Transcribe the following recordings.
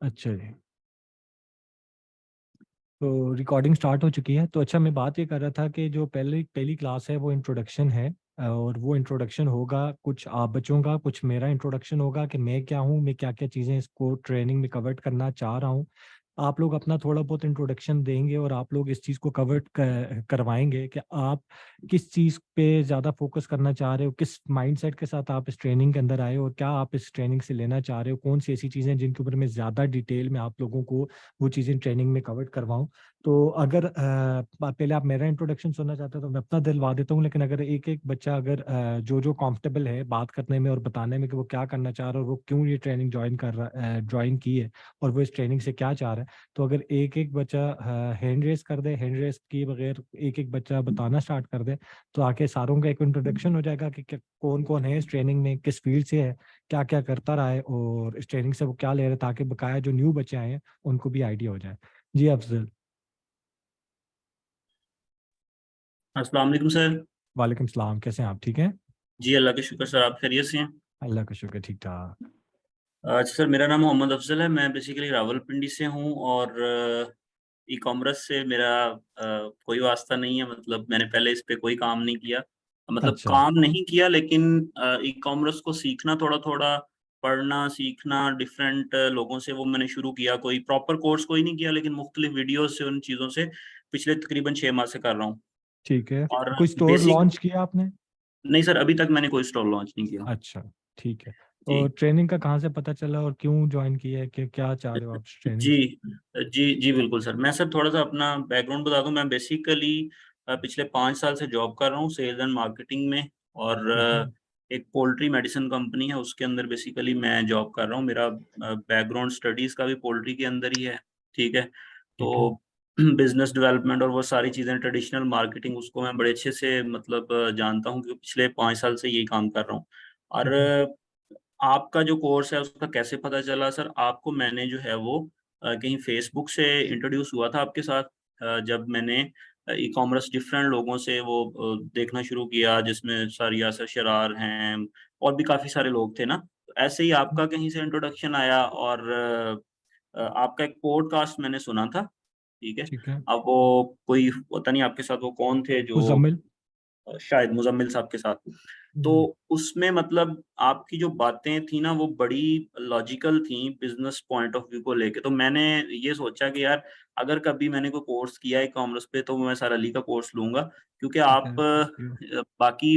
अच्छा जी। तो recording start हो चुकी है। तो अच्छा, मैं बात ये कर रहा था कि जो पहली पहली क्लास है वो इंट्रोडक्शन है, और वो इंट्रोडक्शन होगा कुछ आप बच्चों का, कुछ मेरा इंट्रोडक्शन होगा कि मैं क्या हूँ, मैं क्या क्या चीज़ें इसको ट्रेनिंग में कवर करना चाह रहा हूँ। आप लोग अपना थोड़ा बहुत इंट्रोडक्शन देंगे और आप लोग इस चीज़ को कवर करवाएंगे कि आप किस चीज़ पे ज़्यादा फोकस करना चाह रहे हो, किस माइंडसेट के साथ आप इस ट्रेनिंग के अंदर आए हो, और क्या आप इस ट्रेनिंग से लेना चाह रहे हो, कौन सी ऐसी चीज़ें जिनके ऊपर मैं ज़्यादा डिटेल में आप लोगों को वो चीज़ें ट्रेनिंग में कवर करवाऊँ। तो अगर पहले आप मेरा इंट्रोडक्शन सुनना चाहते हो तो मैं अपना दिलवा देता हूँ, लेकिन अगर एक एक बच्चा अगर जो जो कंफर्टेबल है बात करने में और बताने में कि वो क्या करना चाह रहा है और वो क्यों ये ट्रेनिंग ज्वाइन की है और वो इस ट्रेनिंग से क्या चाह रहा है, तो अगर एक एक बच्चा हैंड रेस कर दे, हैंड रेस किए बगैर एक एक बच्चा बताना स्टार्ट कर दे, तो आके सारों का एक इंट्रोडक्शन हो जाएगा कि कौन कौन है इस ट्रेनिंग में, किस फील्ड से है, क्या क्या करता रहा है और इस ट्रेनिंग से वो क्या ले रहे हैं, ताकि बकाया जो न्यू बच्चे आए हैं उनको भी आइडिया हो जाए। जी अफजल। अस्सलाम वालेकुम सर। वालेकुम सलाम, कैसे हैं आप, ठीक हैं? जी अल्लाह के शुक्र सर, आप खैरियत से हैं? अल्लाह का शुक्र, ठीक ठाक। अच्छा सर, मेरा नाम मोहम्मद अफजल है। मैं बेसिकली रावलपिंडी से हूँ और ई कॉमर्स से मेरा कोई वास्ता नहीं है। मतलब मैंने पहले इस पे कोई काम नहीं किया, मतलब अच्छा। काम नहीं किया, लेकिन ई कॉमर्स को सीखना, थोड़ा थोड़ा पढ़ना सीखना डिफरेंट लोगों से, वो मैंने शुरू किया। कोई प्रॉपर कोर्स कोई नहीं किया, लेकिन मुख्तलिफ वीडियोज से उन चीज़ों से पिछले तकरीबन 6 माह से कर रहा हूँ। ठीक है, और तो कोई स्टोर बेसिक लॉन्च किया आपने? नहीं सर, अभी तक मैंने कोई स्टॉल लॉन्च नहीं किया। अच्छा, ठीक है। जी तो ट्रेनिंग का कहाँ से पता चला और क्यों ज्वाइन किया है, कि क्या चाह रहे हो आप ट्रेनिंग जी से? जी बिल्कुल सर। मैं सर थोड़ा सा अपना बैकग्राउंड बता दूं। मैं बेसिकली पिछले 5 साल से जॉब कर रहा हूँ सेल्स एंड मार्केटिंग में। और ठीक है। एक पोल्ट्री मेडिसिन कंपनी है, उसके अंदर बेसिकली मैं जॉब कर रहा हूँ। मेरा बैकग्राउंड स्टडीज़ का भी पोल्ट्री के अंदर ही है। ठीक है। ठीक है। तो बिजनेस डेवलपमेंट और वो सारी चीज़ें, ट्रेडिशनल मार्केटिंग, उसको मैं बड़े अच्छे से मतलब जानता हूँ, क्योंकि पिछले 5 साल से यही काम कर रहा हूँ। और ठीक है। आपका जो कोर्स है उसका कैसे पता चला सर? आपको मैंने जो है वो कहीं फ़ेसबुक से इंट्रोड्यूस हुआ था आपके साथ, जब मैंने ई-कॉमर्स डिफरेंट लोगों से वो देखना शुरू किया, जिसमें सर यासर शरार हैं और भी काफ़ी सारे लोग थे ना। तो ऐसे ही आपका कहीं से इंट्रोडक्शन आया और आपका एक पॉडकास्ट मैंने सुना था, ठीक है? ठीक है। अब वो कोई पता नहीं आपके साथ वो कौन थे जो मुजम्मिल। शायद मुज़म्मिल साहब के साथ। तो हम्म। उसमें मतलब आपकी जो बातें थी ना वो बड़ी लॉजिकल थी बिज़नेस पॉइंट ऑफ व्यू को लेके। तो मैंने ये सोचा कि यार, अगर कभी मैंने कोई कोर्स किया है कॉमर्स पे, तो मैं सर अली का कोर्स लूँगा। क्योंकि ठीक आप है, थैंक यू। बाकी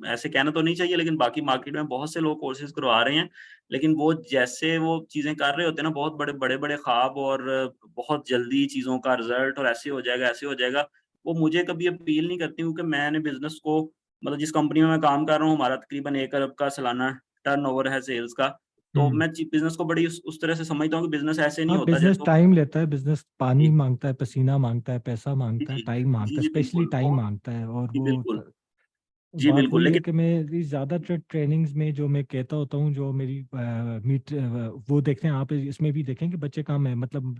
ऐसे कहना तो नहीं चाहिए, लेकिन बाकी मार्केट में बहुत से लोग कोर्सेज़ करवा रहे हैं। लेकिन वो जैसे वो चीज़ें कर रहे होते हैं ना, बहुत बड़े-बड़े ख्वाब और बहुत जल्दी चीज़ों का रिज़ल्ट, और ऐसे हो जाएगा, ऐसे हो जाएगा। वो मुझे कभी अपील नहीं करती, क्योंकि मैंने बिज़नेस को, मतलब जिस कंपनी में मैं काम कर रहा हूँ, हमारा तकरीबन 1 अरब का सालाना टर्नओवर है सेल्स का। तो हम्म। मैं बिज़नेस को बड़ी उस तरह से समझता हूँ कि बिज़नेस ऐसे नहीं हाँ, होता बिजनेस जैसे वो। टाइम लेता है, बिजनेस पानी जी, मांगता है, पसीना मांगता है, पैसा जी, मांगता है, जी। टाइम जी, मांगता है, जी, स्पेशली बिल्कुल। टाइम और मांगता है। और जी, वो बिल्कुल। जी, बात बिल्कुल, वही है लेकिन कि मैं ज़्यादातर ट्रेनिंग्स में जो मैं कहता होता हूँ, जो मेरी मीट वो देखते हैं आप इसमें भी देखें कि बच्चे कम है, मतलब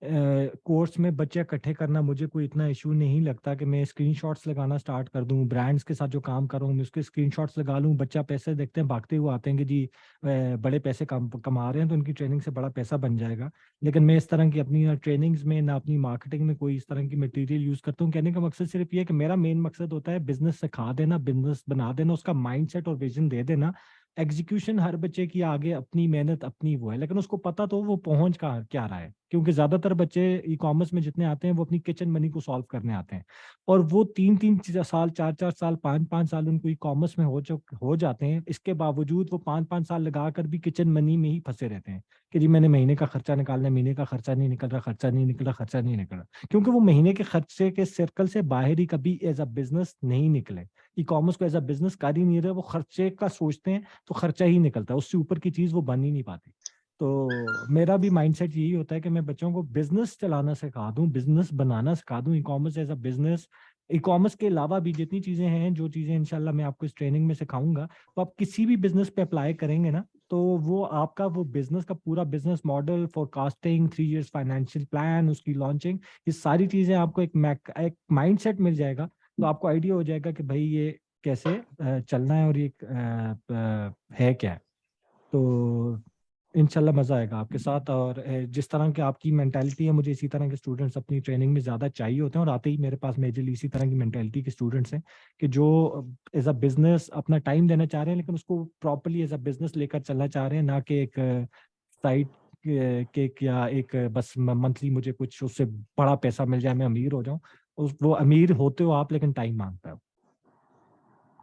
कोर्स में बच्चे इकट्ठे करना मुझे कोई इतना इशू नहीं लगता कि मैं स्क्रीनशॉट्स लगाना स्टार्ट कर दूं, ब्रांड्स के साथ जो काम कर रहा हूँ मैं उसके स्क्रीनशॉट्स लगा लूं, बच्चा पैसे देखते हैं भागते हुए आते हैं कि जी बड़े पैसे कमा रहे हैं तो उनकी ट्रेनिंग से बड़ा पैसा बन जाएगा। लेकिन मैं इस तरह की अपनी ना ट्रेनिंग्स में ना अपनी मार्केटिंग में कोई इस तरह की मटेरियल यूज करता हूँ। कहने का मकसद सिर्फ ये है कि मेरा मेन मकसद होता है बिजनेस सिखा देना, बिजनेस बना देना, उसका माइंडसेट और विजन दे देना। एग्जीक्यूशन हर बच्चे की आगे अपनी मेहनत अपनी वो है, लेकिन उसको पता तो वो पहुंच कहाँ क्या रहा है, क्योंकि ज्यादातर बच्चे ई कॉमर्स में जितने आते हैं वो अपनी किचन मनी को सॉल्व करने आते हैं, और वो 3-3 साल 4-4 साल 5-5 साल उनको ई कॉमर्स में हो जाते हैं। इसके बावजूद वो 5-5 साल लगाकर भी किचन मनी में ही फंसे रहते हैं कि जी मैंने महीने का खर्चा निकालना है, महीने का खर्चा नहीं निकल रहा, खर्चा नहीं निकल रहा, खर्चा नहीं निकल रहा, क्योंकि वो महीने के खर्चे के सर्कल से बाहर ही कभी एज अ बिजनेस नहीं निकले। ई कॉमर्स को एज अ बिजनेस कर ही नहीं रहे, वो खर्चे का सोचते हैं तो खर्चा ही निकलता है, उससे ऊपर की चीज वो बन ही नहीं पाती। तो मेरा भी माइंडसेट यही होता है कि मैं बच्चों को बिजनेस चलाना सिखा दूं, बिजनेस बनाना सिखा दूं, e commerce as a business. E commerce के अलावा भी जितनी चीजें हैं, जो चीजें इंशाल्लाह मैं आपको इस ट्रेनिंग में सिखाऊंगा, तो आप किसी भी बिजनेस पे अप्लाई करेंगे ना, तो वो आपका वो बिजनेस का पूरा business model, forecasting, 3 years financial plan, उसकी लॉन्चिंग, ये सारी चीजें आपको एक माइंडसेट मिल जाएगा। तो आपको आइडिया हो जाएगा कि भाई ये कैसे चलना है और ये है क्या है। तो इंशाल्लाह मज़ा आएगा आपके साथ। और जिस तरह की आपकी मेंटालिटी है, मुझे इसी तरह के स्टूडेंट्स अपनी ट्रेनिंग में ज़्यादा चाहिए होते हैं। और आते ही मेरे पास मेजरली इसी तरह की मेंटालिटी के स्टूडेंट्स हैं कि जो एज अ बिजनेस अपना टाइम देना चाह रहे हैं, लेकिन उसको प्रॉपरली एज अ बिजनेस लेकर चलना चाह रहे हैं, ना कि एक साइड केक या एक बस मंथली मुझे कुछ उससे बड़ा पैसा मिल जाए, मैं अमीर हो जाऊं। वो अमीर होते हो आप, लेकिन टाइम मांगता है।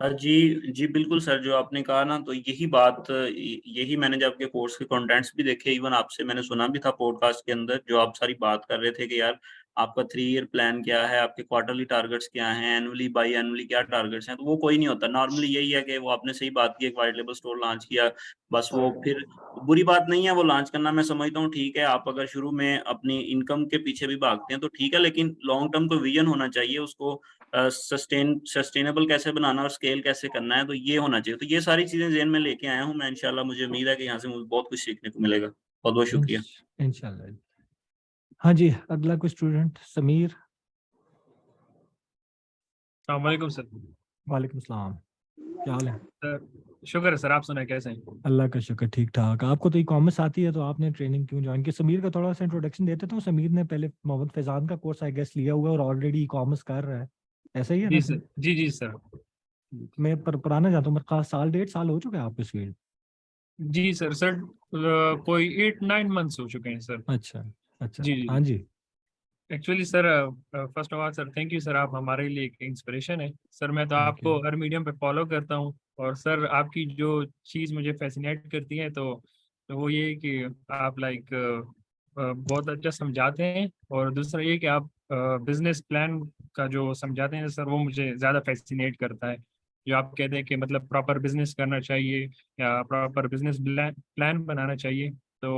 जी, जी, बिल्कुल सर, जो आपने कहा ना, तो यही बात, यही मैंने जब आपके कोर्स के कंटेंट्स भी देखे, इवन आपसे मैंने सुना भी था पॉडकास्ट के अंदर, जो आप सारी बात कर रहे थे कि यार आपका 3 ईयर प्लान क्या है, आपके क्वार्टरली टारगेट्स क्या हैं, एनुअली, बाई एनुअली क्या टारगेट्स हैं, तो वो कोई नहीं होता। नॉर्मली यही है कि वो आपने सही बात की, एक व्हाइट लेबल स्टोर लॉन्च किया, बस वो फिर बुरी बात नहीं है वो लॉन्च करना, मैं समझता हूँ ठीक है, आप अगर शुरू में अपनी इनकम के पीछे भी भागते हैं तो ठीक है, लेकिन लॉन्ग टर्म कोई विजन होना चाहिए, उसको सस्टेनेबल कैसे बनाना और स्केल कैसे करना है, तो ये होना चाहिए। तो ये सारी चीज़ें ज़हन में लेके आया हूँ मैं, इंशाल्लाह मुझे उम्मीद है कि यहाँ से मुझे बहुत कुछ सीखने को मिलेगा। बहुत-बहुत शुक्रिया। इंशाल्लाह। हाँ जी, अगला कोई स्टूडेंट, समीर। वालेकुम सर। वालेकुम सलाम, क्या हाल है? सर शुक्र है सर, आप सुनाए कैसे हैं? अल्लाह का शुक्र, ठीक ठाक। आपको तो ई कॉमर्स आती है, तो आपने ट्रेनिंग क्यों ज्वाइन की? समीर का थोड़ा सा इंट्रोडक्शन देते। तो समीर ने पहले मोहम्मद फैजान का कोर्स आई गेस लिया हुआ है और ऑलरेडी ई कॉमर्स कर रहा है, ऐसा ही है ना जी सर, समीर? जी सर। मैं पुराना जानता हूँ, मेरे ख्याल साल 1.5 साल हो चुके हैं आपको इस फील्ड। जी सर, सर कोई 8-9 मंथ्स हो चुके हैं सर। अच्छा अच्छा, जी जी। हाँ जी। Actually sir, first of all sir thank you sir, आप हमारे लिए एक इंस्पिरेशन है सर। मैं तो थैंक आपको यू। हर मीडियम पे फॉलो करता हूँ, और सर आपकी जो चीज़ मुझे फैसिनेट करती है तो वो ये है कि आप लाइक बहुत अच्छा समझाते हैं, और दूसरा ये कि आप बिजनेस प्लान का जो समझाते हैं सर, वो मुझे ज़्यादा फैसिनेट करता है। जो आप कहते हैं कि मतलब प्रॉपर बिजनेस करना चाहिए या प्रॉपर बिजनेस प्लान बनाना चाहिए, तो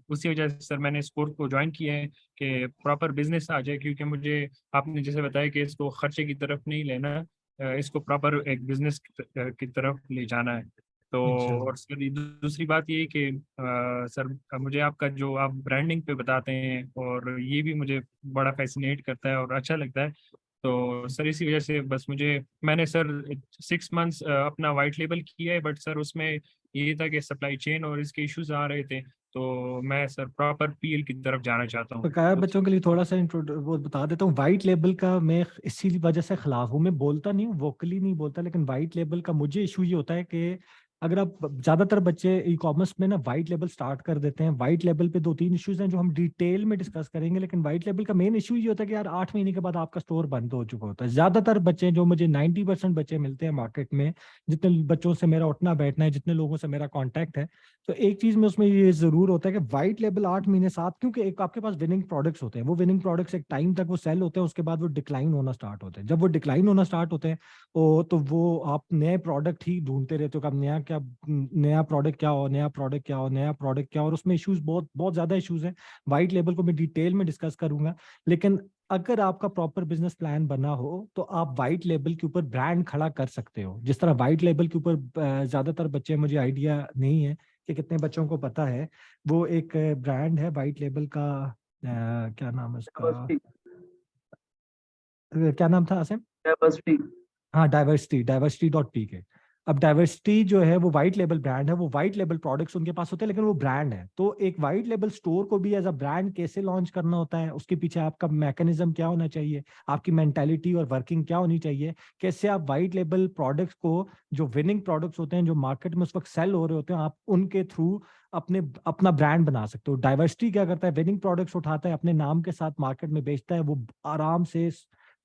उसी वजह से सर मैंने इस कोर्स को ज्वाइन किया है कि प्रॉपर बिजनेस आ जाए। क्योंकि मुझे आपने जैसे बताया कि इसको खर्चे की तरफ नहीं लेना, इसको प्रॉपर एक बिजनेस की तरफ ले जाना है। तो इंशाल्लाह। और सर दूसरी बात ये है कि सर मुझे आपका जो आप ब्रांडिंग पे बताते हैं, और ये भी मुझे बड़ा फैसिनेट करता है और अच्छा लगता है। तो सर इसी वजह से बस मैंने सर 6 मंथ्स अपना वाइट लेबल किया है, बट सर उसमें ये था कि सप्लाई चेन और इसके इश्यूज आ रहे थे, तो मैं सर प्रॉपर पीएल की तरफ जाना चाहता हूँ। बकाया तो बच्चों के लिए थोड़ा सा वो बता देता हूँ। वाइट लेबल का मैं इसी वजह से खिलाफ हूँ। मैं बोलता नहीं हूँ, वोकली नहीं बोलता, लेकिन वाइट लेबल का मुझे इशू ये होता है कि अगर आप ज्यादातर बच्चे ई कॉमर्स में ना वाइट लेबल स्टार्ट कर देते हैं। वाइट लेबल पे 2-3 इश्यूज हैं जो हम डिटेल में डिस्कस करेंगे, लेकिन वाइट लेबल का मेन इशू ये होता है कि यार 8 महीने के बाद आपका स्टोर बंद हो चुका होता है। ज्यादातर बच्चे जो मुझे 90% बच्चे मिलते हैं मार्केट में, जितने बच्चों से मेरा उठना बैठना है, जितने लोगों से मेरा कॉन्टैक्ट है, तो एक चीज में उसमें ये जरूर होता है कि व्हाइट लेबल 8 महीने साथ, क्योंकि एक आपके पास विनिंग प्रोडक्ट्स होते हैं, वो विनिंग प्रोडक्ट्स एक टाइम तक वो सेल होते हैं, उसके बाद वो डिक्लाइन होना स्टार्ट होते हैं। जब वो डिक्लाइन होना स्टार्ट होते हैं तो वो आप नए प्रोडक्ट ही ढूंढते रहते हो कि अब नया प्रोडक्ट क्या हो, नया प्रोडक्ट क्या हो, नया प्रोडक्ट क्या हो। और उसमें इश्यूज बहुत बहुत ज्यादा इश्यूज हैं। व्हाइट लेबल को मैं डिटेल में डिस्कस करूंगा, लेकिन अगर आपका प्रॉपर बिजनेस प्लान बना हो तो आप व्हाइट लेबल के ऊपर ब्रांड खड़ा कर सकते हो। जिस तरह व्हाइट लेबल के ऊपर ज्यादातर बच्चे, मुझे आइडिया नहीं है कि कितने बच्चों को पता है, वो एक ब्रांड है वाइट लेबल का। क्या नाम है उसका? क्या नाम था आसिम? हाँ, डाइवर्सिटी, डाइवर्सिटी.pk। अब डाइवर्सिटी जो है वो व्हाइट लेबल ब्रांड है, वो व्हाइट लेबल प्रोडक्ट्स उनके पास होते हैं, लेकिन वो ब्रांड है। तो एक व्हाइट लेबल स्टोर को भी एज अ ब्रांड कैसे लॉन्च करना होता है, उसके पीछे आपका मैकेनिज्म क्या होना चाहिए, आपकी मेंटालिटी और वर्किंग क्या होनी चाहिए, कैसे आप व्हाइट लेबल प्रोडक्ट्स को, जो विनिंग प्रोडक्ट्स होते हैं जो मार्केट में उस वक्त सेल हो रहे होते हैं, आप उनके थ्रू अपना ब्रांड बना सकते हो। डाइवर्सिटी क्या करता है, विनिंग प्रोडक्ट्स उठाता है, अपने नाम के साथ मार्केट में बेचता है, वो आराम से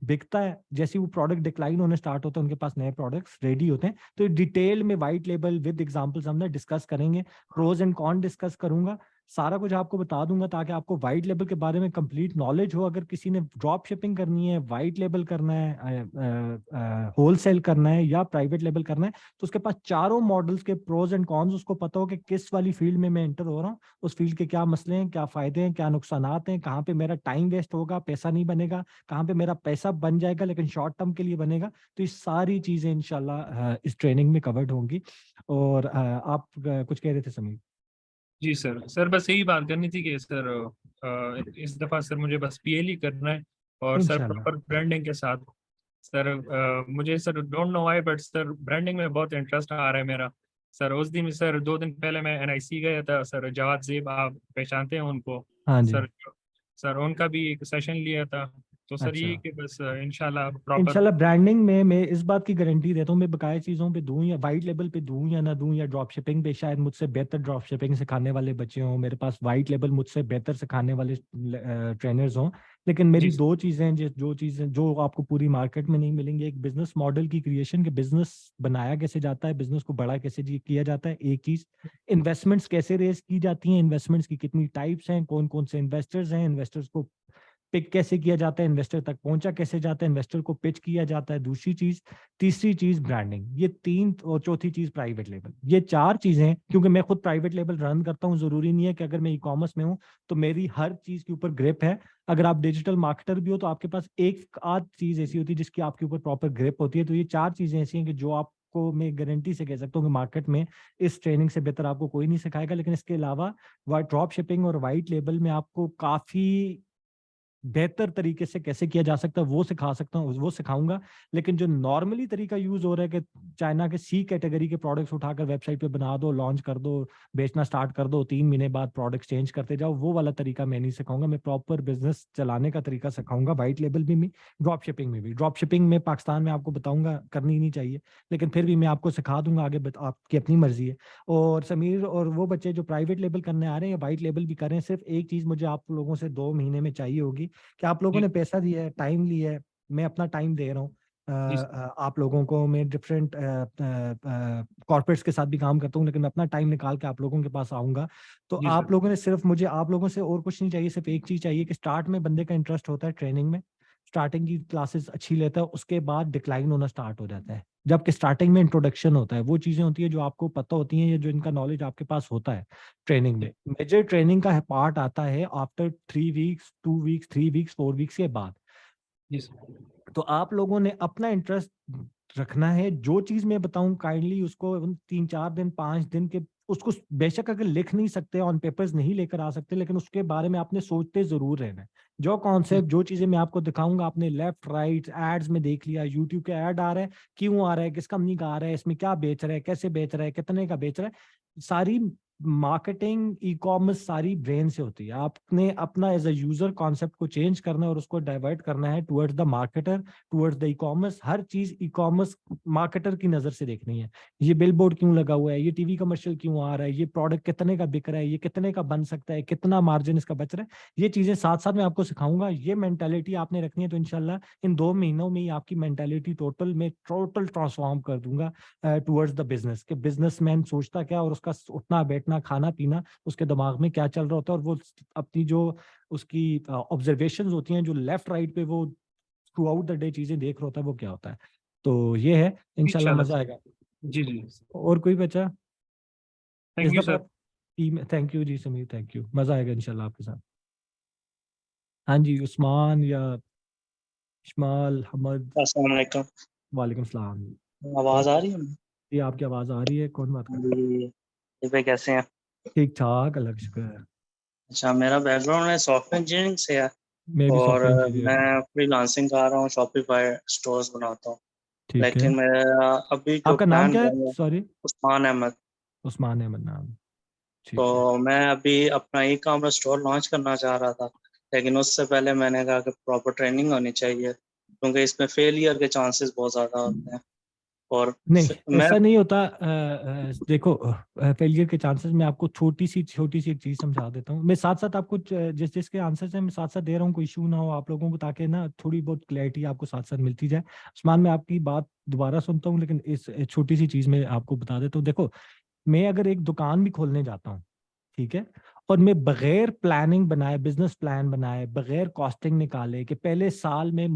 बिकता है। जैसे वो प्रोडक्ट डिक्लाइन होने स्टार्ट होता है, उनके पास नए प्रोडक्ट्स रेडी होते हैं। तो डिटेल में व्हाइट लेबल विद एग्जांपल्स हमने डिस्कस करेंगे, प्रोज एंड कॉन डिस्कस करूंगा, सारा कुछ आपको बता दूंगा, ताकि आपको व्हाइट लेबल के बारे में कंप्लीट नॉलेज हो। अगर किसी ने ड्रॉप शिपिंग करनी है, व्हाइट लेबल करना है, होलसेल करना है या प्राइवेट लेबल करना है, तो उसके पास चारों मॉडल्स के प्रोज एंड कॉन्स उसको पता हो कि किस वाली फील्ड में मैं एंटर हो रहा हूँ, उस फील्ड के क्या मसले हैं, क्या फायदे हैं, क्या नुकसान हैं, कहाँ पे मेरा टाइम वेस्ट होगा, पैसा नहीं बनेगा, कहाँ पे मेरा पैसा बन जाएगा लेकिन शॉर्ट टर्म के लिए बनेगा। तो ये सारी चीजें इंशाल्लाह इस ट्रेनिंग में कवर्ड होंगी। और आप कुछ कह रहे थे समीर? जी सर, सर बस यही बात करनी थी कि सर इस दफ़ा सर मुझे बस पीएल ही करना है, और सर इंशाल्लाह। प्रॉपर ब्रांडिंग के साथ। सर मुझे sir don't know why, but sir branding में बहुत इंटरेस्ट आ रहा है मेरा। सर उस दिन सर 2 दिन पहले मैं एनआईसी गया था सर, जवाद ज़ेब आप पहचानते हैं उनको? हाँ जी। सर उनका भी एक सेशन लिया था, तो सर ये अच्छा, कि बस इंशाल्लाह प्रॉपर। इंशाल्लाह ब्रांडिंग में मैं इस बात की गारंटी देता हूँ, मैं बकाया चीज़ों पे दूं या वाइट लेवल पे दूं या ना दूं, या ड्रॉप शिपिंग पे शायद मुझसे बेहतर ड्रॉप शिपिंग सिखाने वाले बच्चे हों, मेरे पास वाइट लेवल मुझसे बेहतर सिखाने वाले ट्रेनर्स हों, लेकिन मेरी जी सर। दो चीज़ें हैं जो चीज़ें जो आपको पूरी मार्केट में नहीं मिलेंगी, एक बिजनेस मॉडल की क्रिएशन, के बिजनेस बनाया कैसे जाता है, बिजनेस को बड़ा कैसे किया जाता है, एक चीज़, इन्वेस्टमेंट्स कैसे रेज की जाती हैं, इन्वेस्टमेंट्स की कितनी टाइप्स हैं, कौन कौन से इन्वेस्टर्स हैं, इन्वेस्टर्स को पिक कैसे किया जाता है, इन्वेस्टर तक पहुंचा कैसे जाता है, इन्वेस्टर को पिच किया जाता है, दूसरी चीज, तीसरी चीज ब्रांडिंग, ये तीन, और चौथी चीज प्राइवेट लेबल। ये चार चीजें, क्योंकि मैं खुद प्राइवेट लेबल रन करता हूँ, जरूरी नहीं है कि अगर मैं ई कॉमर्स में हूँ तो मेरी हर चीज के ऊपर ग्रिप है। अगर आप डिजिटल मार्केटर भी हो तो आपके पास एक आध चीज ऐसी होती है जिसकी आपके ऊपर प्रॉपर ग्रिप होती है। तो ये चार चीजें ऐसी हैं कि जो आप को मैं गारंटी से कह सकता हूँ कि मार्केट में इस ट्रेनिंग से बेहतर आपको कोई नहीं सिखाएगा। लेकिन इसके अलावा ड्रॉप शिपिंग और वाइट लेबल में आपको काफी बेहतर तरीके से कैसे किया जा सकता है वो सिखा सकता हूँ, वो सिखाऊंगा। लेकिन जो नॉर्मली तरीका यूज हो रहा है कि चाइना के सी कैटेगरी के प्रोडक्ट्स उठाकर वेबसाइट पे बना दो, लॉन्च कर दो, बेचना स्टार्ट कर दो, 3 महीने बाद प्रोडक्ट चेंज करते जाओ, वो वाला तरीका मैं नहीं सिखाऊंगा। मैं प्रॉपर बिजनेस चलाने का तरीका सिखाऊंगा, वाइट लेवल भी, ड्रॉप शिपिंग में भी। ड्रॉप शिपिंग में पाकिस्तान में आपको बताऊंगा करनी नहीं चाहिए, लेकिन फिर भी मैं आपको सिखा दूंगा आगे, आपकी अपनी मर्जी है। और समीर और वो बच्चे जो प्राइवेट लेवल करने आ रहे हैं या वाइट लेवल भी कर रहे हैं, सिर्फ एक चीज मुझे आप लोगों से 2 महीने में चाहिए होगी कि आप लोगों जी ने पैसा दिया है, टाइम लिया है, मैं अपना टाइम दे रहा हूँ। जी सर। आप लोगों को मैं डिफरेंट कॉर्पोरेट्स के साथ भी काम करता हूँ, लेकिन मैं अपना टाइम निकाल के आप लोगों के पास आऊंगा। तो जी आप सर। लोगों ने सिर्फ, मुझे आप लोगों से और कुछ नहीं चाहिए, सिर्फ एक चीज चाहिए कि स्टार्ट में बंदे का इंटरेस्ट होता है ट्रेनिंग में, स्टार्टिंग की क्लासेस अच्छी लेता है, उसके बाद डिक्लाइन होना स्टार्ट हो जाता है। जबकि स्टार्टिंग में इंट्रोडक्शन होता है, वो चीजें होती है जो आपको पता होती हैं या जो इनका नॉलेज आपके पास होता है ट्रेनिंग में। मेजर ट्रेनिंग का पार्ट आता है after 3 weeks, 2 weeks, 3 weeks, 4 weeks के बाद। जी सर। तो आप लोगों ने अपना इंटरेस्ट रखना है, जो चीज मैं बताऊं काइंडली उसको उन 3 4 दिन 5 दिन के, उसको बेशक अगर लिख नहीं सकते, ऑन पेपर्स नहीं लेकर आ सकते, लेकिन उसके बारे में आपने सोचते जरूर रहना है। जो कॉन्सेप्ट, जो चीजें मैं आपको दिखाऊंगा, आपने लेफ्ट राइट एड्स में देख लिया, यूट्यूब के ऐड आ रहा है, क्यों आ रहा है, किस कंपनी का आ रहा है, इसमें क्या बेच रहा है, कैसे बेच रहा है, कितने का बेच रहा है, सारी मार्केटिंग ई कॉमर्स सारी ब्रेन से होती है। आपने अपना एज अ यूजर कॉन्सेप्ट को चेंज करना है और उसको डाइवर्ट करना है towards the marketer, towards the e commerce. हर चीज ई कॉमर्स मार्केटर की नजर से देखनी है। ये बिल बोर्ड क्यों लगा हुआ है, ये टीवी कमर्शियल क्यों आ रहा है, ये प्रोडक्ट कितने का बिक रहा है, ये कितने का बन सकता है, कितना मार्जिन इसका बच रहा है, ये चीजें साथ साथ में आपको सिखाऊंगा। ये मेंटालिटी आपने रखनी है, तो इंशाल्लाह इन 2 महीनों में ही आपकी मेंटालिटी टोटल ट्रांसफॉर्म कर दूंगा टुवर्ड्स द बिजनेस। के बिजनेसमैन सोचता क्या और उसका उठना बैठना खाना पीना उसके दिमाग में क्या चल रहा होता है, और वो अपनी जो उसकी ऑब्जर्वेशन होती हैं जो लेफ्ट राइट पे वो थ्रू आउट द डे चीजें देख रहा होता है, वो क्या होता है। तो ये है, इंशाल्लाह इंशाल्लाह मजा सर। आएगा। जी जी। और कोई बचा इस थैंक यू दफा sir. Team? Thank you ji Sameer, thank you, मजा आएगा इंशाल्लाह आपके साथ। हाँ जी, उस्मान या इस्माइल हमद। अस्सलाम वालेकुम। वालेकुम सलाम। आवाज आ कौन? रही है? ये आपकी आवाज आ रही है, कौन बात कर रहा है? जी। ये पे कैसे हैं? ठीक ठाक, अल्लाह का शुक्र है। अच्छा, मेरा बैकग्राउंड है सॉफ्टवेयर इंजीनियरिंग से है। मैं भी और सॉफ्टवेयर इंजीनियर हूँ। मैं फ्रीलांसिंग कर रहा हूँ, शॉपिफाई स्टोर्स बनाता हूँ। ठीक है। लेकिन मेरा अभी जो आपका नाम प्लान क्या है, है, सॉरी? उस्मान अहमद। उस्मान अहमद नाम। तो ठीक है। मैं अभी अपना ई कॉमर्स स्टोर लॉन्च करना चाह रहा था, लेकिन उससे पहले मैंने कहा कि प्रॉपर ट्रेनिंग होनी चाहिए, क्योंकि इसमें फेलियर के चांसेस बहुत ज़्यादा होते हैं। और नहीं, मैं ऐसा नहीं होता। देखो, फेलियर के चांसेस, मैं आपको छोटी सी एक चीज समझा देता हूँ। मैं साथ साथ आपको जिस जिसके आंसर्स हैं मैं साथ साथ दे रहा हूँ, कोई इशू ना हो आप लोगों को, ताकि ना थोड़ी बहुत क्लैरिटी आपको साथ साथ मिलती जाए। उस्मान, मैं आपकी बात दोबारा सुनता हूँ, लेकिन इस छोटी सी चीज में आपको बता देता हूँ। देखो, मैं अगर एक दुकान भी खोलने जाता हूँ, ठीक है, और मैं बगैर प्लानिंग बनाए, बिजनेस प्लान बनाए, बगैर कॉस्टिंग निकाले कि पहले साल में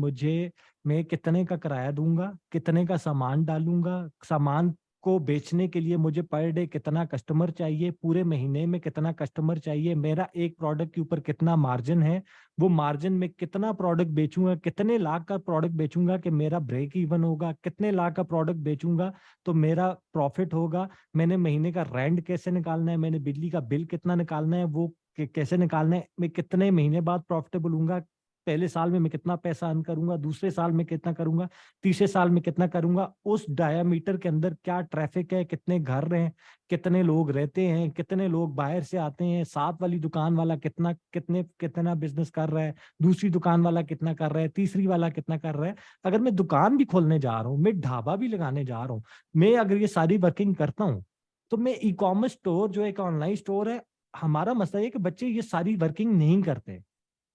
मैं कितने का किराया दूंगा, कितने का सामान डालूंगा, सामान को बेचने के लिए मुझे पर डे कितना कस्टमर चाहिए, पूरे महीने में कितना कस्टमर चाहिए, मेरा एक प्रोडक्ट के ऊपर कितना मार्जिन है, वो मार्जिन में कितना प्रोडक्ट बेचूंगा, कितने लाख का प्रोडक्ट बेचूंगा कि मेरा ब्रेक इवन होगा, कितने लाख का प्रोडक्ट बेचूंगा तो मेरा प्रॉफिट होगा, मैंने महीने का रेंट कैसे निकालना है, मैंने बिजली का बिल कितना निकालना है, वो कैसे निकालना है, मैं कितने महीने बाद प्रॉफिटेबल हूंगा, पहले साल में मैं कितना पैसा अर्न करूंगा, दूसरे साल में कितना करूंगा, तीसरे साल में कितना करूंगा, उस डायामीटर के अंदर क्या ट्रैफिक है, कितने घर हैं, कितने लोग रहते हैं, कितने लोग बाहर से आते हैं, साथ वाली दुकान वाला कितना बिजनेस कर रहा है, दूसरी दुकान वाला कितना कर रहा है, तीसरी वाला कितना कर रहा है। अगर मैं दुकान भी खोलने जा रहा हूँ, मैं ढाबा भी लगाने जा रहा हूँ, मैं अगर ये सारी वर्किंग करता हूँ, तो मैं ई कॉमर्स स्टोर जो एक ऑनलाइन स्टोर है, हमारा मसला है कि बच्चे ये सारी वर्किंग नहीं करते।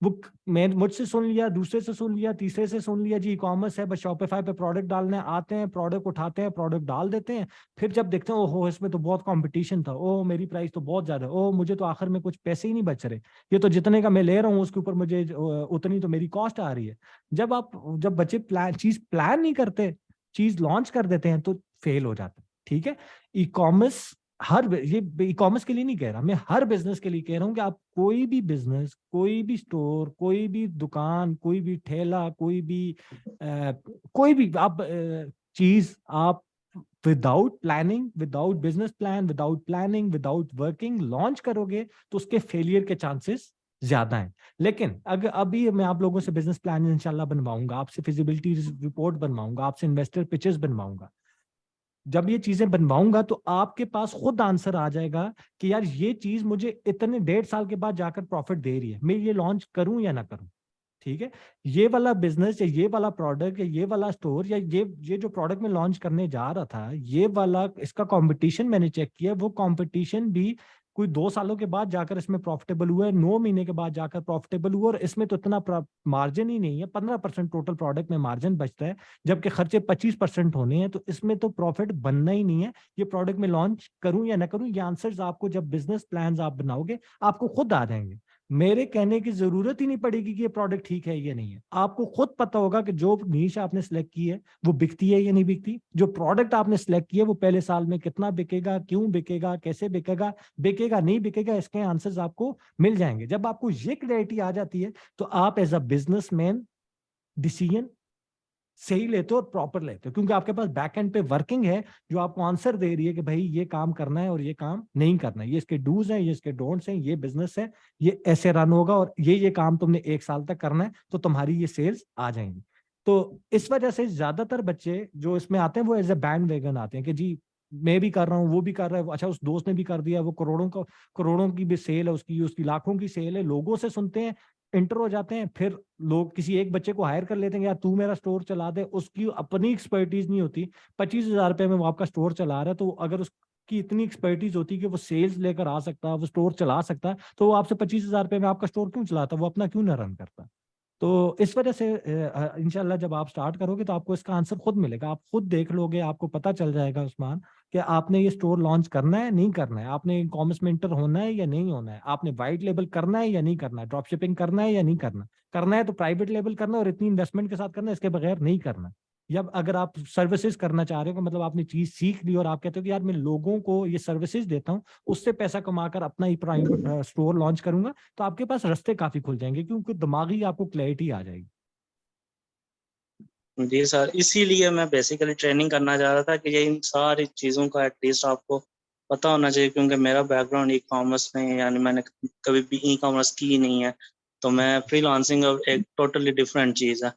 वो मैं मुझसे सुन लिया, दूसरे से सुन लिया, तीसरे से सुन लिया, जी ई कॉमर्स है, बस शॉपिफाई पे प्रोडक्ट डालने आते हैं, प्रोडक्ट उठाते हैं, प्रोडक्ट डाल देते हैं। फिर जब देखते हैं ओहो इसमें तो बहुत कंपटीशन था, ओह मेरी प्राइस तो बहुत ज्यादा, ओह मुझे तो आखिर में कुछ पैसे ही नहीं बच रहे, ये तो जितने का मैं ले रहा हूँ उसके ऊपर मुझे उतनी तो मेरी कॉस्ट आ रही है। जब बच्चे प्लान नहीं करते, चीज लॉन्च कर देते हैं, तो फेल हो जाते हैं। ठीक है, ई कॉमर्स ये ई कॉमर्स के लिए नहीं कह रहा, मैं हर बिजनेस के लिए कह रहा हूं कि आप कोई भी बिजनेस, कोई भी स्टोर, कोई भी दुकान, कोई भी ठेला, कोई भी आप चीज आप without planning, without business plan, without planning, without working launch करोगे तो उसके फेलियर के चांसेस ज्यादा हैं। लेकिन अगर अभी मैं आप लोगों से बिजनेस प्लान इंशाल्लाह बनवाऊंगा, आपसे फिजिबिलिटी रिपोर्ट बनवाऊंगा, आपसे इन्वेस्टर पिचेस बनवाऊंगा, जब ये चीजें बनवाऊंगा तो आपके पास खुद आंसर आ जाएगा कि यार ये चीज मुझे इतने 1.5 साल के बाद जाकर प्रॉफिट दे रही है, मैं ये लॉन्च करूं या ना करूं। ठीक है, ये वाला बिजनेस या ये वाला प्रोडक्ट या ये वाला स्टोर या ये जो प्रोडक्ट मैं लॉन्च करने जा रहा था, ये वाला इसका कंपटीशन मैंने चेक किया, वो कंपटीशन भी कोई 2 सालों के बाद जाकर इसमें प्रॉफिटेबल हुआ है, 9 महीने के बाद जाकर प्रॉफिटेबल हुआ, और इसमें तो इतना मार्जिन ही नहीं है, 15% टोटल प्रोडक्ट में मार्जिन बचता है, जबकि खर्चे 25% होने हैं, तो इसमें तो प्रॉफिट बनना ही नहीं है। ये प्रोडक्ट में लॉन्च करूं या ना करूं, ये आंसर्स आपको जब बिजनेस प्लान आप बनाओगे आपको खुद आ जाएंगे। मेरे कहने की जरूरत ही नहीं पड़ेगी कि ये प्रोडक्ट ठीक है या नहीं है, आपको खुद पता होगा कि जो नीश आपने सिलेक्ट की है वो बिकती है या नहीं बिकती, जो प्रोडक्ट आपने सिलेक्ट किया है वो पहले साल में कितना बिकेगा, क्यों बिकेगा, कैसे बिकेगा, बिकेगा नहीं बिकेगा, इसके आंसर्स आपको मिल जाएंगे। जब आपको ये क्लैरिटी आ जाती है तो आप एज अ बिजनेसमैन डिसीजन सही लेते हो और प्रॉपर लेते हो, क्योंकि आपके पास बैक एंड पे वर्किंग है जो आपको आंसर दे रही है कि भाई ये काम करना है और ये काम नहीं करना है, ये इसके डूज हैं, ये इसके डोंट्स हैं, ये बिजनेस है, ये ऐसे रन होगा, और ये काम तुमने 1 साल तक करना है तो तुम्हारी ये सेल्स आ जाएंगी। तो इस वजह से ज्यादातर बच्चे जो इसमें आते हैं वो एज ए बैंड वैगन आते हैं कि जी मैं भी कर रहा हूँ, वो भी कर रहा है, अच्छा उस दोस्त ने भी कर दिया, वो करोड़ों की भी सेल है उसकी, उसकी लाखों की सेल है, लोगों से सुनते हैं, इंटर हो जाते हैं, फिर लोग किसी एक बच्चे को हायर कर लेते हैं, यार तू मेरा स्टोर चला दे, उसकी अपनी एक्सपर्टीज नहीं होती, 25,000 रुपए में वो आपका स्टोर चला रहा है, तो अगर उसकी इतनी एक्सपर्टीज होती कि वो सेल्स लेकर आ सकता, वो स्टोर चला सकता, तो वो आपसे 25,000 रुपए में आपका स्टोर क्यों चलाता, वो अपना क्यों ना रन करता। तो इस वजह से इंशाल्लाह जब आप स्टार्ट करोगे तो आपको इसका आंसर खुद मिलेगा, आप खुद देख लोगे, आपको पता चल जाएगा उस्मान कि आपने ये स्टोर लॉन्च करना है नहीं करना है, आपने ई कॉमर्स में इंटर होना है या नहीं होना है, आपने वाइट लेबल करना है या नहीं करना है, ड्रॉप शिपिंग करना है या नहीं करना, करना है तो प्राइवेट लेबल करना है और इतनी इन्वेस्टमेंट के साथ करना है, इसके बगैर नहीं करना। या अगर आप सर्विसेज करना चाह रहे हो, मतलब आपने चीज सीख ली और आप कहते हो कि यार मैं लोगों को ये सर्विसेज देता हूँ, उससे पैसा कमाकर अपना ही प्राइवेट स्टोर लॉन्च करूंगा, तो आपके पास रास्ते काफी खुल जाएंगे, क्योंकि दिमागी आपको क्लैरिटी आ जाएगी। जी सर, इसीलिए मैं बेसिकली ट्रेनिंग करना चाह रहा था कि ये इन सारी चीज़ों का एटलीस्ट आपको पता होना चाहिए, क्योंकि मेरा बैकग्राउंड ई कॉमर्स में है, यानी मैंने कभी भी ई कॉमर्स की नहीं है, तो मैं फ्रीलांसिंग एक टोटली डिफरेंट चीज़ है।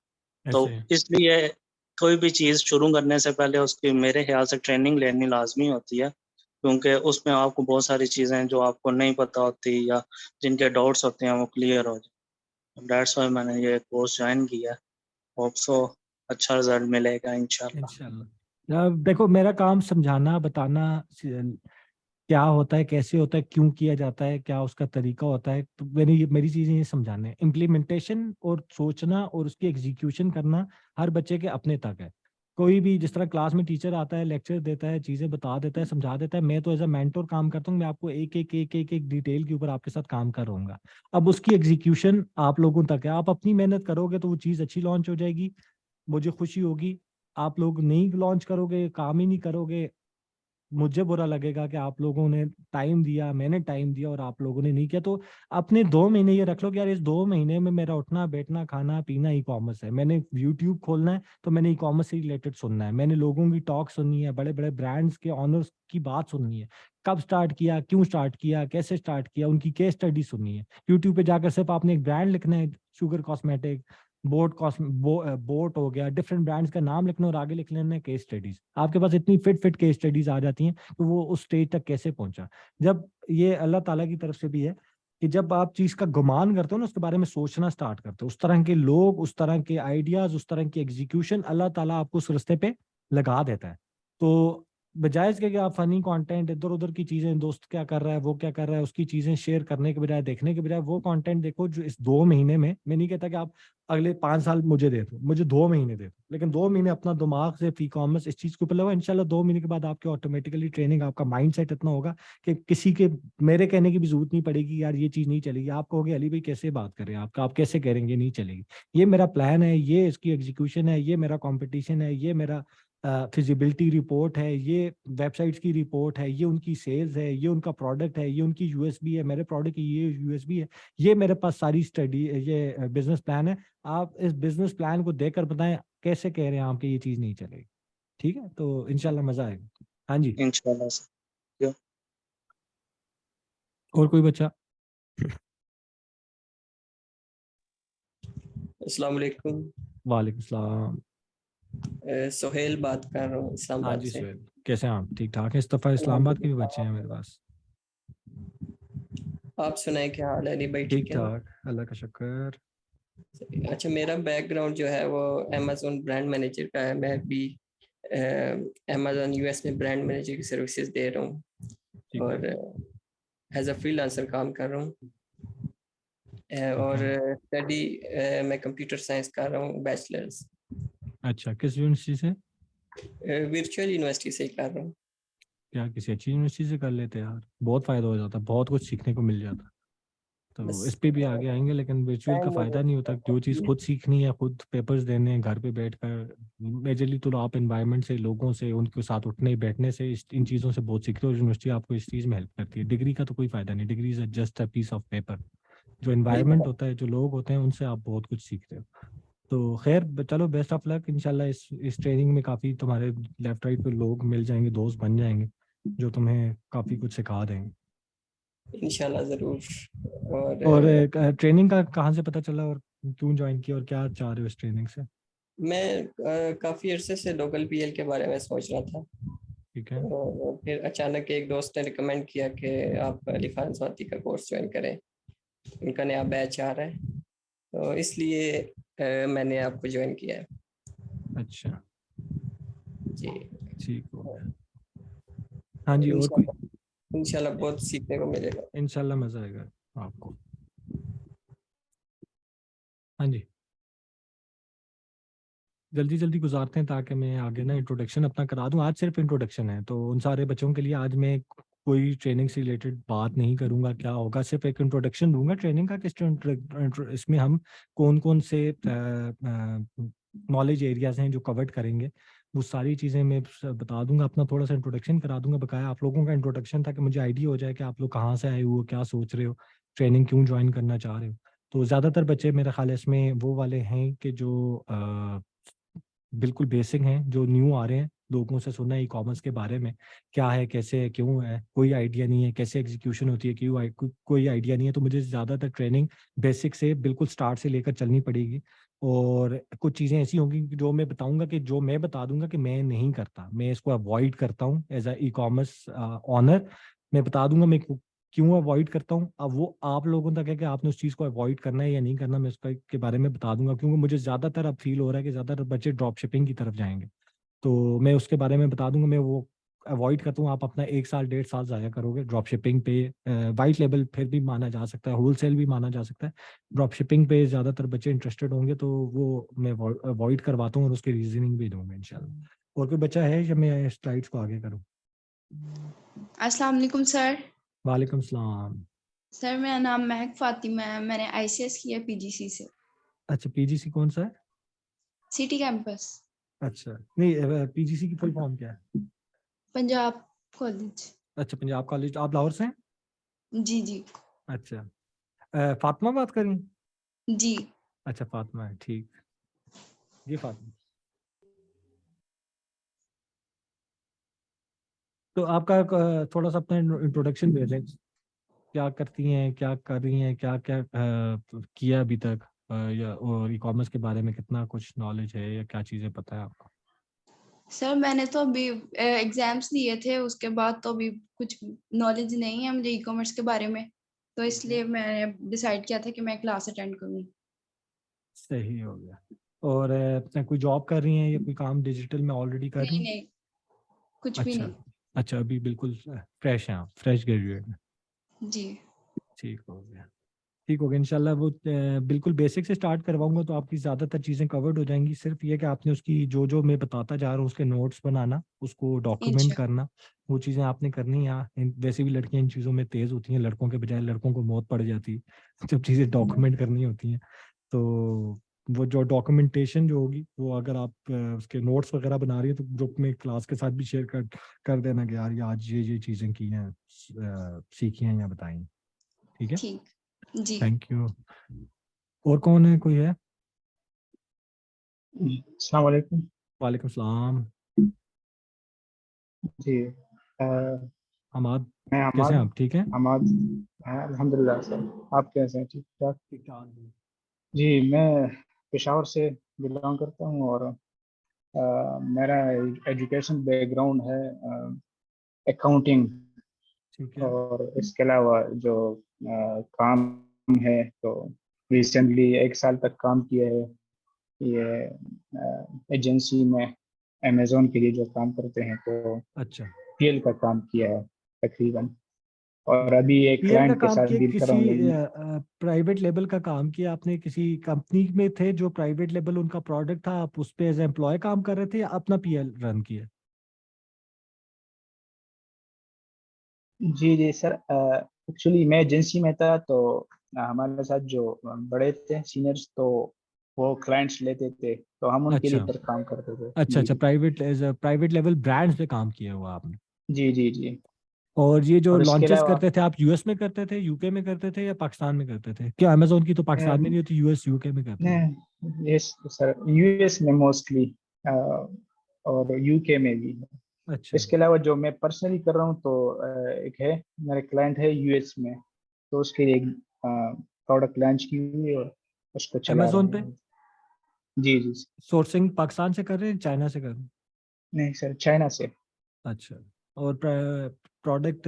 तो इसलिए कोई भी चीज़ शुरू करने से पहले उसकी मेरे ख्याल से ट्रेनिंग लेनी लाजमी होती है, क्योंकि उसमें आपको बहुत सारी चीज़ें जो आपको नहीं पता होती या जिनके डाउट्स होते हैं वो क्लियर हो जाए। दैट्स वाई मैंने ये कोर्स ज्वाइन किया है। होप सो अच्छा रिजल्ट मिलेगा इंशाल्लाह। देखो मेरा काम समझाना, बताना क्या होता है, कैसे होता है, क्यों किया जाता है, क्या उसका तरीका होता है, तो मेरी चीजें ये समझाने हैं। इम्प्लीमेंटेशन और सोचना और उसकी एग्जीक्यूशन करना हर बच्चे के अपने तक है। कोई भी जिस तरह क्लास में टीचर आता है, लेक्चर देता है, चीजें बता देता है, समझा देता है, मैं तो एज अ मेंटोर काम करता हूँ, मैं आपको एक डिटेल के ऊपर आपके साथ काम कर रहूंगा। अब उसकी एग्जीक्यूशन आप लोगों तक है, आप अपनी मेहनत करोगे तो वो चीज अच्छी लॉन्च हो जाएगी, मुझे खुशी होगी। आप लोग नहीं लॉन्च करोगे, काम ही नहीं करोगे, मुझे बुरा लगेगा कि आप लोगों ने टाइम दिया, मैंने टाइम दिया और आप लोगों ने नहीं किया। तो अपने 2 महीने ये रख लो कि यार इस 2 महीने में मेरा उठना बैठना खाना पीना ई कॉमर्स है, मैंने यूट्यूब खोलना है तो मैंने ई कॉमर्स से रिलेटेड सुनना है, मैंने लोगों की टॉक सुननी है, बड़े बड़े ब्रांड्स के ऑनर्स की बात सुननी है, कब स्टार्ट किया, क्यों स्टार्ट किया, कैसे स्टार्ट किया, उनकी केस स्टडी सुननी है। यूट्यूब पे जाकर सिर्फ आपने एक ब्रांड लिखना है, शुगर कॉस्मेटिक, बोट हो गया, डिफरेंट ब्रांड्स का नाम लिखना और आगे लिख लेना केस स्टडीज। आपके पास इतनी फिट केस स्टडीज आ जाती हैं तो वो उस स्टेज तक कैसे पहुंचा। जब ये अल्लाह ताला की तरफ से भी है कि जब आप चीज का गुमान करते हो ना, उसके बारे में सोचना स्टार्ट करते हो, उस तरह के लोग, उस तरह के आइडियाज, उस तरह की एग्जीक्यूशन अल्लाह ताला आपको उस रास्ते पे लगा देता है। तो बजाय इसके कि आप फनी कंटेंट, इधर उधर की चीजें, दोस्त क्या कर रहा है, वो क्या कर रहा है, उसकी चीजें शेयर करने के बजाय, देखने के बजाय, वो कंटेंट देखो जो इस 2 महीने में, मैं नहीं कहता कि आप अगले 5 साल मुझे दे दो, मुझे 2 महीने दे दो, लेकिन 2 महीने अपना दिमाग से ई कॉमर्स इस चीज के ऊपर लगाओ। इंशाल्लाह 2 महीने के बाद आपके ऑटोमेटिकली ट्रेनिंग, आपका माइंडसेट इतना होगा कि किसी के मेरे कहने की भी जरूरत नहीं पड़ेगी, यार ये चीज नहीं चलेगी। आप कहोगे अली भाई कैसे बात करें, आप कैसे करेंगे, नहीं चलेगी। ये मेरा प्लान है, ये इसकी एग्जीक्यूशन है, ये मेरा कॉम्पिटिशन है, ये मेरा फिजिबिलिटी रिपोर्ट है, ये वेबसाइट्स की रिपोर्ट है, ये उनकी सेल्स है, ये उनका प्रोडक्ट है, ये उनकी यूएसबी है, मेरे प्रोडक्ट की ये यूएसबी है, ये मेरे पास सारी स्टडी, ये बिजनेस प्लान है। आप इस बिजनेस प्लान को देखकर बताएं कैसे कह रहे हैं आप कि ये चीज नहीं चलेगी। ठीक है, तो इंशाल्लाह मजा आएगा। हाँ जी, इंशाल्लाह सर। और कोई बच्चा? अस्सलाम वालेकुम। वालेकुम सलाम। सोहेल बात कर रहा हूँ हाँ इस्लामाबाद जी से। सुहेल, कैसे हैं आप? ठीक ठाक है। इस दफा इस्लामाबाद के भी बच्चे हैं मेरे पास। आप सुनाए क्या हाल है? अली भाई ठीक ठीक है? ठाक, अल्लाह का शुक्र। अच्छा, मेरा बैकग्राउंड जो है वो अमेज़न ब्रांड मैनेजर का है। मैं भी अमेज़न यूएस में ब्रांड मैनेजर की सर्विसेज दे रहा हूँ ठीक और है, एज अ फ्रीलांसर काम कर रहा हूँ। और स्टडी मैं कंप्यूटर साइंस कर रहा हूँ, बैचलर्स अच्छा, किस यूनिवर्सिटी से? वर्चुअल यूनिवर्सिटी से ही कर रहा हूँ। क्या किसी अच्छी यूनिवर्सिटी से कर लेते यार, बहुत फायदा हो जाता, बहुत कुछ सीखने को मिल जाता। तो बस इस पे भी आगे आएंगे, लेकिन वर्चुअल का टाइम फायदा नहीं होता। जो चीज़ खुद सीखनी है, खुद पेपर्स देने हैं घर पे बैठकर, मेजरली तो आप एनवायरनमेंट से, लोगों से, उनके साथ उठने बैठने से, इन चीज़ों से बहुत सीखते हो। यूनिवर्सिटी आपको इस चीज़ में हेल्प करती है। डिग्री का तो कोई फायदा नहीं, degree is just a piece of paper. जो एनवायरनमेंट होता है, जो लोग होते हैं, उनसे आप बहुत कुछ सीखते हो। तो खैर चलो, बेस्ट ऑफ लक। इंशाल्लाह इस ट्रेनिंग में काफ़ी तुम्हारे लेफ्ट राइट पे लोग मिल जाएंगे, दोस्त बन जाएंगे जो तुम्हें काफ़ी कुछ सिखा देंगे। इंशाल्लाह ज़रूर। और और ट्रेनिंग का कहाँ से पता चला और क्यों ज्वाइन किया और क्या चाह रहे हो इस ट्रेनिंग से? मैं काफ़ी अरसे से लोकल पीएल के बारे में सोच रहा था। ठीक है, और फिर अचानक एक दोस्त ने रिकमेंड किया कि आप अली खान स्वाति का कोर्स ज्वाइन करें, उनका नया बैच आ रहा है, तो इसलिए मैंने आपको ज्वाइन किया है अच्छा, जी। ठीक हो गया। हाँ जी, और कोई? इंशाल्लाह बहुत सीखने को मिलेगा। इंशाल्लाह मज़ा आएगा आपको। हाँ जी, जल्दी जल्दी गुजारते हैं ताकि मैं आगे ना इंट्रोडक्शन अपना करा दूं। आज सिर्फ इंट्रोडक्शन है, तो उन सारे बच्चों के लिए आज मैं कोई ट्रेनिंग से रिलेटेड बात नहीं करूंगा। क्या होगा, सिर्फ एक इंट्रोडक्शन दूंगा ट्रेनिंग का कि इसमें हम कौन कौन से नॉलेज एरियाज हैं जो कवर्ड करेंगे, वो सारी चीज़ें मैं बता दूंगा। अपना थोड़ा सा इंट्रोडक्शन करा दूंगा, बकाया आप लोगों का इंट्रोडक्शन, ताकि मुझे आइडिया हो जाए कि आप लोग कहाँ से आए हुए हो, क्या सोच रहे हो, ट्रेनिंग क्यों ज्वाइन करना चाह रहे हो। तो ज़्यादातर बच्चे मेरे ख्याल है इसमें वो वाले हैं कि जो बिल्कुल बेसिक हैं, जो न्यू आ रहे हैं, लोगों से सुना ई कॉमर्स के बारे में, क्या है, कैसे है, क्यों है, कोई आइडिया नहीं है, कैसे एग्जीक्यूशन होती है, क्यों कोई आइडिया नहीं है। तो मुझे ज़्यादातर ट्रेनिंग बेसिक से बिल्कुल स्टार्ट से लेकर चलनी पड़ेगी। और कुछ चीज़ें ऐसी होंगी जो मैं बताऊंगा, कि जो मैं बता दूंगा कि मैं नहीं करता, मैं इसको अवॉइड करता हूँ as a e commerce owner. मैं बता दूंगा मैं क्यों अवॉइड करता हूँ। अब वो आप लोगों तक है कि आपने उस चीज़ को अवॉइड करना है या नहीं करना, मैं उसका के बारे में बता दूंगा। क्योंकि मुझे ज़्यादातर अब फील हो रहा है कि ज़्यादातर बच्चे ड्रॉप शिपिंग की तरफ जाएंगे, तो मैं उसके बारे में बता दूंगा। मैं वो अवॉइड करता हूँ। आप अपना 1 साल 1.5 साल ज़ाया करोगे ड्रॉप शिपिंग पे। वाइट लेवल फिर भी माना जा सकता है, होल सेल भी माना जा सकता है, ड्रॉप शिपिंग पे ज़्यादातर बच्चे इंटरेस्टेड होंगे, तो वो मैं अवॉइड करवाता हूँ और उसकी रीजनिंग भी दूंगा इंशाल्लाह। और कोई बच्चा है या मैं स्लाइड्स को आगे करूँ? अस्सलाम वालेकुम सर। वालेकुम सलाम। सर मेरा नाम महक फातिमा है, मैंने आईसीएस किया पीजीसी से, अच्छा, पीजीसी कौन सा है? सिटी कैंपस, अच्छा, नहीं पीजीसी की फुल फॉर्म क्या है? पंजाब कॉलेज। अच्छा, पंजाब कॉलेज। आप लाहौर से हैं? जी जी अच्छा, फातिमा बात करें? जी। अच्छा, फातिमा है, ठीक। जी फातिमा, तो आपका थोड़ा सा अपना इंट्रोडक्शन दे दें। क्या करती हैं, क्या कर रही हैं, क्या क्या किया अभी तक, या और ई कॉमर्स के बारे में कितना कुछ नॉलेज है या क्या चीज़ें पता है आपको? सर मैंने तो अभी एग्जाम्स दिए थे, उसके बाद तो अभी कुछ नॉलेज नहीं है मुझे ई कॉमर्स के बारे में, तो इसलिए मैंने डिसाइड किया था कि मैं क्लास अटेंड करूँ। सही हो गया। और कोई जॉब कर रही हैं या कोई काम डिजिटल में ऑलरेडी कर रही नहीं हैं? नहीं, कुछ भी अच्छा, नहीं। अच्छा, अभी बिल्कुल फ्रेश हैं आप, फ्रेश ग्रेजुएट हैं। जी ठीक हो गया, ठीक हो गया। इंशाल्लाह वो बिल्कुल बेसिक से स्टार्ट करवाऊंगा तो आपकी ज़्यादातर चीज़ें कवर्ड हो जाएंगी। सिर्फ ये कि आपने उसकी जो जो मैं बताता जा रहा हूँ उसके नोट्स बनाना, उसको डॉक्यूमेंट इंशाल्लाह। करना, वो चीज़ें आपने करनी है। वैसे भी लड़कियां इन चीज़ों में तेज़ होती हैं, लड़कों के बजाय लड़कों को मौत पड़ जाती है जब चीज़ें डॉक्यूमेंट करनी होती हैं। तो वो जो डॉक्यूमेंटेशन जो होगी वो अगर आप उसके नोट्स वगैरह बना रही है तो ग्रुप में क्लास के साथ भी शेयर कर देना कि यार ये आज ये चीज़ें की हैं, सीखी हैं या बताई हैं। ठीक है, ठीक। जी थैंक यू। और कौन है, कोई है? अस्सलाम वालेकुम। वालेकुम सलाम। जी हमाद, मैं कैसे हमाद हैं आप? ठीक हैं? हमाद हाँ, अल्हम्दुलिल्लाह सर। आप कैसे हैं? ठीक ठाक। ठीक ठाक जी। जी मैं पेशावर से बिलोंग करता हूँ और मेरा एजुकेशन बैकग्राउंड है अकाउंटिंग। ठीक है। और इसके अलावा जो काम है तो रिसेंटली 1 साल तक काम किया है ये एजेंसी में अमेजोन के लिए जो काम करते हैं तो अच्छा, पीएल का काम किया है तकरीबन। और अभी एक पीएल का क्लाइंट के काम साथ किया, डील कर किसी रहा हूँ लेकिन प्राइवेट लेवल का काम किया आपने? किसी कंपनी में थे जो प्राइवेट लेवल उनका प्रोडक्ट था, आप उस पे एज एम्प्लॉय काम कर रहे थे या अपना पीएल रन किया? जी जी सर एक्चुअली मैं एजेंसी में था तो हमारे साथ जो बड़े थे सीनियर्स तो वो क्लाइंट्स लेते थे तो हम उनके लिए अच्छा, फिर काम करते थे। अच्छा, जी अच्छा, जी private as private level brands पे काम किया हुआ आपने। जी जी जी। और ये जो और इसके लॉन्चेस अलावा करते थे आप यूएस में करते थे, यूके में करते थे या पाकिस्तान में करते थे? क्या अमेजोन की तो पाकिस्तान में नहीं होती, यूएस यूके में करते थे? यस सर यूएस में मोस्टली और यूके में भी। अच्छा, इसके अलावा जो मैं पर्सनली कर रहा हूँ तो एक है मेरा क्लाइंट है यूएस में तो उसके लिए एक प्रोडक्ट लॉन्च की हुई है और उसको चला रहे अमेजोन पे हैं। जी जी सोर्सिंग पाकिस्तान से कर रहे हैं, चाइना से कर रहे हैं? नहीं सर चाइना से। अच्छा। और प्रोडक्ट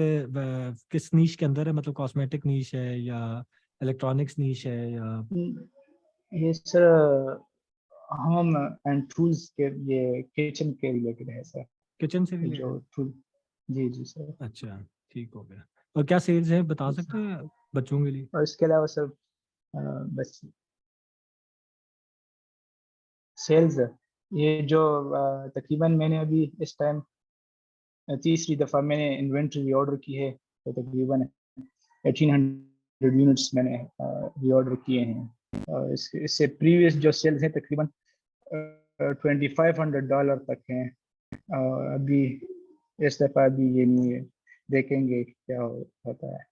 किस नीश के अंदर है, मतलब कॉस्मेटिक नीश है या इलेक्ट्रॉनिक्स नीश है या? ये सर होम एंड टूल्स के ये किचन के रिलेटेड है सर। किचन से जो रिलेटेड? टूल जी जी सर। अच्छा, ठीक हो गया। और क्या सेल्स है बता सकते हैं बच्चों के लिए? और इसके अलावा सर बस सेल्स ये जो तकरीबन मैंने अभी इस टाइम तीसरी दफ़ा मैंने इन्वेंट्री ऑर्डर की है तो तकरीबन 1800 यूनिट्स मैंने रीऑर्डर किए हैं। इससे प्रीवियस जो सेल्स हैं तकरीबन $2500 तक हैं। अभी इस दफ़ा अभी ये नहीं है, देखेंगे क्या होता है।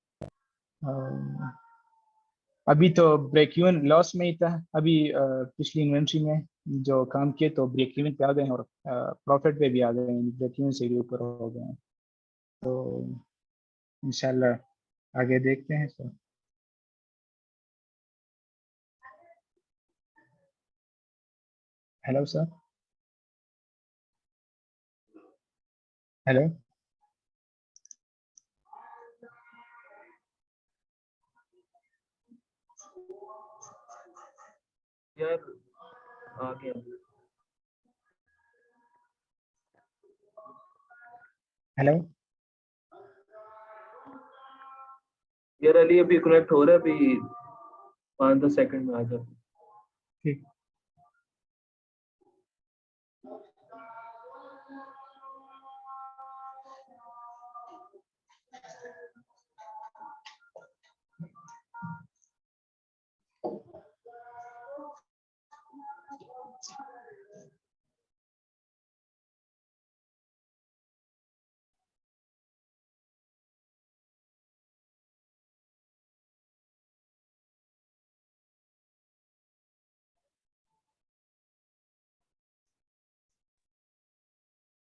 अभी तो ब्रेक इवन लॉस में ही था। अभी पिछली इन्वेंट्री में जो काम किए तो ब्रेक इवन पे आ गए हैं और प्रॉफिट पे भी आ गए हैं, ब्रेक इवन से भी ऊपर हो गए हैं। तो इंशाल्लाह आगे देखते हैं सर। Hello sir. हेलो। यार आ गया हेलो। यार अली, अभी कनेक्ट हो रहा है, अभी 5-10 सेकंड में आ जाओ। ठीक।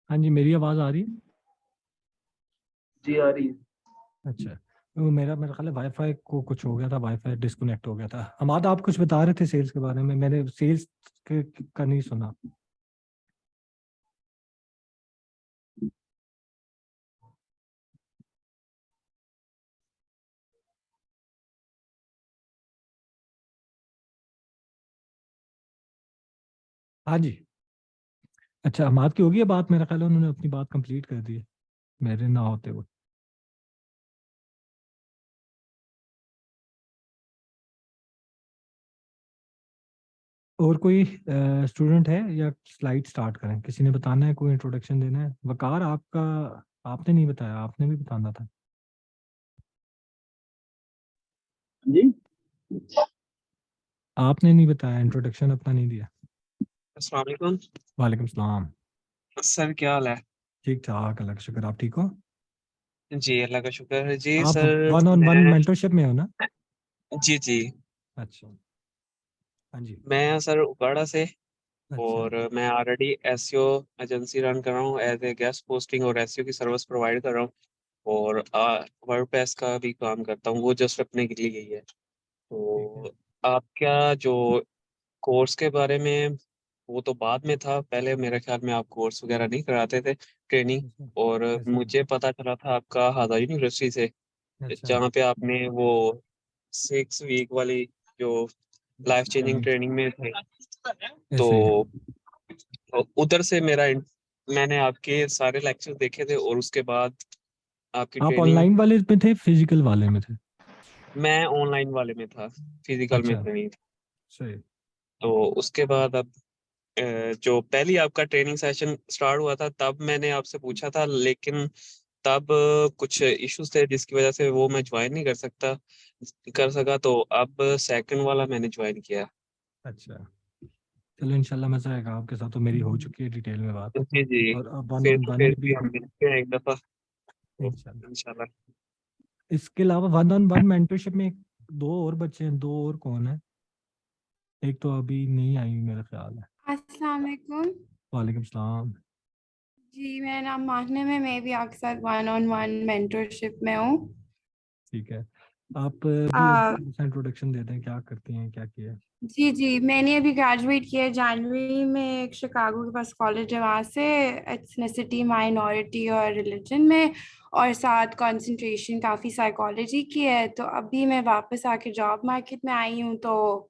हाँ जी, मेरी आवाज़ आ रही है? जी आ रही है। अच्छा, वो मेरा ख्याल है वाईफाई को कुछ हो गया था, वाईफाई डिस्कनेक्ट हो गया था। हमाद आप कुछ बता रहे थे सेल्स के बारे में, मैंने सेल्स का नहीं सुना। हाँ जी, अच्छा हमाद की होगी ये बात, मेरा ख्याल है उन्होंने अपनी बात कंप्लीट कर दी है मेरे ना होते हुए। और कोई स्टूडेंट है या स्लाइड स्टार्ट करें? किसी ने बताना है, कोई इंट्रोडक्शन देना है? वकार आपका, आपने नहीं बताया, आपने भी बताना था। जी आपने नहीं बताया, इंट्रोडक्शन अपना नहीं दिया। अस्सलाम वालेकुम वालेकुम सलाम। सर, क्या हाल है? ठीक ठाक, अल्लाह का शुक्र। आप ठीक हो? जी, अल्लाह का शुक्र है जी। आप सर, 1-on-1 मैं मेंटरशिप में हो ना? जी अच्छा, हाँ जी। मैं सर उकाड़ा से, अच्छा और मैं ऑलरेडी एसईओ एजेंसी रन कर रहा हूँ एज ए गेस्ट पोस्टिंग, और एसईओ की सर्विस प्रोवाइड कर रहा हूँ, और वर्डप्रेस का भी काम करता हूँ। वो जस्ट अपने के लिए ही है। ठीक है। तो आपका जो कोर्स के बारे में, वो तो बाद में था। पहले मेरे ख्याल में आप कोर्स वगैरह नहीं कराते थे, ट्रेनिंग। ऐसा और ऐसा मुझे पता चला था आपका हादा यूनिवर्सिटी से, अच्छा जहाँ पे आपने वो 6 वीक वाली जो लाइफ चेंजिंग ट्रेनिंग में थे। तो ऐसे ही। उधर से मैंने आपके सारे लेक्चर देखे थे, और उसके बाद आपकी आप ट्रेनिंग। ऑनलाइन वाले में थे, फिजिकल वाले में थे? मैं ऑनलाइन वाले में था, फिजिकल में अच्छा, तो नहीं था। सही। तो उसके बाद अब जो पहली आपका ट्रेनिंग सेशन स्टार्ट हुआ था, तब मैंने आपसे पूछा था, लेकिन तब कुछ इश्यूज थे जिसकी वजह से वो मैं ज्वाइन नहीं कर सका। तो अब सेकंड वाला मैंने ज्वाइन किया। अच्छा, चलो इंशाल्लाह मजा आएगा आपके साथ, तो मेरी हो चुकी है डिटेल में बात। जी जी, और अब one face on to one face में भी भी हम मिलते हैं एक दफा, तो इंशाल्लाह। इंशाल्लाह। इसके अलावा 1-on-1 मेंटरशिप में दो और बच्चे हैं, दो और कौन है? एक तो अभी नहीं आई मेरा ख्याल है। अस्सलाम वालेकुम। वालेकुम सलाम। जी, मेरा नाम माहना है, मैं भी आपके साथ 1-on-1 मेंटरशिप में हूँ। ठीक है, आप भी इंट्रोडक्शन दे दें, क्या करती हैं, क्या किया है? जी, मैंने अभी ग्रेजुएट किया है जनवरी में, एक शिकागो के पास कॉलेज है वहाँ से, एथनिसिटी माइनॉरिटी और रिलीजन में, और साथ कंसंट्रेशन काफ़ी साइकोलॉजी की है। तो अभी मैं वापस आके जॉब मार्केट में आई हूँ, तो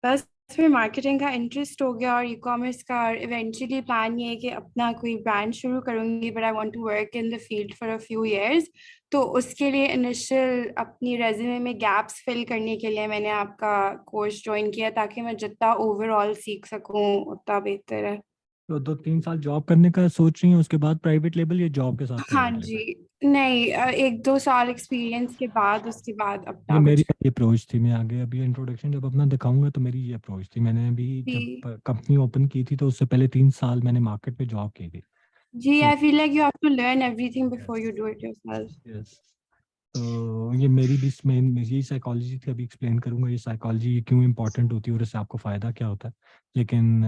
बस फिर मार्केटिंग का इंटरेस्ट हो गया और ई कॉमर्स का। इवेंचुअली प्लान ये है कि अपना कोई ब्रांड शुरू करूँगी, but I want to work in the field for a few years. तो उसके लिए इनिशियल अपनी रेज्यूमे में गैप्स फिल करने के लिए मैंने आपका कोर्स ज्वाइन किया, ताकि मैं जितना ओवरऑल सीख सकूँ उतना बेहतर है। तो 2-3 साल जॉब करने का सोच रही हैं, उसके बाद प्राइवेट लेबल, या जॉब के साथ हाँ प्राइवेट लेबल? जी, नहीं, 1-2 साल एक्सपीरियंस के बाद उसके बाद ये अपना मेरी कुछ। ये अप्रोच थी। मैं आगे अभी इंट्रोडक्शन जब अपना दिखाऊंगा तो मेरी ये अप्रोच थी। मैंने अभी जब जी कंपनी ओपन की थी तो उससे पहले 3 साल मैंने मार्केट में जॉब की थी। जी, तो I feel like you have to learn everything before yes you do it yourself. Yes, तो ये मेरी भी मेन यही साइकोलॉजी थी। अभी एक्सप्लेन करूंगा ये साइकोलॉजी क्यों इंपॉर्टेंट होती है और इससे आपको फ़ायदा क्या होता है। लेकिन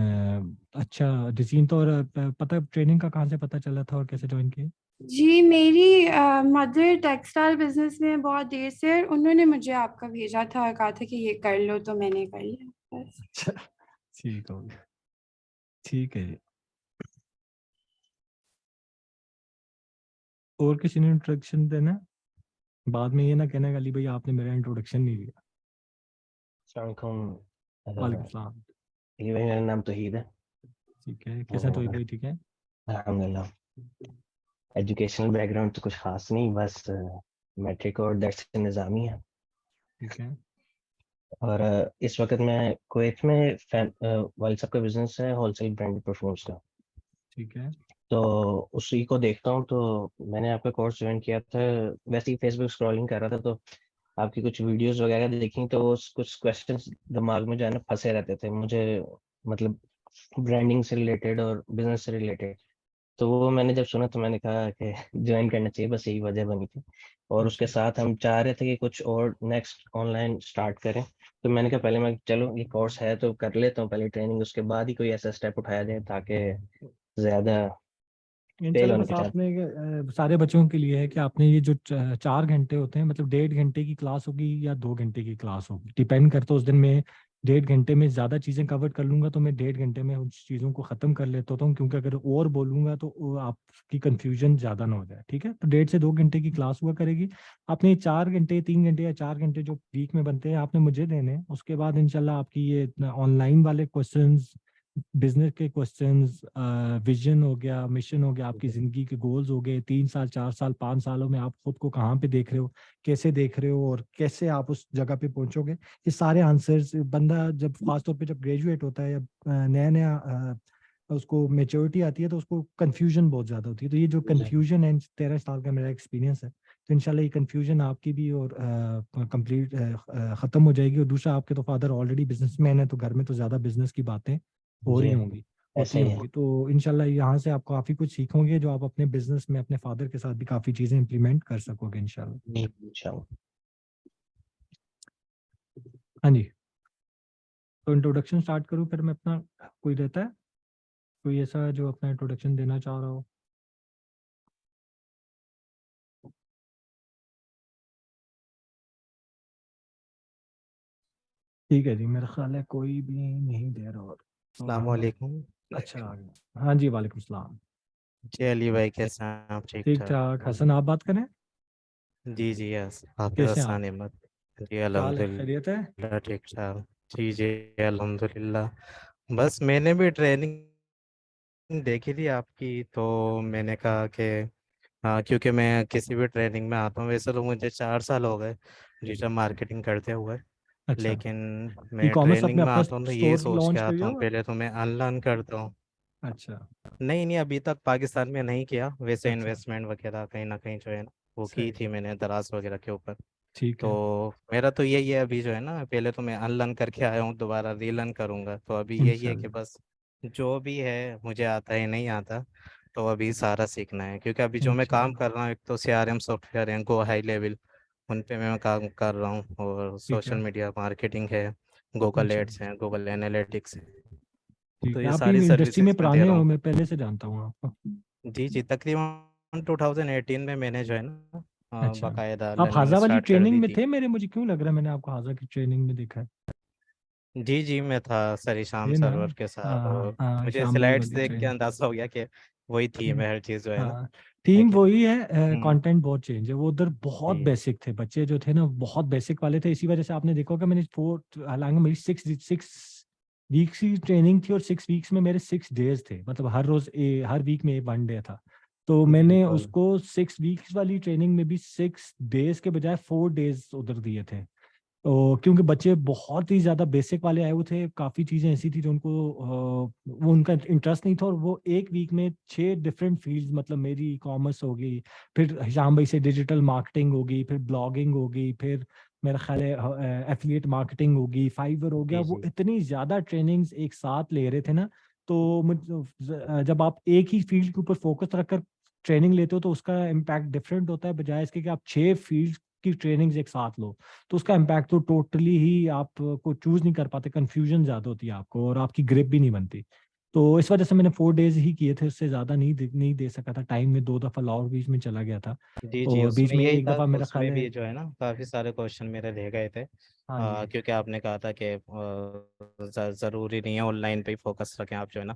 अच्छा जसीन, तो और पता ट्रेनिंग का कहाँ से पता चला था और कैसे ज्वाइन किया? जी, मेरी मदर टेक्सटाइल बिजनेस में बहुत देर से, उन्होंने मुझे आपका भेजा था और कहा था कि ये कर लो, तो मैंने कर लिया बस। अच्छा, ठीक हो गया, ठीक है जी। और किसी ने इंट्रोडक्शन देना है? बाद में ये ना कहना अली भाई आपने मेरा इंट्रोडक्शन नहीं दिया। वालेकुम सलाम। ये भाई मेरा नाम तौहीद है। ठीक है, कैसे तो भाई? ठीक है, अल्हम्दुलिल्लाह। एजुकेशनल बैकग्राउंड तो कुछ खास नहीं, बस मैट्रिक और दर्स निज़ामी है। ठीक है। और इस वक्त मैं कुवैत में वाइल साहब का बिजनेस है होलसेल ब्रांडेड परफ्यूम्स का, ठीक है। तो उसी को देखता हूँ। तो मैंने आपका कोर्स ज्वाइन किया था, वैसे ही फेसबुक स्क्रॉलिंग कर रहा था, तो आपकी कुछ वीडियोस वगैरह देखी, तो कुछ क्वेश्चंस दिमाग में जो है ना फंसे रहते थे मुझे, मतलब ब्रांडिंग से रिलेटेड और बिजनेस से रिलेटेड। तो वो मैंने जब सुना तो मैंने कहा कि ज्वाइन करना चाहिए, बस यही वजह बनी थी। और उसके अच्छा, साथ हम चाह रहे थे कि कुछ और नेक्स्ट ऑनलाइन स्टार्ट करें। तो मैंने कहा पहले मैं चलो ये कोर्स है तो कर लेता हूँ पहले ट्रेनिंग, उसके बाद ही कोई ऐसा स्टेप उठाया जाए ताकि ज़्यादा इंशाल्लाह होने बस के चांस। आपने सारे बच्चों के लिए है कि आपने ये जो 4 घंटे होते हैं, मतलब 1.5 घंटे की क्लास होगी या 2 घंटे की क्लास होगी, डिपेंड करता है उस दिन में 1.5 घंटे में ज़्यादा चीज़ें कवर कर लूंगा तो मैं 1.5 घंटे में उन चीज़ों को ख़त्म कर लेता हूँ, क्योंकि अगर और बोलूंगा तो वो आपकी कंफ्यूजन ज़्यादा ना हो जाए। ठीक है, तो 1.5 से 2 घंटे की क्लास हुआ करेगी। आपने 4 घंटे 3 घंटे या 4 घंटे जो वीक में बनते हैं आपने मुझे देने हैं। उसके बाद इंशाल्लाह आपकी ये ऑनलाइन वाले क्वेश्चंस, बिजनेस के क्वेश्चंस, विजन हो गया, मिशन हो गया, आपकी जिंदगी के गोल्स हो गए, 3 साल 4 साल 5 सालों में आप खुद को कहाँ पे देख रहे हो, कैसे देख रहे हो और कैसे आप उस जगह पे पहुंचोगे, ये सारे आंसर्स बंदा जब खासतौर पे जब ग्रेजुएट होता है या नया नया उसको मेच्योरिटी आती है तो उसको कंफ्यूजन बहुत ज्यादा होती है। तो ये जो कंफ्यूजन है, 13 साल का मेरा एक्सपीरियंस है, तो इंशाल्लाह ये कंफ्यूजन आपकी भी और कंप्लीट खत्म हो जाएगी। और दूसरा, आपके तो फादर ऑलरेडी बिजनेसमैन है, तो घर में तो ज्यादा बिजनेस की बातें हो रही जी होंगी, ऐसा होती ही है। होंगी। तो इंशाल्लाह यहाँ से आप काफ़ी कुछ सीखोगे जो आप अपने बिजनेस में अपने फादर के साथ भी काफ़ी चीज़ें इंप्लीमेंट कर सकोगे इंशाल्लाह। जी इंशाल्लाह। हाँ जी, तो इंट्रोडक्शन स्टार्ट करूँ फिर मैं अपना? कोई रहता है कोई ऐसा जो अपना इंट्रोडक्शन देना चाह रहा हो? ठीक है जी, मेरा ख्याल है कोई भी नहीं दे रहा। और अस्सलाम वालेकुम। अच्छा आ गया। हाँ जी, वालेकुम सलाम। जी अली भाई कैसे हैं आप? ठीक ठीक ठाक? ठाक। हसन आप बात करें? जी जी यस, हाफिज कैसे हैं आप? हसन अहमद। जी क्या हाल है, खैरियत है? अल्हम्दुलिल्लाह ठीक ठाक। जी जी अल्हम्दुलिल्लाह। बस मैंने भी ट्रेनिंग देखी थी आपकी, तो मैंने कहा कि हाँ, क्योंकि मैं किसी भी ट्रेनिंग में आता हूँ, वैसे तो मुझे 4 साल हो गए डिजिटल मार्केटिंग करते हुए, अच्छा, लेकिन ई मैं कॉमर्स आपने ट्रेनिंग में अपना आता हूँ तो ये स्टोर सोच के लॉन्च कर आता दिया हूँ हुआ? पहले तो मैं अनलर्न करता हूँ। अच्छा नहीं नहीं, अभी तक पाकिस्तान में नहीं किया, वैसे अच्छा, इन्वेस्टमेंट वगैरह कहीं ना कहीं जो है ना वो की सही, थी मैंने दराज वगैरह के ऊपर। ठीक है, तो मेरा तो यही है अभी जो है ना, पहले तो मैं अनलर्न करके आया हूँ, दोबारा रीलर्न करूँगा, तो अभी यही है कि इंशाल्लाह बस जो भी है मुझे आता है नहीं आता, तो अभी सारा सीखना है। क्योंकि अभी जो मैं काम इंशाल्लाह, कर रहा हूँ, एक तो CRM सॉफ्टवेयर है गो हाई लेवल, उन पे मैं काम कर रहा हूँ, और ठीक सोशल है, मीडिया मार्केटिंग है, गूगल इंशाल्लाह, एड्स है, गूगल एनालिटिक्स है, तो ठीक है। ये आप सारी इंडस्ट्री में सर्विसेज मैं दे पुराने रहा हो, हूँ। मैं पहले से जानता हूँ आपको। जी जी, तकरीबन 2018 में मैंने जो है ना अच्छा, बाकायदा आप लर्निंग हाजा वाली स्टार्ट कर ट्रेनिंग दी में थी। थे मेरे, मुझे क्यों लग रहा है मैंने आपको हाजा की ट्रेनिंग में देखा है। जी जी, मैं था सरीशाम ये ना, सर्वर के हाँ साथ, हाँ और हाँ, मुझे शाम भाई स्लाइड्स वाली देख के ट्रेनिंग। अंदाजा हो गया कि वही थी हम्म, मैं हर चीज़ जो है ना, हाँ, टीम लेकिन वही है, हम्म, कंटेंट बहुत चेंज है। वो उधर बहुत जी बेसिक थे, बच्चे जो थे ना बहुत बेसिक वाले थे। इसी वजह से आपने देखा होगा मैंने 4, हालांकि मेरी 6 वीक्स की ट्रेनिंग थी और 6 वीक्स में मेरे 6 डेज थे, मतलब हर रोज हर वीक में 1 डे था। तो मैंने बिल्कुल। उसको 6 वीक्स वाली ट्रेनिंग में भी 6 डेज के बजाय 4 डेज उधर दिए थे। तो क्योंकि बच्चे बहुत ही ज्यादा बेसिक वाले आए हुए थे, काफी चीजें ऐसी थी जो उनको वो उनका इंटरेस्ट नहीं था, और वो एक वीक में 6 डिफरेंट फील्ड्स, मतलब मेरी कॉमर्स हो गई, फिर हिशाम भाई से डिजिटल मार्केटिंग होगी, फिर ब्लॉगिंग होगी, फिर मेरा ख्याल है एफिलिएट मार्केटिंग होगी, फाइवर हो गया। जी वो जी इतनी ज्यादा ट्रेनिंग्स एक साथ ले रहे थे ना, तो जब आप एक ही फील्ड के ऊपर फोकस रखकर ट्रेनिंग लेते हो तो उसका इम्पैक्ट डिफरेंट होता है, बजाय इसके कि आप 6 फील्ड की ट्रेनिंग्स एक साथ लो, तो उसका इम्पैक्ट तो टोटली ही आपको चूज नहीं कर पाते, कंफ्यूजन ज्यादा होती है आपको और आपकी ग्रिप भी नहीं बनती। तो इस वजह से मैंने 4 डेज ही किए थे, उससे ज्यादा नहीं दे सका था टाइम में। 2 दफा लाहौर बीच में चला गया था, जी जी, और बीच उसमें में यही एक था, दफा मेरा ख्याल उसमें है। भी जो है ना काफ़ी सारे क्वेश्चन मेरे रह गए थे, हाँ जी, क्योंकि आपने कहा था कि ज़रूरी नहीं है ऑनलाइन पे ही फोकस रखें आप, जो है ना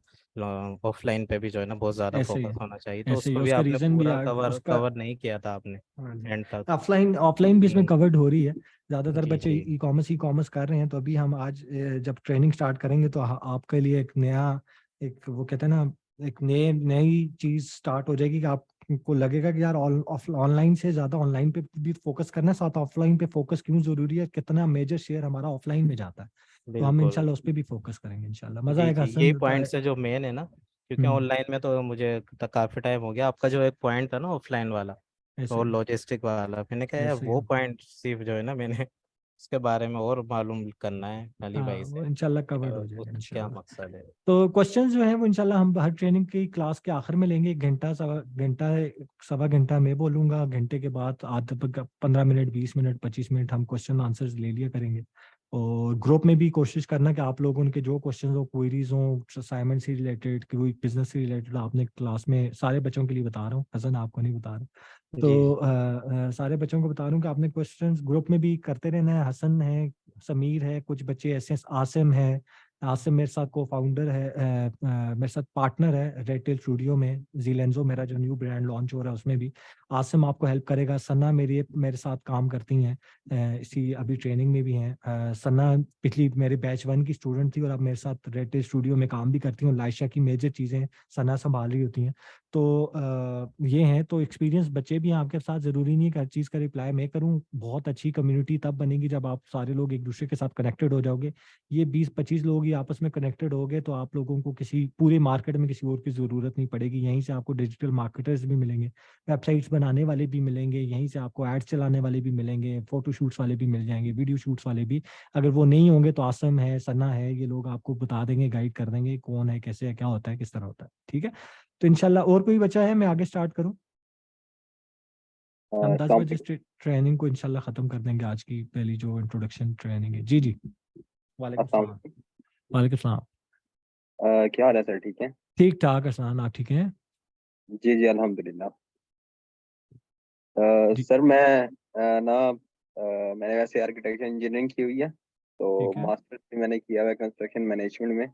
ऑफलाइन पे भी जो है ना बहुत ज़्यादा ऐसे ही फोकस है, होना चाहिए, तो ऐसे ही उसको है। भी उसका आपने रीजन भी पूरा कवर उसका। कवर नहीं किया था आपने हाँ जी, एंड तक। ऑफलाइन ऑफलाइन भी इसमें हम्म, कवर्ड हो रही है। ज्यादातर जी बच्चे जी ई कॉमर्स कर रहे हैं, तो अभी हम आज जब ट्रेनिंग स्टार्ट करेंगे तो आपके लिए एक नया, एक वो कहते हैं ना, एक नई चीज स्टार्ट हो जाएगी कि आपको लगेगा कि यार ऑनलाइन से ज्यादा ऑनलाइन पे भी फोकस करना है, साथ ऑफलाइन पे फोकस क्यों जरूरी है, कितना मेजर शेयर हमारा ऑफलाइन में जाता है। तो हम बिल्कुल। इंशाल्लाह उस पर भी फोकस करेंगे, इंशाल्लाह मजा जी आएगा जी, यही हसन। पॉइंट्स है जो मेन है ना, क्योंकि हम्म, ऑनलाइन में तो मुझे काफ़ी टाइम हो गया। आपका जो एक पॉइंट था ना ऑफलाइन वाला, ऐसे तो ही लॉजिस्टिक वाला, मैंने कहा यार ऐसे ही वो है। पॉइंट सिर्फ जो है ना मैंने उसके बारे में और मालूम करना है अली हाँ, भाई से, वो इंशाल्लाह कवर्ड हो जाएगा उसका क्या इंशाल्लाह। मकसद है। तो क्वेश्चंस जो है वो इंशाल्लाह हम हर ट्रेनिंग की क्लास के आखिर में लेंगे। 1 घंटा सवा घंटा मैं बोलूंगा, घंटे के बाद आधा 15 मिनट 20 मिनट 25 मिनट हम क्वेश्चन आंसर्स ले लिया करेंगे। और ग्रुप में भी कोशिश करना कि आप लोग उनके जो क्वेश्चन हो, क्वेरीज हो, असाइनमेंट से रिलेटेड, कोई बिजनेस से रिलेटेड, आपने क्लास में सारे बच्चों के लिए बता रहा हूँ, हसन आपको नहीं बता रहा, तो सारे बच्चों को बता रहा हूँ कि आपने क्वेश्चंस ग्रुप में भी करते रहना है। हसन है, समीर है, कुछ बच्चे ऐसे, आसिम है, आसिम मेरे साथ को फाउंडर है, मेरे साथ पार्टनर है रेड टेल स्टूडियो में, जीलेंजो मेरा जो न्यू ब्रांड लॉन्च हो रहा है उसमें भी आसिम आपको हेल्प करेगा। सन्ना मेरे साथ काम करती हैं, इसी अभी ट्रेनिंग में भी हैं। सन्ना पिछली मेरे बैच 1 की स्टूडेंट थी और अब मेरे साथ रेड टेल स्टूडियो में काम भी करती हूँ। लाइशा की मेजर चीज़ें सन्ना संभाल रही होती हैं। तो ये हैं, तो एक्सपीरियंस बच्चे भी हैं आपके साथ, ज़रूरी नहीं कि हर चीज़ का रिप्लाई मैं करूँ। बहुत अच्छी कम्युनिटी तब बनेगी जब आप सारे लोग एक दूसरे के साथ कनेक्टेड हो जाओगे। ये 20-25 लोग ही आपस में कनेक्टेड हो गए तो आप लोगों को किसी पूरे मार्केट में किसी और की ज़रूरत नहीं पड़ेगी। यहीं से आपको डिजिटल मार्केटर्स भी मिलेंगे, वेबसाइट्स बनाने वाले भी मिलेंगे, यहीं से आपको एड्स चलाने वाले भी मिलेंगे, फोटो शूट्स वाले भी मिल जाएंगे, वीडियो शूट्स वाले भी। अगर वो नहीं होंगे तो आसम है, सन्ना है, ये लोग आपको बता देंगे, गाइड कर देंगे कौन है, कैसे है, क्या होता है, किस तरह होता है। ठीक है, तो इंशाल्लाह। और कोई बच्चा है, मैं आगे स्टार्ट करूं? हम 10 बजे ट्रेनिंग को इंशाल्लाह खत्म कर देंगे, आज की पहली जो इंट्रोडक्शन ट्रेनिंग है। जी जी, वालेकुम सलाम। वालेकुम सलाम। क्या हाल है सर? ठीक है? ठीक ठाक हसन, आप ठीक हैं? जी जी अल्हम्दुलिल्लाह। जी सर मैं मैंने वैसे आर्किटेक्चर इंजीनियरिंग की हुई है, तो ठीक है। मास्टर्स भी मैंने किया हुआ है कंस्ट्रक्शन मैनेजमेंट में।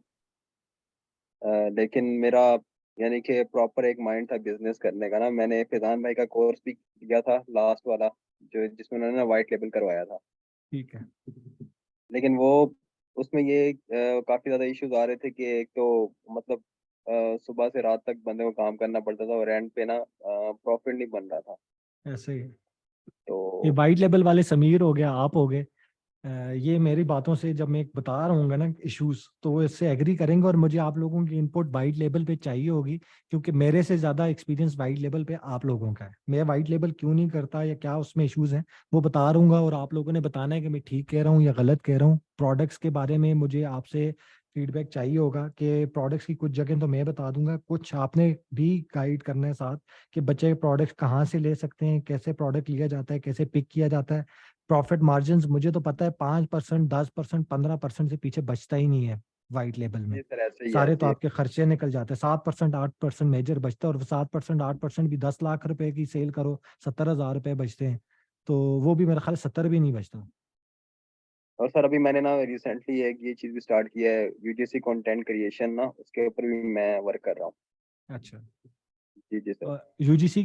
लेकिन मेरा यानी कि प्रॉपर एक माइंड था बिजनेस करने का ना। मैंने फैजान भाई का कोर्स भी किया था लास्ट वाला, जो जिसमें उन्होंने ना वाइट लेबल करवाया था। ठीक है। लेकिन वो उसमें ये काफ़ी ज़्यादा इश्यूज आ रहे थे कि एक तो मतलब सुबह से रात तक बंदे को काम करना पड़ता था और एंड पे ना प्रॉफिट नहीं बन रहा था। ऐसे ही ये तो वाइट लेवल वाले समीर हो गया, आप हो गए, ये मेरी बातों से जब मैं बता रहा हूँ ना इश्यूज, तो वो इससे एग्री करेंगे और मुझे आप लोगों की इनपुट वाइट लेवल पे चाहिए होगी, क्योंकि मेरे से ज्यादा एक्सपीरियंस वाइट लेवल पे आप लोगों का है। मैं वाइट लेवल क्यों नहीं करता या क्या उसमें इश्यूज हैं वो बता रहूंगा, और आप लोगों ने बताना है कि मैं ठीक कह रहा हूँ या गलत कह रहा हूँ। प्रोडक्ट्स के बारे में मुझे आपसे फीडबैक चाहिए होगा कि प्रोडक्ट्स की कुछ जगह तो मैं बता दूंगा, कुछ आपने भी गाइड करना है साथ कि बच्चे प्रोडक्ट्स कहाँ से ले सकते हैं, कैसे प्रोडक्ट लिया जाता है, कैसे पिक किया जाता है। प्रॉफिट मार्जिन मुझे तो पता है 5%, 10%, 15% से पीछे बचता ही नहीं है वाइट लेबल में। ये सर ऐसे ही है सारे तो कि आपके खर्चे निकल जाते हैं। 7%, 8% मेजर बचता है, और 7%, 8% भी 10 लाख रुपए की सेल करो 70,000 रुपए बचते हैं, तो वो भी मेरा ख्याल 70 भी नहीं बचता। और सर अभी मैंने ना रिसेंटली एक ये चीज़ भी स्टार्ट किया है, यूजीसी कंटेंट क्रिएशन ना, उसके ऊपर भी मैं वर्क कर रहा हूँ। अच्छा, जी जी सर। यूजीसी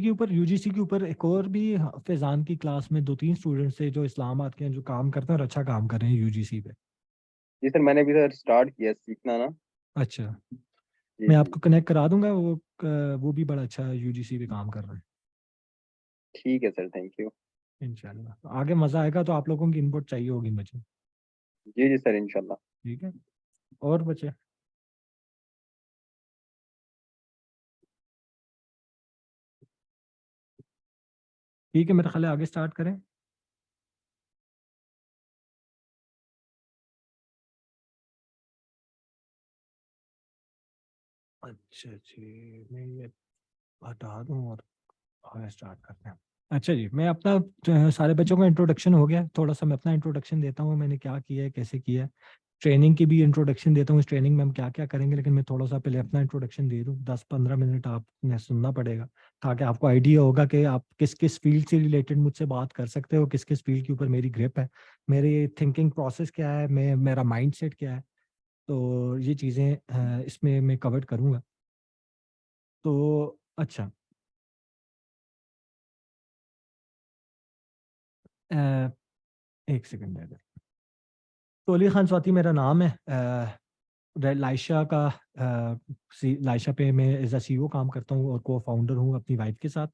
के ऊपर एक और भी फैजान की क्लास में 2-3 स्टूडेंट्स थे जो इस्लामाबाद के हैं, जो काम करते हैं और अच्छा काम कर रहे हैं यूजीसी पे। जी सर मैंने भी सर स्टार्ट किया है सीखना ना। अच्छा, जी मैं जी आपको कनेक्ट करा दूंगा, वो भी बड़ा अच्छा यूजीसी पे काम कर रहा है। ठीक है सर, थैंक यू। इंशाल्लाह आगे मजा आएगा, तो आप लोगों की इनपुट चाहिए होगी मुझे। जी जी सर इंशाल्लाह। ठीक है, और बचे? ठीक है, मेरा ख्याल है आगे स्टार्ट करें। अच्छा जी, मैं ये हटा दूं और आगे स्टार्ट करते हैं। अच्छा जी, मैं अपना सारे बच्चों का इंट्रोडक्शन हो गया, थोड़ा सा मैं अपना इंट्रोडक्शन देता हूँ, मैंने क्या किया है, कैसे किया है। ट्रेनिंग की भी इंट्रोडक्शन देता हूँ, इस ट्रेनिंग में हम क्या क्या करेंगे, लेकिन मैं थोड़ा सा पहले अपना इंट्रोडक्शन दे दूँ। 10-15 मिनट आपने सुनना पड़ेगा, ताकि आपको आइडिया होगा कि आप किस किस फील्ड से रिलेटेड मुझसे बात कर सकते हो, किस किस फील्ड के ऊपर मेरी ग्रिप है, मेरी थिंकिंग प्रोसेस क्या है, मेरा माइंड सेट क्या है। तो ये चीज़ें इसमें मैं कवर करूँगा। तो अच्छा, अ, एक सेकंड है। तो अली खान स्वाति मेरा नाम है। लाइशा का लाइशा पे मैं एज अ सीईओ काम करता हूँ और को फाउंडर हूँ अपनी वाइफ के साथ।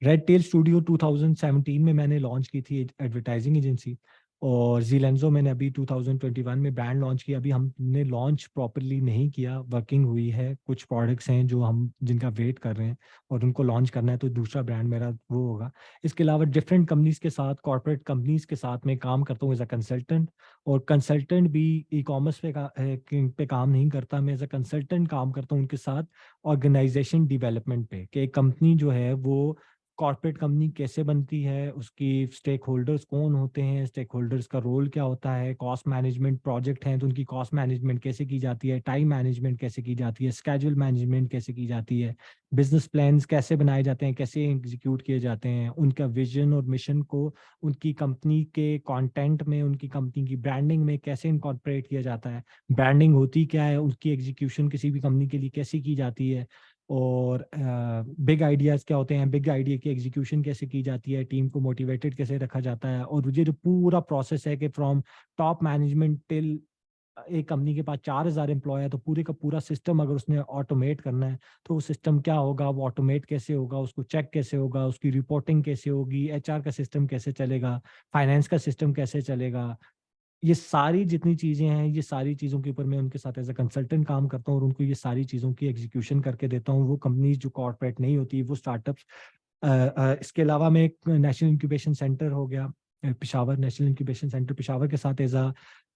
रेड टेल स्टूडियो 2017 में मैंने लॉन्च की थी एडवर्टाइजिंग एजेंसी, और जीलेंजो मैंने अभी 2021 में ब्रांड लॉन्च किया। अभी हमने लॉन्च प्रॉपरली नहीं किया, वर्किंग हुई है, कुछ प्रोडक्ट्स हैं जो हम जिनका वेट कर रहे हैं और उनको लॉन्च करना है, तो दूसरा ब्रांड मेरा वो होगा। इसके अलावा डिफरेंट कंपनीज के साथ, कॉर्पोरेट कंपनीज के साथ मैं काम करता हूँ एज अ कंसल्टेंट। और कंसल्टेंट भी ई कॉमर्स पे काम नहीं करता, मैं एज अ कंसल्टेंट काम करता हूँ उनके साथ ऑर्गेनाइजेशन डेवलपमेंट पे, कि एक कंपनी जो है वो कॉर्पोरेट कंपनी कैसे बनती है, उसकी स्टेक होल्डर्स कौन होते हैं, स्टेक होल्डर्स का रोल क्या होता है, कॉस्ट मैनेजमेंट प्रोजेक्ट हैं तो उनकी कॉस्ट मैनेजमेंट कैसे की जाती है, टाइम मैनेजमेंट कैसे की जाती है, स्केड्यूल मैनेजमेंट कैसे की जाती है, बिजनेस प्लान्स कैसे बनाए जाते हैं, कैसे एग्जीक्यूट किए जाते हैं, उनका विजन और मिशन को उनकी कंपनी के कंटेंट में, उनकी कंपनी की ब्रांडिंग में कैसे इनकॉर्पोरेट किया जाता है, ब्रांडिंग होती क्या है, उसकी एग्जीक्यूशन किसी भी कंपनी के लिए कैसे की जाती है, और बिग आइडियाज़ क्या होते हैं, बिग आइडिया की एग्जीक्यूशन कैसे की जाती है, टीम को मोटिवेटेड कैसे रखा जाता है, और ये जो पूरा प्रोसेस है कि फ्रॉम टॉप मैनेजमेंट टिल एक कंपनी के पास 4000 एम्प्लॉय है तो पूरे का पूरा सिस्टम अगर उसने ऑटोमेट करना है तो वो सिस्टम क्या होगा, वो ऑटोमेट कैसे होगा, उसको चेक कैसे होगा, उसकी रिपोर्टिंग कैसे होगी, एचआर का सिस्टम कैसे चलेगा, फाइनेंस का सिस्टम कैसे चलेगा, ये सारी जितनी चीज़ें हैं, ये सारी चीज़ों के ऊपर मैं उनके साथ एज अ कंसल्टेंट काम करता हूँ और उनको ये सारी चीज़ों की एग्जीक्यूशन करके देता हूँ। वो कंपनीज जो कॉर्पोरेट नहीं होती, वो स्टार्टअप्स। इसके अलावा मैं एक नेशनल इंक्यूबेशन सेंटर हो गया Peshawar, national incubation centre Peshawar के साथ एज अ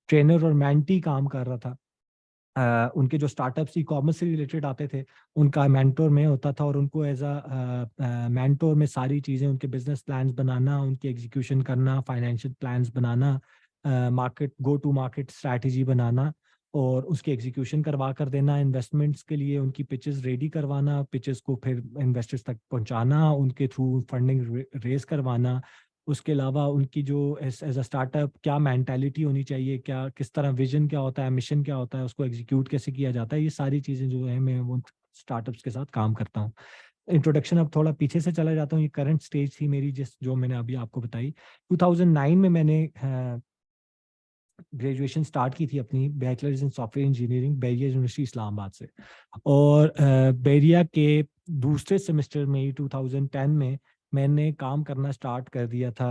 ट्रेनर और मेंटी काम कर रहा था। उनके जो स्टार्टअप्स ई कॉमर्स से रिलेटेड आते थे, उनका मेंटोर मैं होता था और उनको एज अ मेंटोर में सारी चीज़ें, उनके बिजनेस प्लान्स बनाना, उनकी एग्जीक्यूशन करना, फाइनेंशियल प्लान्स बनाना, market go to market strategy बनाना और उसकी एग्जीक्यूशन करवा कर देना, इन्वेस्टमेंट्स के लिए उनकी पिचेस रेडी करवाना, पिचेस को फिर इन्वेस्टर्स तक पहुंचाना, उनके थ्रू फंडिंग रेज करवाना। उसके अलावा उनकी जो एज अ स्टार्टअप क्या मेंटालिटी होनी चाहिए, क्या किस तरह विजन क्या होता है, मिशन क्या होता है, उसको एग्जीक्यूट कैसे किया जाता है, ये सारी चीज़ें जो है मैं वो स्टार्टअप्स के साथ काम करता हूँ। इंट्रोडक्शन अब थोड़ा पीछे से चला जाता हूँ, ये करंट स्टेज थी मेरी जिस जो मैंने अभी आपको बताई। 2009 में मैंने ग्रेजुएशन स्टार्ट की थी अपनी, bachelors in software engineering Bahria university Islamabad से, और बैरिया के दूसरे सेमेस्टर में ही 2010 में मैंने काम करना स्टार्ट कर दिया था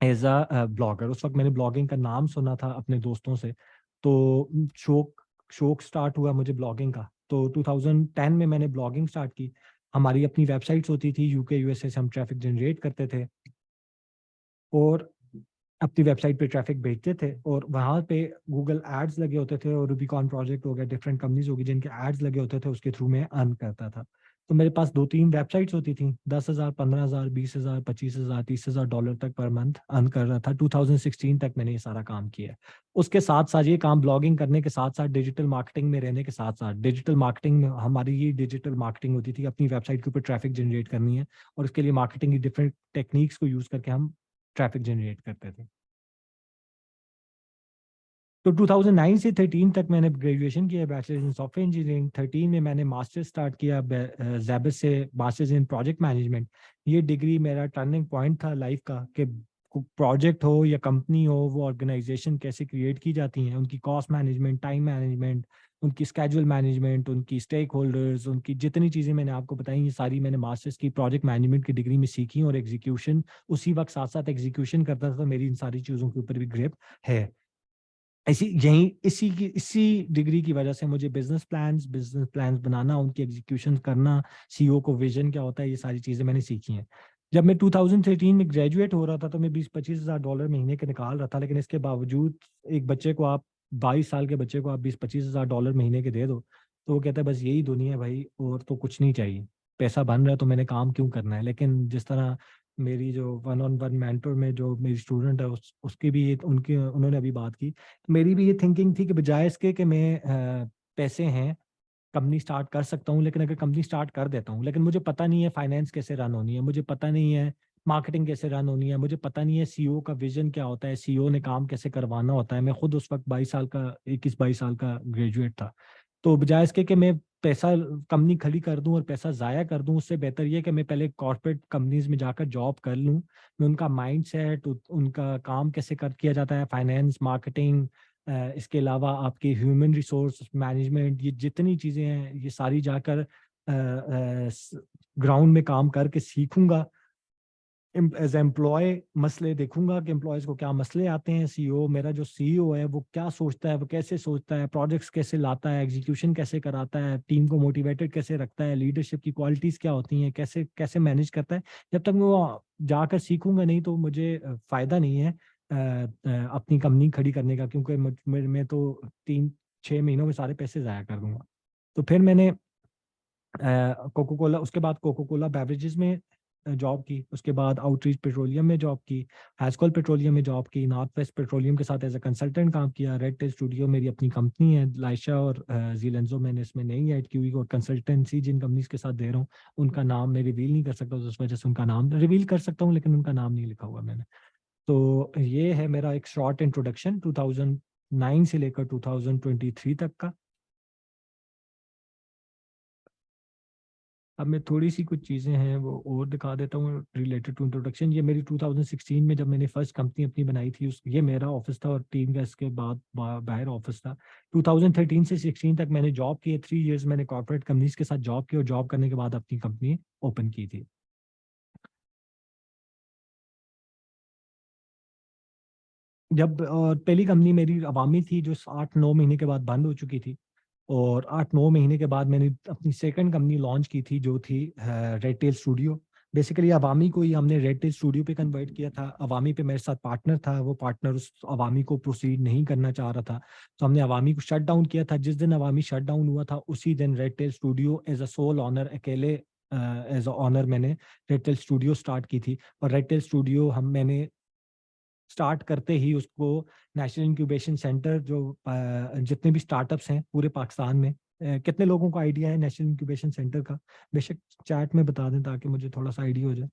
एज अ ब्लॉगर। उस वक्त मैंने ब्लॉगिंग का नाम सुना था अपने दोस्तों से, तो शौक स्टार्ट हुआ मुझे ब्लॉगिंग का। तो 2010 में मैंने ब्लॉगिंग स्टार्ट की। हमारी अपनी वेबसाइट्स होती थी, यूके यूएसए से हम ट्रैफिक जनरेट करते थे और अपनी वेबसाइट पे ट्रैफिक भेजते थे और वहाँ पे गूगल एड्स लगे होते थे और रूबीकॉन प्रोजेक्ट हो गया, डिफरेंट कंपनीज होगी जिनके एड्स लगे होते थे, उसके थ्रू मैं अर्न करता था। तो मेरे पास 2-3 वेबसाइट्स होती थी, 10,000, 15,000, 20,000, 25,000, 30,000 डॉलर तक पर मंथ अर्न कर रहा था। 2016 तक मैंने ये सारा काम किया। उसके साथ साथ ये काम ब्लॉगिंग करने के साथ साथ, डिजिटल मार्केटिंग में रहने के साथ साथ, डिजिटल मार्केटिंग में हमारी ये डिजिटल मार्केटिंग होती थी, अपनी वेबसाइट के ऊपर ट्रैफिक जनरेट करनी है और उसके लिए मार्केटिंग की डिफरेंट टेक्निक्स को यूज़ करके हम ट्रैफिक जनरेट करते थे। तो 2009 से 13 तक मैंने ग्रेजुएशन किया, बैचलर्स इन सॉफ्टवेयर इंजीनियरिंग। 13 में मैंने मास्टर्स स्टार्ट किया ज़ैबस से, मास्टर्स इन प्रोजेक्ट मैनेजमेंट। ये डिग्री मेरा टर्निंग पॉइंट था लाइफ का कि प्रोजेक्ट हो या कंपनी हो, वो ऑर्गेनाइजेशन कैसे क्रिएट की जाती हैं, उनकी कॉस्ट मैनेजमेंट, टाइम मैनेजमेंट, उनकी स्केड्यूल मैनेजमेंट, उनकी स्टेक होल्डर्स, उनकी जितनी चीज़ें मैंने आपको बताई, ये सारी मैंने मास्टर्स की प्रोजेक्ट मैनेजमेंट की डिग्री में सीखी और एग्जीक्यूशन उसी वक्त साथ साथ एग्जीक्यूशन करता था। तो मेरी इन सारी चीज़ों के ऊपर भी ग्रिप है। इसी डिग्री की वजह से मुझे बिजनेस प्लान्स बनाना, उनकी एग्जीक्यूशन करना, सीईओ को विजन क्या होता है, ये सारी चीज़ें मैंने सीखी हैं। जब मैं 2013 में ग्रेजुएट हो रहा था तो मैं 20-25 हज़ार डॉलर महीने के निकाल रहा था, लेकिन इसके बावजूद एक बच्चे को आप 22 साल के बच्चे को आप 20-25 हज़ार डॉलर महीने के दे दो तो वो कहता है बस यही दुनिया है भाई, और तो कुछ नहीं चाहिए, पैसा बन रहा है तो मैंने काम क्यों करना है। लेकिन जिस तरह मेरी जो 1-on-1 मेंटर में जो मेरी स्टूडेंट है उसकी भी उनकी उन्होंने अभी बात की, मेरी भी ये थिंकिंग थी कि बजाय इसके कि मैं पैसे हैं कंपनी स्टार्ट कर सकता हूँ, लेकिन अगर कंपनी स्टार्ट कर देता हूँ लेकिन मुझे पता नहीं है फाइनेंस कैसे रन होनी है, मुझे पता नहीं है मार्केटिंग कैसे रन होनी है, मुझे पता नहीं है सीईओ का विजन क्या होता है, सीईओ ने काम कैसे करवाना होता है। मैं खुद उस वक्त 21-22 साल का ग्रेजुएट था। तो बजाय इसके कि मैं पैसा कंपनी खड़ी कर दूं और पैसा ज़ाया कर दूं, उससे बेहतर ये कि मैं पहले कॉर्पोरेट कंपनीज में जाकर जॉब कर लूं। मैं उनका माइंडसेट, उनका काम कैसे किया जाता है, फाइनेंस, मार्केटिंग, इसके अलावा आपके ह्यूमन रिसोर्स मैनेजमेंट, ये जितनी चीज़ें हैं ये सारी जाकर ग्राउंड में काम करके सीखूंगा। एज एम्प्लॉय मसले देखूंगा कि एम्प्लॉयज़ को क्या मसले आते हैं, सीईओ मेरा जो सीईओ है वो क्या सोचता है, वो कैसे सोचता है, प्रोजेक्ट्स कैसे लाता है, एग्जीक्यूशन कैसे कराता है, टीम को मोटिवेटेड कैसे रखता है, लीडरशिप की क्वालिटीज़ क्या होती हैं, कैसे कैसे मैनेज करता है। जब तक मैं वो जाकर सीखूंगा नहीं तो मुझे फ़ायदा नहीं है अपनी कंपनी खड़ी करने का, क्योंकि मैं तो 3-6 महीनों में सारे पैसे ज़ाया कर दूंगा। तो फिर मैंने कोको कोला, उसके बाद कोको कोला बेवरेजेस में जॉब की, उसके बाद आउटरीच पेट्रोलियम में जॉब की, हैस्कॉल पेट्रोलियम में जॉब की, नॉर्थ वेस्ट पेट्रोलियम के साथ एज ए कंसल्टेंट काम किया, रेड टेल स्टूडियो मेरी अपनी कंपनी है, लाइशा और जीलेंजो मैंने इसमें नहीं ऐड की हुई, और कंसल्टेंसी जिन कंपनीज के साथ दे रहा हूँ उनका नाम मैं रिवील नहीं कर सकता, तो उस वजह से उनका नाम रिवील कर सकता हूँ लेकिन उनका नाम नहीं लिखा हुआ मैंने। तो ये है मेरा एक शॉर्ट इंट्रोडक्शन 2009 से लेकर 2023 तक का। अब मैं थोड़ी सी कुछ चीज़ें हैं वो और दिखा देता हूँ रिलेटेड टू इंट्रोडक्शन। ये मेरी 2016 में जब मैंने फर्स्ट कंपनी अपनी बनाई थी, उस ये मेरा ऑफिस था और टीम का इसके बाद बाहर ऑफिस था। 2013 से 16 तक मैंने जॉब की है, 3 इयर्स मैंने कॉर्पोरेट कंपनीज के साथ जॉब की और जॉब करने के बाद अपनी कंपनी ओपन की थी। जब पहली कंपनी मेरी अवामी थी जो 8-9 महीने के बाद बंद हो चुकी थी, और 8-9 महीने के बाद मैंने अपनी सेकंड कंपनी लॉन्च की थी जो थी रेड टेल स्टूडियो। बेसिकली अवामी को ही हमने रेड टेल स्टूडियो पे कन्वर्ट किया था। अवामी पे मेरे साथ पार्टनर था, वो पार्टनर उस अवामी को प्रोसीड नहीं करना चाह रहा था, तो हमने अवामी को शट डाउन किया था। जिस दिन अवामी शट डाउन हुआ था उसी दिन Red Tail Studio as a sole owner, अकेले एज अ ऑनर मैंने रेड टेल स्टूडियो स्टार्ट की थी। और रेड टेल स्टूडियो मैंने स्टार्ट करते ही उसको नेशनल इंक्यूबेशन सेंटर, जो जितने भी स्टार्टअप्स हैं पूरे पाकिस्तान में, कितने लोगों को आइडिया है नेशनल इंक्यूबेशन सेंटर का? बेशक चैट में बता दें ताकि मुझे थोड़ा सा आइडिया हो जाए।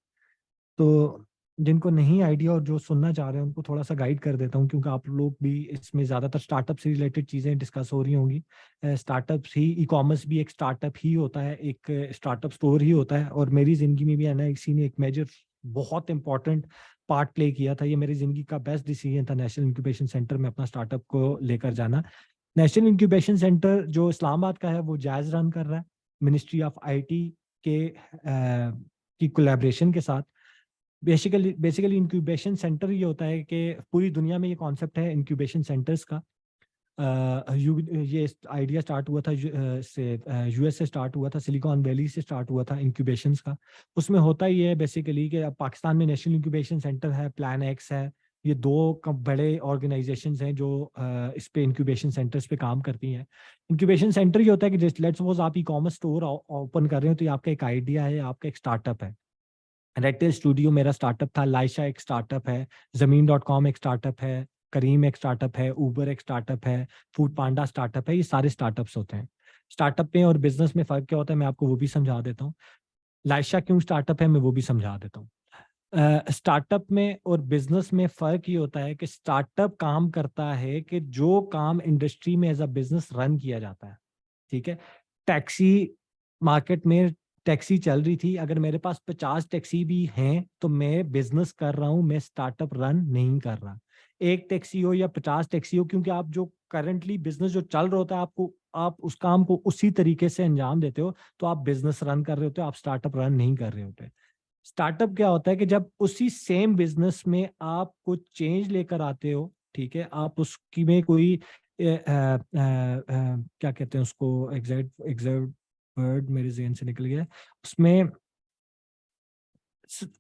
तो जिनको नहीं आइडिया और जो सुनना चाह रहे हैं उनको थोड़ा सा गाइड कर देता हूँ, क्योंकि आप लोग भी इसमें ज़्यादातर स्टार्टअप से रिलेटेड चीज़ें डिस्कस हो रही होंगी। स्टार्टअप्स ही, ई कॉमर्स भी एक स्टार्टअप ही होता है, एक स्टार्टअप स्टोर ही होता है। और मेरी ज़िंदगी में भी है ना, किसी ने एक मेजर बहुत इंपॉर्टेंट पार्ट प्ले किया था। ये मेरी ज़िंदगी का बेस्ट डिसीजन था नेशनल इंक्यूबेशन सेंटर में अपना स्टार्टअप को लेकर जाना। नेशनल इंक्यूबेशन सेंटर जो इस्लामाबाद का है वो जैज़ रन कर रहा है, मिनिस्ट्री ऑफ आईटी के की कोलैबोरेशन के साथ। बेसिकली इंक्यूबेशन सेंटर ये होता है कि पूरी दुनिया में ये कॉन्सेप्ट है इंक्यूबेशन सेंटर्स का। ये आइडिया स्टार्ट हुआ था यूएस से स्टार्ट हुआ था, सिलिकॉन वैली से स्टार्ट हुआ था इंक्यूबेशंस का। उसमें होता ही है बेसिकली कि अब पाकिस्तान में नेशनल इंक्यूबेशन सेंटर है, प्लान एक्स है, ये 2 बड़े ऑर्गेनाइजेशंस हैं जो इस पे इंक्यूबेशन सेंटर्स पे काम करती हैं। इंक्यूबेशन सेंटर ये होता है कि लेट्स सपोज आप ई कॉमर्स स्टोर ओपन कर रहे हो, तो ये आपका एक आइडिया है, आपका एक स्टार्टअप है। रेड टेल स्टूडियो मेरा स्टार्टअप था, लाइशा एक स्टार्टअप है, ज़मीन.com एक स्टार्टअप है, करीम एक स्टार्टअप है, ऊबर एक स्टार्टअप है, फूड पांडा स्टार्टअप है। ये सारे स्टार्टअप्स होते हैं। स्टार्टअप में और बिजनेस में फ़र्क क्या होता है मैं आपको वो भी समझा देता हूँ। लाइशा क्यों स्टार्टअप है मैं वो भी समझा देता हूँ। स्टार्टअप में और बिजनेस में फ़र्क ये होता है कि स्टार्टअप काम करता है कि जो काम इंडस्ट्री में एज अ बिजनेस रन किया जाता है, ठीक है। टैक्सी मार्केट में टैक्सी चल रही थी, अगर मेरे पास 50 टैक्सी भी हैं तो मैं बिजनेस कर रहा हूं, मैं स्टार्टअप रन नहीं कर रहा। एक टैक्सी हो या 50 टैक्सी हो, क्योंकि आप जो करंटली बिजनेस जो चल रहा होता है आप उस काम को उसी तरीके से अंजाम देते हो, तो आप बिजनेस रन कर रहे होते हो, आप स्टार्टअप रन नहीं कर रहे होते। स्टार्टअप क्या होता है कि जब उसी सेम बिजनेस में आप कुछ चेंज लेकर आते हो, ठीक है, आप उसकी में कोई क्या कहते हैं उसको, एग्जैक्ट वर्ड मेरे ज़हन से निकल गया, उसमें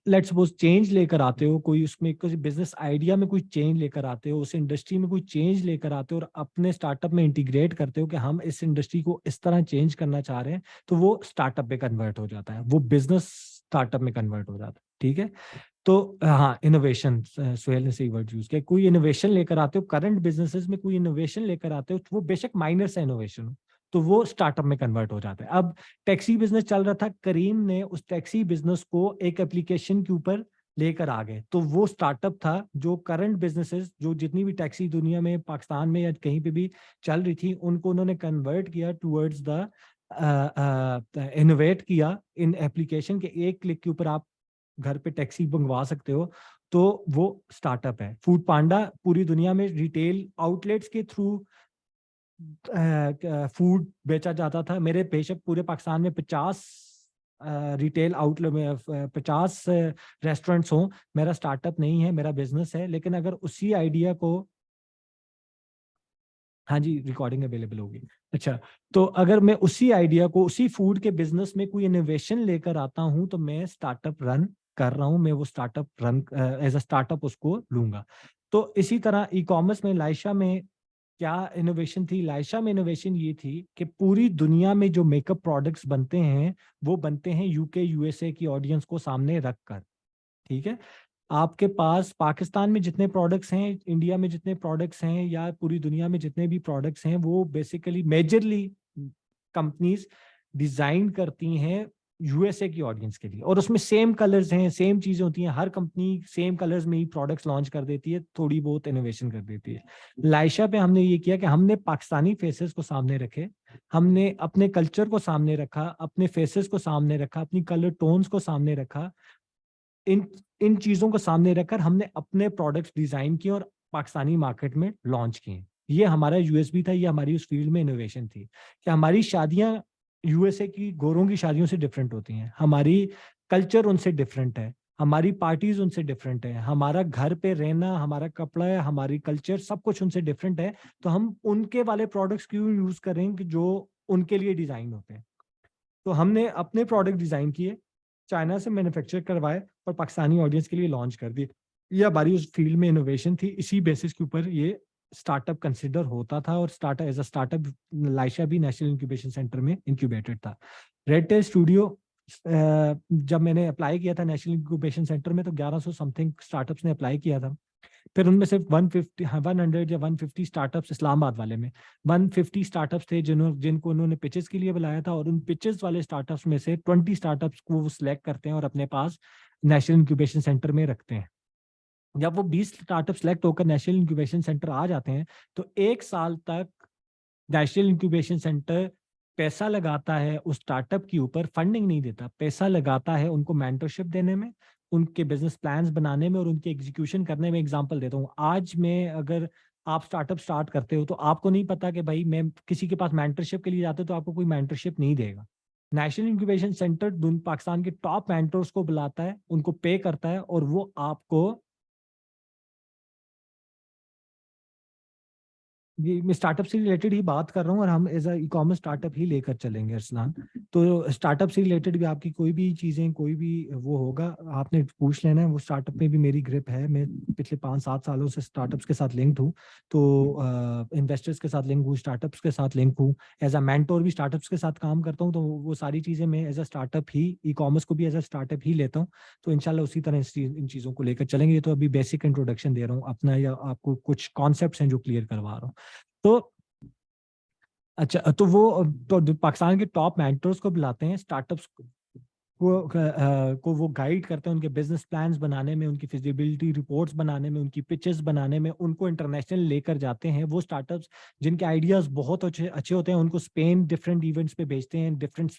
लेट्स सपोज चेंज लेकर आते हो, कोई उसमें किसी बिजनेस आइडिया में कोई चेंज लेकर आते हो, उस इंडस्ट्री में कोई चेंज लेकर आते हो और अपने स्टार्टअप में इंटीग्रेट करते हो कि हम इस इंडस्ट्री को इस तरह चेंज करना चाह रहे हैं, तो वो स्टार्टअप में कन्वर्ट हो जाता है, वो बिजनेस स्टार्टअप में कन्वर्ट हो जाता है, ठीक है। तो हाँ, इनोवेशन, सुहेल ने सही वर्ड यूज किया, कोई इनोवेशन लेकर आते हो, करंट बिजनेसेस में कोई इनोवेशन लेकर आते हो, वो बेशक माइनर सा इनोवेशन हो, तो वो स्टार्टअप में कन्वर्ट हो जाता है। अब टैक्सी बिजनेस चल रहा था, करीम ने उस टैक्सी बिजनेस को एक एप्लीकेशन के ऊपर लेकर आ गए, तो वो स्टार्टअप था। जो करंट बिजनेसेस, जो जितनी भी टैक्सी दुनिया में, पाकिस्तान में या कहीं पे भी चल रही थी, उनको उन्होंने कन्वर्ट किया टूवर्ड्स द इनोवेट किया इन एप्लीकेशन के, एक क्लिक के ऊपर आप घर पे टैक्सी मंगवा सकते हो, तो वो स्टार्टअप है। फूड पांडा पूरी दुनिया में रिटेल आउटलेट्स के थ्रू फूड बेचा जाता था। मेरे बेशक पूरे पाकिस्तान में 50 रिटेल आउटलेट में 50 रेस्टोरेंट्स हों, मेरा स्टार्टअप नहीं है, मेरा बिजनेस है। लेकिन अगर उसी आइडिया को, हाँ जी रिकॉर्डिंग अवेलेबल होगी, अच्छा, तो अगर मैं उसी आइडिया को, उसी फूड के बिजनेस में कोई इनोवेशन लेकर आता हूं, तो मैं स्टार्टअप रन कर रहा हूं, मैं वो startup run as a startup उसको लूंगा। तो इसी तरह ई कॉमर्स में, लाइशा में क्या इनोवेशन थी लाइशा में? इनोवेशन ये थी कि पूरी दुनिया में जो मेकअप प्रोडक्ट्स बनते हैं वो बनते हैं यूके यूएसए की ऑडियंस को सामने रखकर, ठीक है। आपके पास पाकिस्तान में जितने प्रोडक्ट्स हैं, इंडिया में जितने प्रोडक्ट्स हैं, या पूरी दुनिया में जितने भी प्रोडक्ट्स हैं, वो बेसिकली मेजरली कंपनीज डिजाइन करती हैं यूएसए की ऑडियंस के लिए, और उसमें सेम कलर्स हैं, सेम चीजें होती हैं, हर कंपनी सेम कलर्स में ही प्रोडक्ट्स लॉन्च कर देती है, थोड़ी बहुत इनोवेशन कर देती है। लाइशा पे हमने ये किया कि हमने पाकिस्तानी फेसेस को सामने रखे, हमने अपने कल्चर को सामने रखा, अपने फेसेस को सामने रखा, अपनी कलर टोन्स को सामने रखा, इन चीजों को सामने रखकर हमने अपने प्रोडक्ट्स डिजाइन किए और पाकिस्तानी मार्केट में लॉन्च किए। ये हमारा यूएसबी था, ये हमारी उस फील्ड में इनोवेशन थी कि हमारी शादियां यूएसए की गोरों की शादियों से डिफरेंट होती हैं, हमारी कल्चर उनसे डिफरेंट है, हमारी पार्टीज उनसे डिफरेंट है, हमारा घर पे रहना, हमारा कपड़ा है, हमारी कल्चर, सब कुछ उनसे डिफरेंट है। तो हम उनके वाले प्रोडक्ट्स क्यों यूज करें कि जो उनके लिए डिजाइन होते हैं। तो हमने अपने प्रोडक्ट डिजाइन किए, चाइना से मैन्युफैक्चर करवाए और पाकिस्तानी ऑडियंस के लिए लॉन्च कर दिए। ये हमारी उस फील्ड में इनोवेशन थी, इसी बेसिस के ऊपर ये स्टार्टअप कंसिडर होता था, और startup as a startup Laisha भी नेशनल इंक्यूबेशन सेंटर में इंक्यूबेटेड था। रेड टेल स्टूडियो जब मैंने अप्लाई किया था नेशनल इंक्यूबेशन सेंटर में, तो 1100 समथिंग स्टार्टअप्स ने अप्लाई किया था। फिर उनमें से 100 या 150 स्टार्टअप्स इस्लामाबाद वाले में 150 स्टार्टअप्स थे जिनको उन्होंने पिचेस के लिए बुलाया था, और उन पिचेस वाले स्टार्टअप्स में से 20 स्टार्टअप्स को वो सिलेक्ट करते हैं और अपने पास नेशनल इंक्यूबेशन सेंटर में रखते हैं। जब वो 20 स्टार्टअप सिलेक्ट होकर नेशनल इंक्यूबेशन सेंटर आ जाते हैं, तो 1 साल तक नेशनल इंक्यूबेशन सेंटर पैसा लगाता है उस स्टार्टअप के ऊपर, फंडिंग नहीं देता, पैसा लगाता है उनको मेंटरशिप देने में, उनके बिजनेस प्लान्स बनाने में और उनके एग्जीक्यूशन करने में। एग्जांपल देता हूँ, आज मैं अगर आप स्टार्टअप स्टार्ट करते हो तो आपको नहीं पता कि भाई मैं किसी के पास मेंटरशिप के लिए जाते तो आपको कोई मेंटरशिप नहीं देगा। नेशनल इंक्यूबेशन सेंटर पाकिस्तान के टॉप मेंटर्स को बुलाता है, उनको पे करता है, और वो आपको ये मैं स्टार्टअप से रिलेटेड ही बात कर रहा हूँ, और हम एज अ ई-कॉमर्स स्टार्टअप ही लेकर चलेंगे अरसलान। तो स्टार्टअप से रिलेटेड भी आपकी कोई भी चीज़ें, कोई भी वो होगा, आपने पूछ लेना है। वो स्टार्टअप में भी मेरी ग्रिप है, मैं पिछले 5-7 सालों से स्टार्टअप्स के साथ लिंक्ड हूँ, तो इन्वेस्टर्स के साथ लिंक हूँ, स्टार्टअप्स के साथ लिंक हूँ, एज अ मेंटोर भी स्टार्टअप्स के साथ काम करता हूँ। तो वो सारी चीज़ें मैं एज अ स्टार्टअप ही, ई-कॉमर्स को भी एज अ स्टार्टअप ही लेता हूँ। तो इंशाल्लाह उसी तरह इन चीज़ों को लेकर चलेंगे। ये तो अभी बेसिक इंट्रोडक्शन दे रहा हूँ अपना, या आपको कुछ कॉन्सेप्ट्स हैं जो क्लियर करवा रहा हूँ। तो अच्छा, तो वो तो पाकिस्तान के टॉप मेंटर्स को बुलाते हैं, स्टार्टअप्स को वो गाइड करते हैं उनके बिजनेस प्लान्स बनाने में, उनकी फिजिबिलिटी रिपोर्ट्स बनाने में, उनकी पिचेस बनाने में, उनको इंटरनेशनल लेकर जाते हैं। वो स्टार्टअप्स जिनके आइडियाज बहुत अच्छे होते हैं, उनको स्पेन डिफरेंट इवेंट्स पे भेजते हैं, डिफरेंट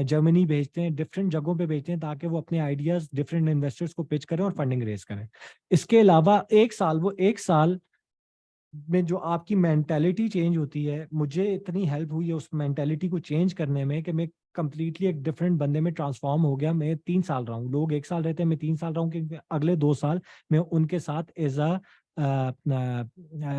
जर्मनी भेजते हैं, डिफरेंट जगहों पे भेजते हैं, ताकि वो अपने आइडियाज डिफरेंट इन्वेस्टर्स को पिच करें और फंडिंग रेज करें। इसके अलावा एक साल में जो आपकी मेंटालिटी चेंज होती है, मुझे इतनी हेल्प हुई है उस मेंटालिटी को चेंज करने में कि मैं कंप्लीटली एक डिफरेंट बंदे में ट्रांसफॉर्म हो गया। मैं 3 साल रहा हूँ, लोग 1 साल रहते हैं, मैं 3 साल रहा हूँ, क्योंकि अगले 2 साल मैं उनके साथ as a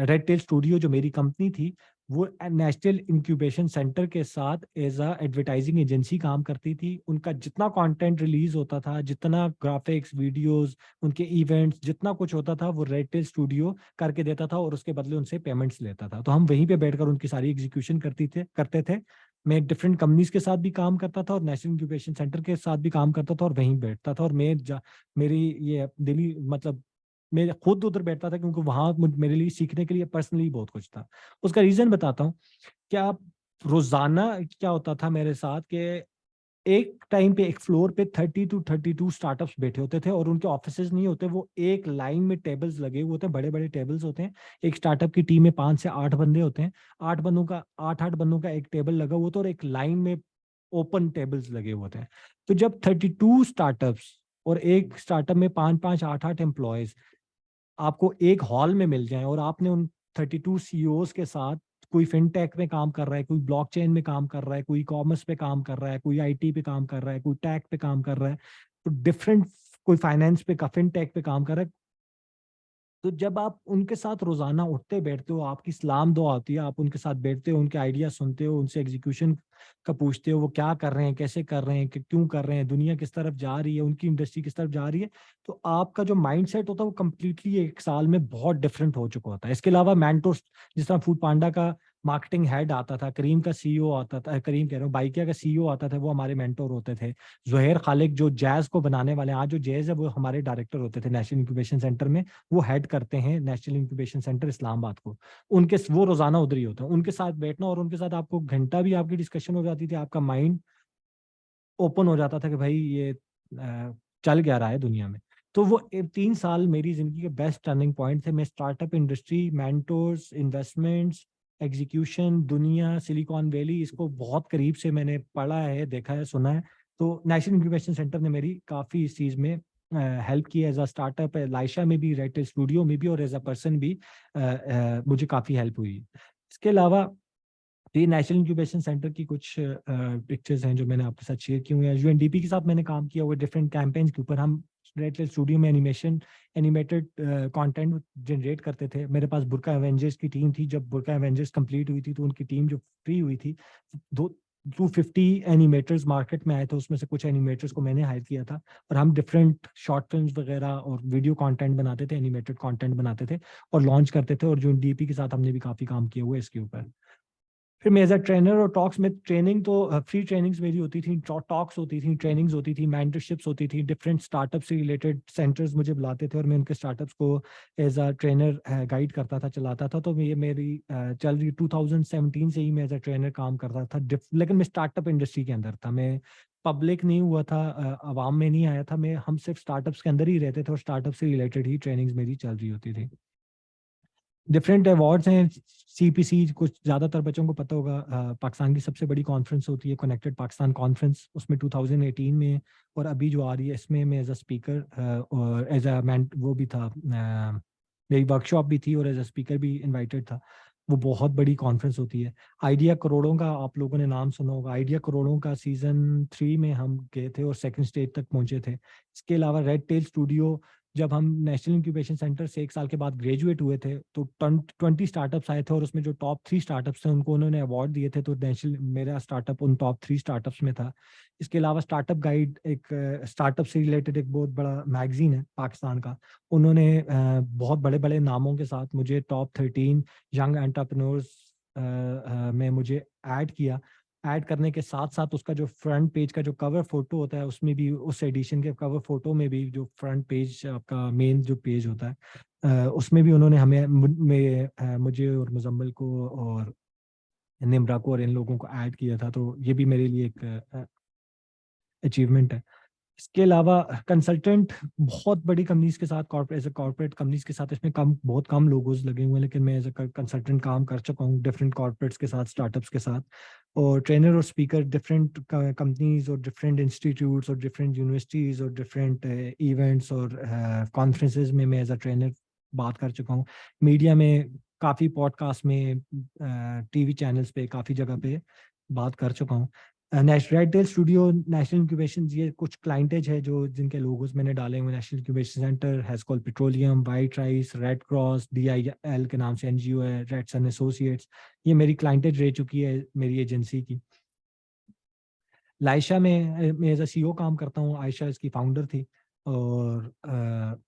Red Tail Studio जो मेरी कंपनी थी, वो नेशनल इंक्यूबेशन सेंटर के साथ एज अ एडवर्टाइजिंग एजेंसी काम करती थी। उनका जितना कंटेंट रिलीज होता था, जितना ग्राफिक्स, वीडियोस, उनके इवेंट्स, जितना कुछ होता था, वो रेड टेल स्टूडियो करके देता था, और उसके बदले उनसे पेमेंट्स लेता था। तो हम वहीं पे बैठकर उनकी सारी एग्जीक्यूशन करते थे। मैं डिफरेंट कंपनीज के साथ भी काम करता था और नेशनल इंक्यूबेशन सेंटर के साथ भी काम करता था, और वहीं बैठता था। और मेरी ये दिली मतलब मैं खुद उधर बैठता था, क्योंकि वहां मेरे लिए सीखने के लिए पर्सनली बहुत कुछ था। उसका रीजन बताता हूँ। क्या रोजाना क्या होता था मेरे साथ कि एक टाइम पे एक फ्लोर पे 30 to 32 स्टार्टअप्स बैठे होते थे, और उनके ऑफिसेज नहीं होते, वो एक लाइन में टेबल्स लगे हुए होते हैं, बड़े बड़े टेबल्स होते हैं। एक स्टार्टअप की टीम में 5 से 8 बंदे होते हैं, 8 बंदों का एक टेबल लगा हुआ होता है, और एक लाइन में ओपन टेबल्स लगे हुए होते हैं। तो जब 32 स्टार्टअप्स और एक स्टार्टअप में 5-5, 8-8 एम्प्लॉयज आपको एक हॉल में मिल जाए, और आपने उन 32 सीईओज के साथ, कोई फिनटेक में काम कर रहा है, कोई ब्लॉकचेन में काम कर रहा है, कोई कॉमर्स पे काम कर रहा है, कोई आईटी पे काम कर रहा है, कोई टेक पे काम कर रहा है, तो डिफरेंट, कोई फाइनेंस पे का फिनटेक पे काम कर रहा है, तो जब आप उनके साथ रोजाना उठते बैठते हो, आपकी सलाम दुआ होती है, आप उनके साथ बैठते हो, उनके आइडिया सुनते हो, उनसे एग्जीक्यूशन का पूछते हो, वो क्या कर रहे हैं, कैसे कर रहे हैं, क्यों कर रहे हैं, दुनिया किस तरफ जा रही है, उनकी इंडस्ट्री किस तरफ जा रही है, तो आपका जो माइंडसेट होता है वो कम्प्लीटली एक साल में बहुत डिफरेंट हो चुका होता है। इसके अलावा मेंटोर्स, जिस तरह फूड पांडा का मार्केटिंग हेड आता था, करीम का सीईओ आता था, करीम कह रहा हूँ, बाइकिया का सीईओ आता था, वो हमारे मेंटोर होते थे। जुहैर खालिक जो जैज को बनाने वाले, आज जो जैज है वो हमारे डायरेक्टर होते थे नेशनल इंक्यूबेशन सेंटर में, वो हेड करते हैं नेशनल इंक्यूबेशन सेंटर इस्लामाबाद को। उनके वो रोजाना उधर ही होता है, उनके साथ बैठना और उनके साथ आपको घंटा भी आपकी डिस्कशन हो जाती थी, आपका माइंड ओपन हो जाता था कि भाई ये चल क्या रहा है दुनिया में। तो वो 3 साल मेरी जिंदगी के बेस्ट टर्निंग पॉइंट थे। मैं startup industry, mentors, investments, execution, दुनिया, सिलिकॉन वैली, इसको बहुत करीब से मैंने पढ़ा है, देखा है, सुना है। तो नेशनल इंक्यूबेशन सेंटर ने मेरी काफ़ी इस चीज़ में हेल्प की। एज अ स्टार्टअप लाइशा में भी, रेड टेल स्टूडियो में भी, और एज अ पर्सन भी मुझे काफ़ी हेल्प हुई। इसके अलावा ये नेशनल इंक्यूबेशन सेंटर की कुछ पिक्चर्स हैं जो मैंने आपके साथ शेयर की हुई हैं। यूएनडीपी के साथ मैंने काम किया हुआ डिफरेंट कैंपेन्स के ऊपर। हम रेड टेल स्टूडियो में एनिमेटेड कंटेंट जनरेट करते थे। मेरे पास बुरका एवेंजर्स की टीम थी। जब बुरका एवेंजर्स कंप्लीट हुई थी तो उनकी टीम जो फ्री हुई थी, 250 एनिमेटर्स मार्केट में आए थे, उसमें से कुछ एनिमेटर्स को मैंने हायर किया था, और हम डिफरेंट शॉर्ट फिल्म्स वगैरह और वीडियो कंटेंट बनाते थे, एनिमेटेड कंटेंट बनाते थे और लॉन्च करते थे। और जो डीपी के साथ हमने भी काफ़ी काम किया हुआ है इसके ऊपर। फिर मैं एज अ ट्रेनर और टॉक्स में, ट्रेनिंग तो फ्री ट्रेनिंग्स मेरी होती थी, टॉक्स होती थी, ट्रेनिंग्स होती थी, मेंटरशिप्स होती थी, डिफरेंट स्टार्टअप से रिलेटेड सेंटर्स मुझे बुलाते थे और मैं उनके स्टार्टअप्स को एज अ ट्रेनर गाइड करता था, चलाता था। तो ये मेरी चल रही 2017 से ही मैं एज अ ट्रेनर काम करता था। लेकिन मैं स्टार्टअप इंडस्ट्री के अंदर था, मैं पब्लिक नहीं हुआ था, अवाम में नहीं आया था मैं। हम सिर्फ स्टार्टअप्स के अंदर ही रहते थे और स्टार्टअप से रिलेटेड ही ट्रेनिंग्स मेरी चल रही होती थी। डिफरेंट अवार्ड्स हैं। सीपीसी, कुछ ज़्यादातर बच्चों को पता होगा, पाकिस्तान की सबसे बड़ी कॉन्फ्रेंस होती है कनेक्टेड पाकिस्तान कॉन्फ्रेंस, उसमें 2018 में और अभी जो आ रही है इसमें मैं एज अ स्पीकर और एज अ वो भी था, मेरी वर्कशॉप भी थी और एज अ स्पीकर भी इनवाइटेड था। वो बहुत बड़ी कॉन्फ्रेंस होती है। आइडिया करोड़ों का आप लोगों ने नाम सुना होगा। आइडिया करोड़ों का सीजन 3 में हम गए थे और सेकंड स्टेज तक पहुंचे थे। इसके अलावा रेड टेल स्टूडियो, जब हम नेशनल इंक्यूबेशन सेंटर से 1 साल के बाद ग्रेजुएट हुए थे तो 20 स्टार्टअप्स आए थे और उसमें जो टॉप 3 स्टार्टअप्स थे उनको उन्होंने अवार्ड दिए थे। तो नेशनल, मेरा स्टार्टअप उन टॉप 3 स्टार्टअप्स में था। इसके अलावा स्टार्टअप गाइड, एक स्टार्टअप से रिलेटेड एक बहुत बड़ा मैगजीन है पाकिस्तान का, उन्होंने बहुत बड़े बड़े नामों के साथ मुझे टॉप 13 यंग एंटरप्रेन्योर्स में मुझे ऐड किया। ऐड करने के साथ साथ उसका जो फ्रंट पेज का जो कवर फोटो होता है उसमें भी, उस एडिशन के कवर फोटो में भी, जो फ्रंट पेज आपका मेन जो पेज होता है उसमें भी उन्होंने हमें मुझे और मुजम्मिल को और निम्रा को और इन लोगों को ऐड किया था। तो ये भी मेरे लिए एक अचीवमेंट है। इसके अलावा कंसल्टेंट, बहुत बड़ी कंपनीज के साथ, कॉर्पोरेट कंपनीज के साथ, इसमें बहुत कम लोगोस लगे हुए हैं, लेकिन मैं एज अ कंसल्टेंट काम कर चुका हूँ डिफरेंट कॉर्पोरेट्स के साथ, स्टार्टअप्स के साथ। और ट्रेनर और स्पीकर डिफरेंट कंपनीज और डिफरेंट इंस्टीट्यूट्स और डिफरेंट यूनिवर्सिटीज़ और डिफरेंट इवेंट्स और कॉन्फ्रेंसेज में मैं एज अ ट्रेनर बात कर चुका हूँ। मीडिया में काफ़ी पॉडकास्ट में, टीवी चैनल्स पे, काफ़ी जगह पे बात कर चुका हूँ। Red Tail studio, national incubation, ये कुछ क्लाइंटेज है जो जिनके लोगोस मैंने डाले हुए। National incubation centre, Hascol petroleum, white rice, red cross, DIL के नाम से एनजीओ है, रेड सन एसोसिएट्स, ये मेरी क्लाइंटेज रह चुकी है मेरी एजेंसी की। लाइशा में मैं एज अ CEO काम करता हूँ। आयशा इसकी फाउंडर थी। और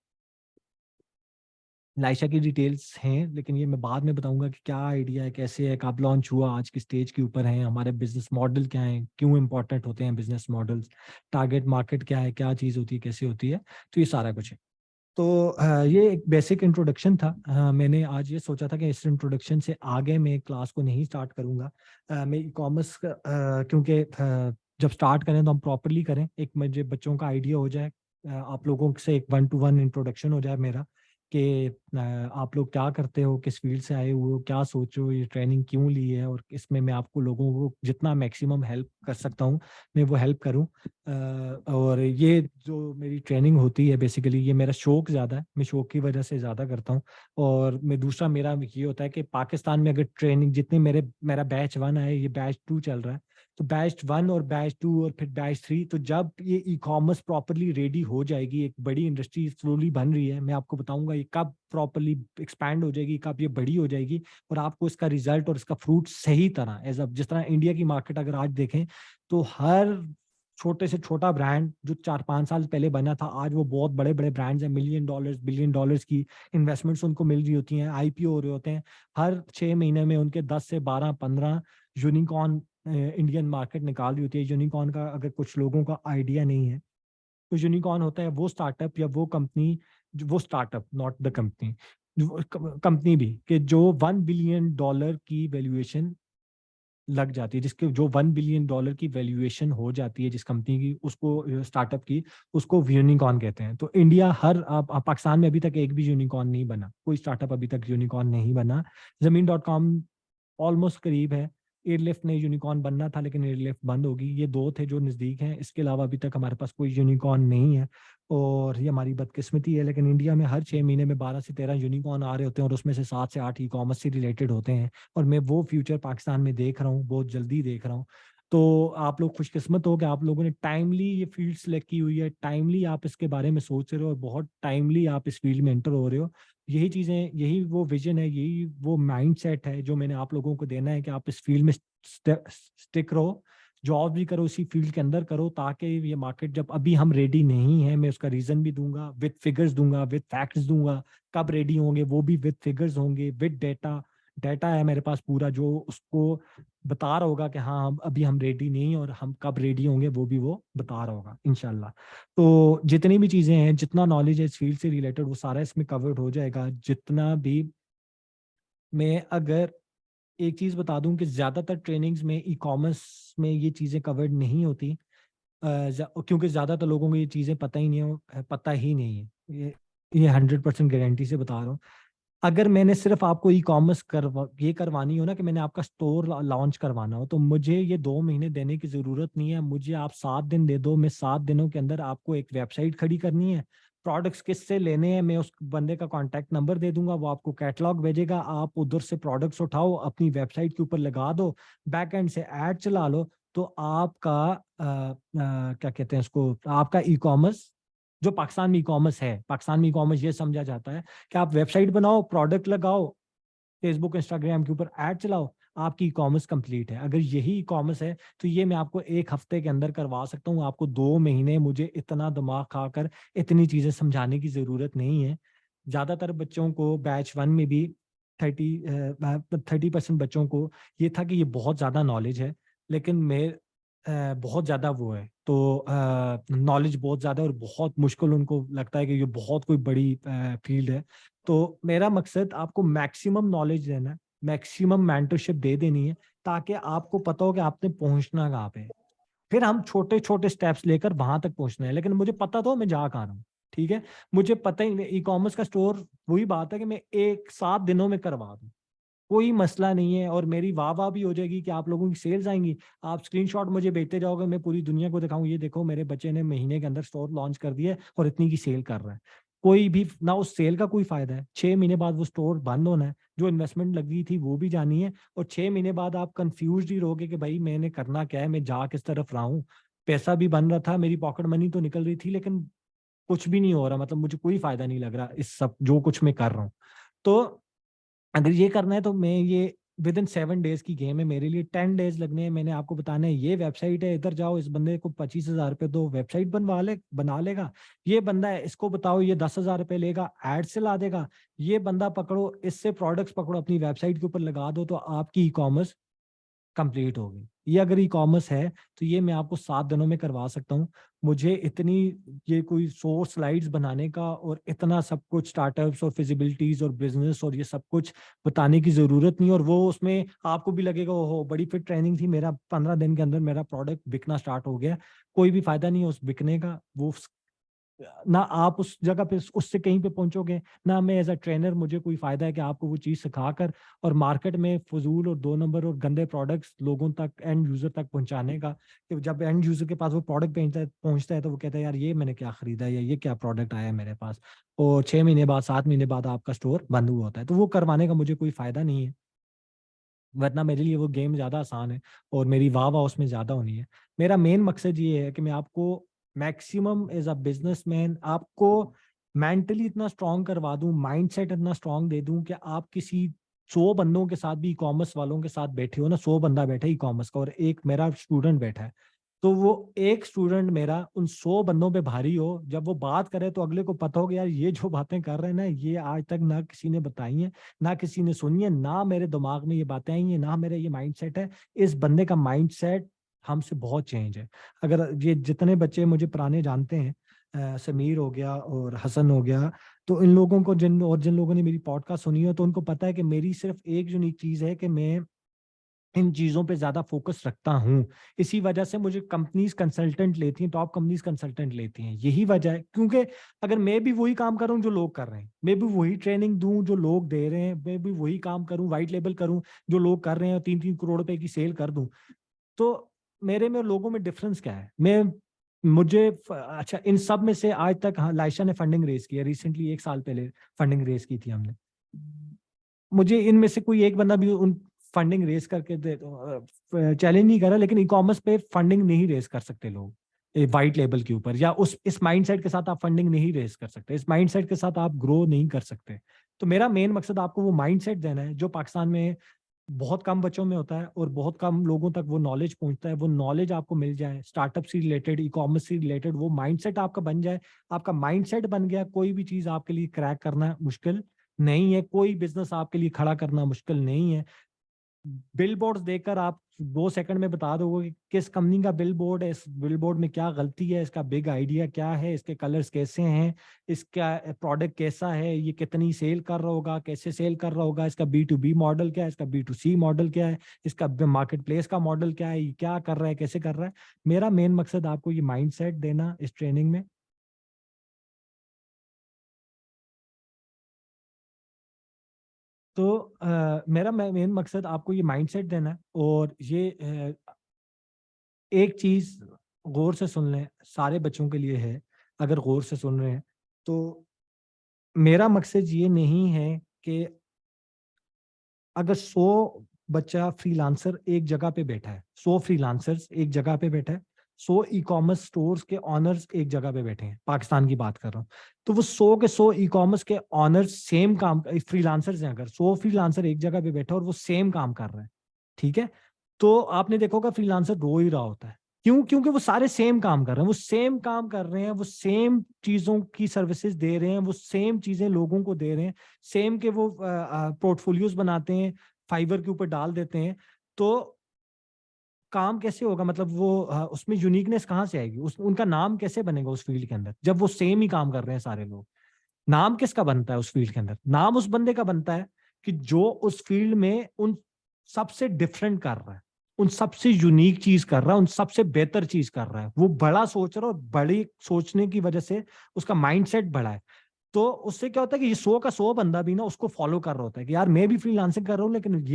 लाइशा की डिटेल्स हैं, लेकिन ये मैं बाद में बताऊंगा कि क्या आइडिया है, कैसे है, कब लॉन्च हुआ, आज की स्टेज के ऊपर है, हमारे बिजनेस मॉडल क्या है, क्यों इंपॉर्टेंट होते हैं बिजनेस मॉडल्स, टारगेट मार्केट क्या है, क्या चीज़ होती है, कैसे होती है। तो ये सारा कुछ है। तो ये एक बेसिक इंट्रोडक्शन था। मैंने आज ये सोचा था कि इस इंट्रोडक्शन से आगे मैं क्लास को नहीं स्टार्ट करूंगा। मैं ई कॉमर्स क्योंकि जब स्टार्ट करें तो हम प्रॉपरली करें, एक मुझे बच्चों का आइडिया हो जाए, आप लोगों से एक 1-to-1 इंट्रोडक्शन हो जाए मेरा कि आप लोग क्या करते हो, किस फील्ड से आए हुए हो, क्या सोच रहे हो, ये ट्रेनिंग क्यों ली है, और इसमें मैं आपको लोगों को जितना मैक्सिमम हेल्प कर सकता हूँ मैं वो हेल्प करूँ। और ये जो मेरी ट्रेनिंग होती है बेसिकली, ये मेरा शौक ज़्यादा है, मैं शौक की वजह से ज़्यादा करता हूँ। और मैं दूसरा मेरा ये होता है कि पाकिस्तान में अगर ट्रेनिंग जितनी मेरा बैच 1 है, ये बैच 2 चल रहा है, तो बैच 1 और बैच 2 और फिर बैच 3, तो जब ये ई कॉमर्स प्रॉपरली रेडी हो जाएगी, एक बड़ी इंडस्ट्री स्लोली बन रही है, मैं आपको बताऊंगा ये कब प्रॉपरली एक्सपैंड हो जाएगी, कब ये बड़ी हो जाएगी, और आपको इसका रिजल्ट और इसका फ्रूट सही तरह एज अब जिस तरह इंडिया की मार्केट अगर आज देखें तो हर छोटे से छोटा ब्रांड जो 4-5 साल पहले बना था, आज वो बहुत बड़े बड़े ब्रांड्स हैं, $1 मिलियन $1 बिलियन की इन्वेस्टमेंट्स उनको मिल रही होती हैं, आईपीओ हो रहे होते हैं, हर 6 महीने में उनके 10 से 12-15 यूनिकॉर्न इंडियन मार्केट निकाल रही होती है। यूनिकॉर्न का अगर कुछ लोगों का आइडिया नहीं है, तो यूनिकॉर्न होता है वो स्टार्टअप या वो कंपनी, वो startup not the company, company भी कि जो $1 बिलियन की वैल्यूएशन लग जाती है, जिसके जो $1 बिलियन की वैल्यूएशन हो जाती है जिस कंपनी की, उसको स्टार्टअप की, उसको यूनिकॉर्न कहते हैं। तो इंडिया पाकिस्तान में अभी तक एक भी यूनिकॉर्न नहीं बना, कोई स्टार्टअप अभी तक यूनिकॉर्न नहीं बना। Zameen.com ऑलमोस्ट करीब है, एयरलिफ्ट ने यूनिकॉर्न बनना था लेकिन एयरलिफ्ट बंद होगी। ये 2 थे जो नज़दीक हैं, इसके अलावा अभी तक हमारे पास कोई यूनिकॉर्न नहीं है, और ये हमारी बदकिस्मती है। लेकिन इंडिया में हर 6 महीने में 12 से 13 यूनिकॉर्न आ रहे होते हैं, और उसमें से 7 से 8 ई कॉमर्स से रिलेटेड होते हैं, और मैं वो फ्यूचर पाकिस्तान में देख रहा हूँ, बहुत जल्दी देख रहा हूँ। तो आप लोग खुशकिस्मत हो कि आप लोगों ने टाइमली ये फील्ड सेलेक्ट की हुई है, टाइमली आप इसके बारे में सोच रहे हो, और बहुत टाइमली आप इस फील्ड में एंटर हो रहे हो। यही चीज़ें, यही वो विजन है, यही वो माइंडसेट है जो मैंने आप लोगों को देना है कि आप इस फील्ड में स्टिक रहो, जॉब भी करो उसी फील्ड के अंदर करो, ताकि ये मार्केट, जब अभी हम रेडी नहीं है, मैं उसका रीजन भी दूंगा, विद फिगर्स दूंगा, विद फैक्ट्स दूंगा, कब रेडी होंगे वो भी विद फिगर्स होंगे, विद डेटा। डेटा है मेरे पास पूरा जो उसको बता रहा होगा कि हाँ अभी हम रेडी नहीं, और हम कब रेडी होंगे वो भी वो बता रहा होगा इंशाल्लाह। तो जितनी भी चीज़ें हैं, जितना नॉलेज है इस फील्ड से रिलेटेड, वो सारा इसमें कवर्ड हो जाएगा। जितना भी, मैं अगर एक चीज़ बता दूं कि ज़्यादातर ट्रेनिंग्स में ई कॉमर्स में ये चीज़ें कवर्ड नहीं होती, क्योंकि ज़्यादातर लोगों को ये चीज़ें पता ही नहीं है। ये 100% गारंटी से बता रहा हूँ। अगर मैंने सिर्फ आपको ई कॉमर्स करवानी हो ना, कि मैंने आपका स्टोर लॉन्च करवाना हो, तो मुझे ये 2 महीने देने की ज़रूरत नहीं है। मुझे आप 7 दिन दे दो, मैं 7 दिनों के अंदर आपको एक वेबसाइट खड़ी करनी है, प्रोडक्ट्स किससे लेने हैं मैं उस बंदे का कॉन्टैक्ट नंबर दे दूंगा, वो आपको कैटलॉग भेजेगा, आप उधर से प्रोडक्ट्स उठाओ, अपनी वेबसाइट के ऊपर लगा दो, बैक एंड से ऐड चला लो, तो आपका क्या कहते हैं उसको, आपका ई कॉमर्स, जो पाकिस्तान में ई कॉमर्स है, पाकिस्तान में ई कॉमर्स ये समझा जाता है कि आप वेबसाइट बनाओ, प्रोडक्ट लगाओ, फेसबुक इंस्टाग्राम के ऊपर ऐड चलाओ, आपकी ई कॉमर्स कंप्लीट है। अगर यही ई कॉमर्स है तो ये मैं आपको 1 हफ्ते के अंदर करवा सकता हूँ, आपको 2 महीने मुझे इतना दिमाग खाकर इतनी चीजें समझाने की जरूरत नहीं है। ज्यादातर बच्चों को बैच 1 में भी 30% बच्चों को ये था कि ये बहुत ज्यादा नॉलेज है, लेकिन मैं बहुत ज्यादा वो है, तो नॉलेज बहुत ज्यादा है और बहुत मुश्किल उनको लगता है कि ये बहुत कोई बड़ी फील्ड है। तो मेरा मकसद आपको मैक्सिमम नॉलेज देना है, मैक्सिमम मेंटरशिप दे देनी है, ताकि आपको पता हो कि आपने पहुंचना कहाँ पे है। फिर हम छोटे छोटे स्टेप्स लेकर वहां तक पहुंचना है, लेकिन मुझे पता तो मैं जा कहाँ रहा हूँ। ठीक है, मुझे पता ही नहीं, ई कॉमर्स का स्टोर वही बात है कि मैं 7 दिनों में करवा दूँ, कोई मसला नहीं है, और मेरी वाह भी हो जाएगी कि आप लोगों की सेल्स आएंगी। आप स्क्रीनशॉट मुझे भेजते जाओगे, मैं पूरी दुनिया को दिखाऊं, ये देखो मेरे बच्चे ने महीने के अंदर स्टोर लॉन्च कर दिया और इतनी की सेल कर रहा है। कोई भी ना, उस सेल का कोई फायदा है, 6 महीने बाद वो स्टोर बंद होना है, जो इन्वेस्टमेंट लगी थी वो भी जानी है, और 6 महीने बाद आप कंफ्यूज ही रहोगे कि भाई मैंने करना क्या है, मैं जा किस तरफ रहा हूँ। पैसा भी बन रहा था, मेरी पॉकेट मनी तो निकल रही थी, लेकिन कुछ भी नहीं हो रहा, मतलब मुझे कोई फायदा नहीं लग रहा इस सब जो कुछ मैं कर रहा हूँ। तो अगर ये करना है तो मैं ये विद इन 7 डेज की गेम है, मेरे लिए 10 डेज लगने हैं। मैंने आपको बताना है ये वेबसाइट है, इधर जाओ, इस बंदे को 25,000 रुपये दो, वेबसाइट बना लेगा। ये बंदा है, इसको बताओ, ये 10,000 रुपये लेगा, एड से ला देगा। ये बंदा पकड़ो, इससे प्रोडक्ट्स पकड़ो, अपनी वेबसाइट के ऊपर लगा दो, तो आपकी ई कॉमर्स कंप्लीट होगी। ये अगर ई कॉमर्स है तो ये मैं आपको 7 दिनों में करवा सकता हूँ। मुझे इतनी, ये कोई 100 स्लाइड्स बनाने का और इतना सब कुछ स्टार्टअप्स और फिजिबिलिटीज और बिजनेस और ये सब कुछ बताने की जरूरत नहीं। और वो उसमें आपको भी लगेगा ओहो बड़ी फिट ट्रेनिंग थी, मेरा 15 दिन के अंदर मेरा प्रोडक्ट बिकना स्टार्ट हो गया। कोई भी फायदा नहीं है उस बिकने का। वो ना आप उस जगह पे उससे कहीं पे पहुंचोगे, ना मैं एज अ ट्रेनर मुझे कोई फायदा है कि आपको वो चीज सिखाकर और मार्केट में फजूल और 2 नंबर और गंदे प्रोडक्ट्स लोगों तक, एंड यूजर तक पहुंचाने का। कि जब एंड यूजर के पास वो प्रोडक्ट पहुंचता है तो वो कहता है यार ये मैंने क्या खरीदा या ये क्या प्रोडक्ट आया है मेरे पास, और 6 महीने बाद 7 महीने बाद आपका स्टोर बंद हुआ होता है। तो वो करवाने का मुझे कोई फायदा नहीं है। वरना मेरे लिए वो गेम ज़्यादा आसान है और मेरी वाह वाह उसमें ज़्यादा होनी है। मेरा मेन मकसद ये है कि मैं आपको मैक्सिमम एज अ बिजनेसमैन आपको मेंटली इतना स्ट्रांग करवा दूं, माइंडसेट इतना स्ट्रांग दे दूं कि आप किसी 100 बंदों के साथ भी, ई कॉमर्स वालों के साथ बैठे हो ना, 100 बंदा बैठा है ई कॉमर्स का और एक मेरा स्टूडेंट बैठा है, तो वो एक स्टूडेंट मेरा उन 100 बंदों पे भारी हो, जब वो बात करे तो अगले को पता हो कि यार ये जो बातें कर रहे हैं ना, ये आज तक ना किसी ने बताई है, ना किसी ने सुनी है, ना मेरे दिमाग में ये बातें आई हैं, ना मेरा ये माइंडसेट है। इस बंदे का माइंडसेट हमसे बहुत चेंज है। अगर ये जितने बच्चे मुझे पुराने जानते हैं, समीर हो गया और हसन हो गया, तो इन लोगों को जिन लोगों ने मेरी पॉडकास्ट सुनी हो, तो उनको पता है कि मेरी सिर्फ एक यूनिक चीज है कि मैं इन चीजों पे ज्यादा फोकस रखता हूँ। इसी वजह से मुझे कंपनीज कंसल्टेंट लेती हैं, टॉप कंपनीज कंसल्टेंट लेती हैं। यही वजह है, क्योंकि अगर मैं भी वही काम करूं जो लोग कर रहे हैं, मैं भी वही ट्रेनिंग दूं जो लोग दे रहे हैं, मैं भी वही काम करूं, वाइट लेबल करूं जो लोग कर रहे हैं, 3-3 करोड़ रुपए की सेल कर दूं, तो मेरे में लोगों में डिफरेंस क्या है? अच्छा, इन सब में से आज तक, हाँ, लाइशा ने फंडिंग रेज की है रिसेंटली, 1 साल पहले फंडिंग रेज की थी हमने। मुझे इनमें से कोई एक बंदा भी उन फंडिंग रेज करके चैलेंज नहीं करा, लेकिन ई कॉमर्स पे फंडिंग नहीं रेज कर सकते लोग वाइट लेबल के ऊपर, या इस माइंडसेट के साथ आप फंडिंग नहीं रेज कर सकते, इस माइंडसेट के साथ आप ग्रो नहीं कर सकते। तो मेरा मेन मकसद आपको वो माइंडसेट देना है जो पाकिस्तान में बहुत कम बच्चों में होता है और बहुत कम लोगों तक वो नॉलेज पहुंचता है। वो नॉलेज आपको मिल जाए, स्टार्टअप से रिलेटेड, ई कॉमर्स से रिलेटेड, वो माइंडसेट आपका बन जाए। आपका माइंडसेट बन गया, कोई भी चीज आपके लिए क्रैक करना मुश्किल नहीं है, कोई बिजनेस आपके लिए खड़ा करना मुश्किल नहीं है। बिल बोर्ड देखकर आप 2 सेकंड में बता दोगे कि किस कंपनी का बिल बोर्ड है, इस बिल बोर्ड में क्या गलती है, इसका बिग आइडिया क्या है, इसके कलर्स कैसे हैं, इसका प्रोडक्ट कैसा है, ये कितनी सेल कर रहा होगा, कैसे सेल कर रहा होगा, इसका B2B मॉडल क्या है, इसका B2C मॉडल क्या है, इसका मार्केट प्लेस का मॉडल क्या है, ये क्या कर रहा है, कैसे कर रहा है। मेरा मेन मकसद आपको ये माइंडसेट देना इस ट्रेनिंग में। तो मेरा मेन मकसद आपको ये माइंडसेट देना है। और ये एक चीज गौर से सुन लें, सारे बच्चों के लिए है, अगर गौर से सुन रहे हैं तो, मेरा मकसद ये नहीं है कि अगर 100 बच्चा फ्रीलांसर एक जगह पे बैठा है, 100 फ्रीलांसर्स एक जगह पे बैठा है, 100 ई कॉमर्स स्टोर्स के ऑनर्स एक जगह पे बैठे हैं, पाकिस्तान की बात कर रहा हूँ, तो वो 100 के 100 ई कॉमर्स के ऑनर्स सेम काम, फ्रीलांसर्स हैं, अगर 100 फ्रीलांसर एक जगह पे बैठा है और वो सेम काम कर रहे हैं, ठीक है, तो आपने देखा होगा फ्रीलांसर रो ही रहा होता है। क्यों? क्योंकि वो सारे सेम काम कर रहे हैं, वो सेम काम कर रहे हैं, वो सेम चीजों की सर्विसेज दे रहे हैं, वो सेम चीजें लोगों को दे रहे हैं, सेम के वो पोर्टफोलियोज बनाते हैं, फाइवर के ऊपर डाल देते हैं। तो काम कैसे होगा? मतलब वो उसमें यूनिकनेस कहाँ से आएगी? उनका नाम कैसे बनेगा उस फील्ड के अंदर, जब वो सेम ही काम कर रहे हैं सारे लोग? नाम किसका बनता है उस फील्ड के अंदर? नाम उस बंदे का बनता है कि जो उस फील्ड में उन सबसे डिफरेंट कर रहा है, उन सबसे यूनिक चीज कर रहा है, उन सबसे बेहतर चीज कर रहा है, वो बड़ा सोच रहा है और बड़ी सोचने की वजह से उसका माइंडसेट बड़ा है। तो उससे क्या होता है कि ये 100 का 100 बंदा भी ना उसको फॉलो कर रहा होता है कि यार मैं भी फ्रीलांसिंग कर रहा हूँ, लेकिन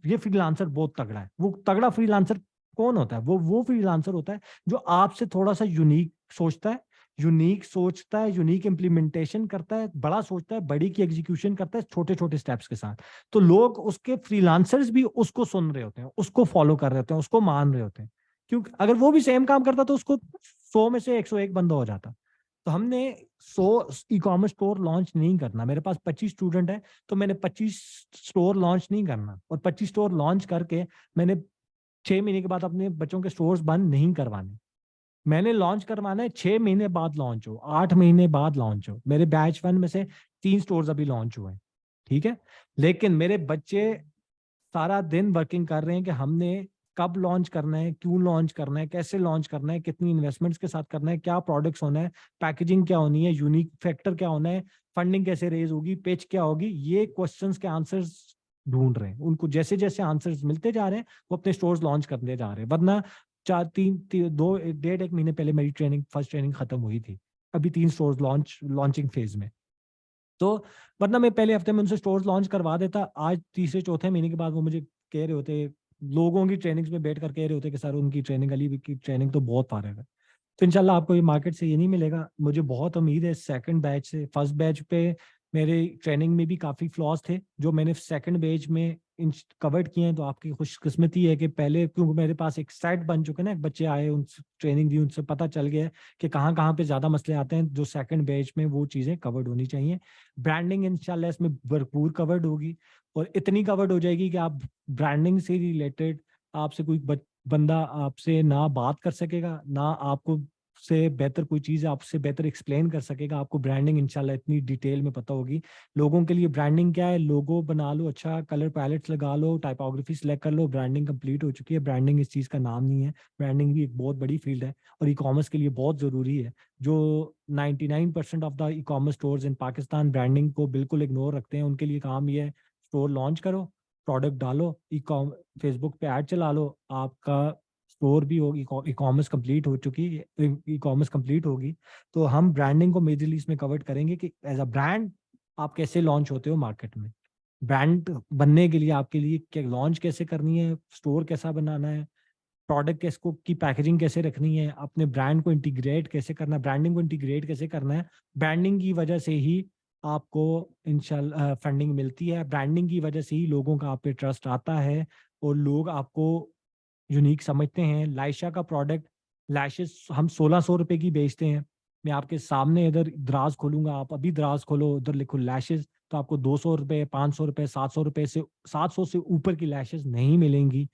ये फ्रीलांसर बहुत तगड़ा है। वो तगड़ा फ्रीलांसर कौन होता है? वो फ्रीलांसर होता है जो आपसे थोड़ा सा यूनिक सोचता है, यूनिक इम्प्लीमेंटेशन करता है, बड़ा सोचता है, बड़ी की एग्जीक्यूशन करता है छोटे छोटे स्टेप्स के साथ। तो लोग, उसके फ्रीलांसर्स भी उसको सुन रहे होते हैं, उसको फॉलो कर रहे होते हैं, उसको मान रहे होते हैं, क्योंकि अगर वो भी सेम काम करता तो उसको 100 में से 101 बंदा हो जाता। तो हमने 100 ई कॉमर्स स्टोर लॉन्च नहीं करना। मेरे पास 25 स्टूडेंट है, तो मैंने 25 स्टोर लॉन्च नहीं करना, और 25 स्टोर लॉन्च करके मैंने 6 महीने के बाद अपने बच्चों के स्टोर्स बंद नहीं करवाने। मैंने लॉन्च करवाना है 6 महीने बाद लॉन्च हो, 8 महीने बाद लॉन्च हो। मेरे बैच 1 में से 3 स्टोर्स अभी लॉन्च हुए हैं, ठीक है, लेकिन मेरे बच्चे सारा दिन वर्किंग कर रहे हैं कि हमने कब लॉन्च करना है, क्यों लॉन्च करना है, कैसे लॉन्च करना है, कितनी इन्वेस्टमेंट्स के साथ करना है, क्या प्रोडक्ट्स होना है, पैकेजिंग क्या होनी है, यूनिक फैक्टर क्या होना है, फंडिंग कैसे रेज होगी, पिच क्या होगी। ये क्वेश्चंस के आंसर्स ढूंढ रहे हैं। उनको जैसे जैसे आंसर्स मिलते जा रहे हैं वो अपने स्टोर्स लॉन्च करते जा रहे हैं। वरना 1.5 महीने पहले मेरी फर्स्ट ट्रेनिंग खत्म हुई थी, अभी 3 स्टोर्स लॉन्चिंग फेज में। तो वरना मैं पहले हफ्ते में उनसे स्टोर्स लॉन्च करवा देता। आज तीसरे चौथे महीने के बाद वो मुझे कह रहे होते, लोगों की ट्रेनिंग्स में बैठ कर कह रहे होते कि सर उनकी ट्रेनिंग, अली की ट्रेनिंग तो बहुत फारग है। तो इंशाल्लाह आपको ये मार्केट से ये नहीं मिलेगा। मुझे बहुत उम्मीद है सेकंड बैच से। फर्स्ट बैच पे मेरे ट्रेनिंग में भी काफ़ी फ्लॉज थे जो मैंने सेकंड बैच में कवर्ड किए हैं तो आपकी खुशकिस्मती है कि पहले, क्योंकि मेरे पास एक सेट बन चुके ना, बच्चे आए, उनसे ट्रेनिंग दी, उनसे पता चल गया है कि कहाँ कहाँ पे ज़्यादा मसले आते हैं, जो सेकंड बैच में वो चीज़ें कवर्ड होनी चाहिए। ब्रांडिंग इंशाल्लाह इसमें भरपूर कवर्ड होगी, और इतनी कवर्ड हो जाएगी कि आप ब्रांडिंग से रिलेटेड आपसे कोई बंदा आपसे ना बात कर सकेगा, ना आपको से बेहतर कोई चीज़ आपसे बेहतर एक्सप्लेन कर सकेगा। आपको ब्रांडिंग इंशाल्लाह इतनी डिटेल में पता होगी। लोगों के लिए ब्रांडिंग क्या है, लोगो बना लो, अच्छा कलर पैलेट्स लगा लो, टाइपोग्राफी सेलेक्ट कर लो, ब्रांडिंग कंप्लीट हो चुकी है। ब्रांडिंग इस चीज़ का नाम नहीं है, ब्रांडिंग भी एक बहुत बड़ी फील्ड है और ई कॉमर्स के लिए बहुत ज़रूरी है। जो 99% of the e commerce stores in Pakistan branding को बिल्कुल इग्नोर रखते हैं, उनके लिए काम ये है, स्टोर लॉन्च करो, प्रोडक्ट डालो, फेसबुक पे ऐड चला लो, आपका स्टोर भी होगी, ई कॉमर्स कंप्लीट हो चुकी है, ई कॉमर्स कंप्लीट होगी। तो हम ब्रांडिंग को मेजरली इसमें कवर करेंगे कि एज अ ब्रांड आप कैसे लॉन्च होते हो मार्केट में, ब्रांड बनने के लिए आपके लिए क्या लॉन्च कैसे करनी है, स्टोर कैसा बनाना है, प्रोडक्ट कैसे की पैकेजिंग कैसे रखनी है, अपने ब्रांड को इंटीग्रेट कैसे करना है, ब्रांडिंग को इंटीग्रेट कैसे करना है। ब्रांडिंग की वजह से ही आपको इंशाल्लाह फंडिंग मिलती है, ब्रांडिंग की वजह से ही लोगों का आप पे ट्रस्ट आता है और लोग आपको यूनिक समझते हैं। लाइशा का प्रोडक्ट लैशेस हम 1600 रुपए की बेचते हैं। मैं आपके सामने इधर दराज खोलूंगा, आप अभी दराज खोलो, उधर लिखो लैशेस, तो आपको 200 रुपए, 500 रुपए, 700 रुपए से 700 से ऊपर की लैशेस नहीं मिलेंगी।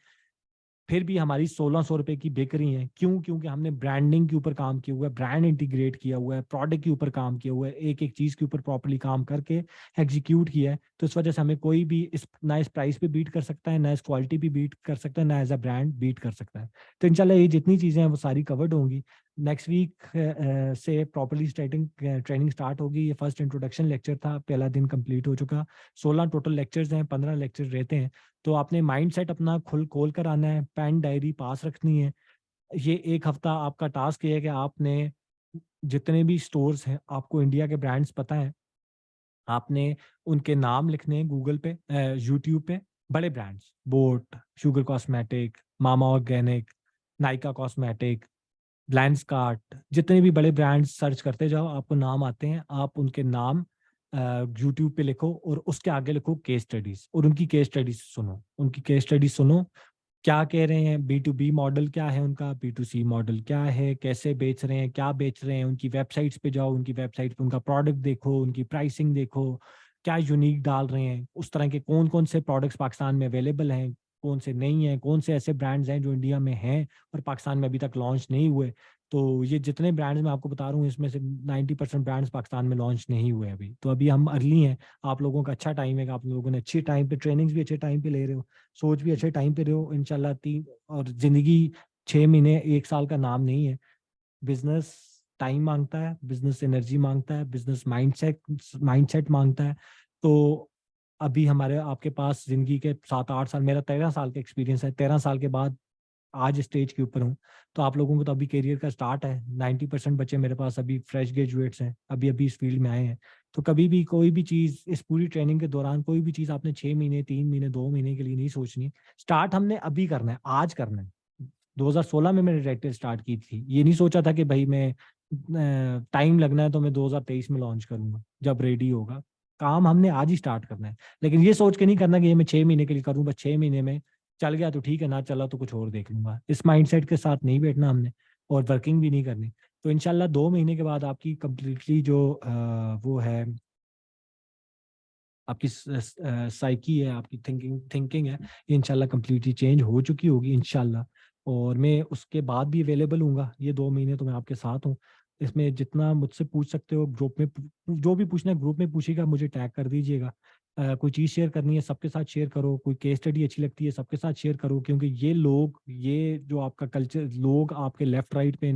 फिर भी हमारी 1600 रुपए की बिक रही है। क्यों? क्योंकि हमने ब्रांडिंग के ऊपर काम किया हुआ है, ब्रांड इंटीग्रेट किया हुआ है, प्रोडक्ट के ऊपर काम किया हुआ है, एक एक चीज के ऊपर प्रॉपर्ली काम करके एग्जीक्यूट किया है। तो इस वजह से हमें कोई भी ना इस प्राइस पे बीट कर सकता है, ना इस क्वालिटी पे बीट कर सकता है, ना एज अ ब्रांड बीट कर सकता है। तो इंशाल्लाह ये जितनी चीजें हैं वो सारी कवर्ड होंगी। नेक्स्ट वीक से प्रॉपर्ली ट्रेनिंग स्टार्ट होगी। ये फर्स्ट इंट्रोडक्शन लेक्चर था, पहला दिन कंप्लीट हो चुका। 16 टोटल लेक्चर्स हैं, 15 लेक्चर रहते हैं। तो आपने माइंड सेट अपना खोल कर आना है, पेन डायरी पास रखनी है। ये एक हफ्ता आपका टास्क ये है कि आपने जितने भी स्टोर्स हैं, आपको इंडिया के ब्रांड्स पता है, आपने उनके नाम लिखने हैं गूगल पे, यूट्यूब पे, बड़े ब्रांड्स, बोट, शुगर कॉस्मेटिक, मामा ऑर्गेनिक, नाइका कॉस्मेटिक, लेंसकार्ट, जितने भी बड़े ब्रांड्स सर्च करते जाओ, आपको नाम आते हैं। आप उनके नाम यूट्यूब पे लिखो और उसके आगे लिखो केस स्टडीज, और उनकी केस स्टडीज सुनो, उनकी केस स्टडीज सुनो, क्या कह रहे हैं, B2B मॉडल क्या है उनका, B2C मॉडल क्या है, कैसे बेच रहे हैं, क्या बेच रहे हैं। उनकी वेबसाइट्स पे जाओ, उनकी वेबसाइट पे उनका प्रोडक्ट देखो, उनकी प्राइसिंग देखो, क्या यूनिक डाल रहे हैं, उस तरह के कौन कौन से प्रोडक्ट्स पाकिस्तान में अवेलेबल हैं, कौन से नहीं हैं, कौन से ऐसे ब्रांड्स हैं जो इंडिया में हैं और पाकिस्तान में अभी तक लॉन्च नहीं हुए। तो ये जितने ब्रांड्स मैं आपको बता रहा हूँ, इसमें से 90% ब्रांड्स पाकिस्तान में लॉन्च नहीं हुए अभी। तो अभी हम अर्ली हैं, आप लोगों का अच्छा टाइम है, आप लोगों ने अच्छी टाइम पे ट्रेनिंग्स भी अच्छे टाइम पे ले रहे हो, सोच भी अच्छे टाइम पे रहे हो इंशाल्लाह। और जिंदगी 6 महीने 1 साल का नाम नहीं है। बिजनेस टाइम मांगता है, बिजनेस एनर्जी मांगता है, बिजनेस माइंडसेट मांगता है। तो अभी हमारे आपके पास जिंदगी के 7-8 साल, मेरा 13 साल का एक्सपीरियंस है, 13 साल के बाद आज स्टेज के ऊपर हूँ। तो आप लोगों को तो अभी करियर का स्टार्ट है। 90% बच्चे मेरे पास अभी फ्रेश ग्रेजुएट्स हैं, अभी अभी इस फील्ड में आए हैं। तो कभी भी कोई भी चीज़ इस पूरी ट्रेनिंग के दौरान कोई भी चीज़ आपने 6 महीने, 3 महीने, 2 महीने के लिए नहीं सोचनी। स्टार्ट हमने अभी करना है, आज करना है। 2016 में मैंने रेटेल स्टार्ट की थी। ये नहीं सोचा था कि भाई मैं टाइम लगना है तो मैं 2023 में लॉन्च करूंगा जब रेडी होगा। काम हमने आज ही स्टार्ट करना है, लेकिन ये सोच के नहीं करना कि ये मैं 6 महीने के लिए करूँ, बस 6 महीने में चल गया तो ठीक है, ना चला तो कुछ और देख लूंगा। इस माइंडसेट के साथ नहीं बैठना हमने, और वर्किंग भी नहीं करनी। तो इंशाल्लाह 2 महीने के बाद आपकी कंप्लीटली जो वो है, आपकी साइकी है, आपकी थिंकिंग है, ये इंशाल्लाह कंप्लीटली चेंज हो चुकी होगी इंशाल्लाह। और मैं उसके बाद भी अवेलेबल हूँगा, ये 2 महीने तो मैं आपके साथ हूँ। इसमें जितना मुझसे पूछ सकते हो ग्रुप में, जो भी पूछना है ग्रुप में पूछिएगा, मुझे टैग कर दीजिएगा। कोई चीज़ शेयर करनी है सबके साथ शेयर करो, कोई केस स्टडी अच्छी लगती है सबके साथ शेयर करो, क्योंकि ये लोग, ये जो आपका कल्चर, लोग आपके लेफ्ट राइट पे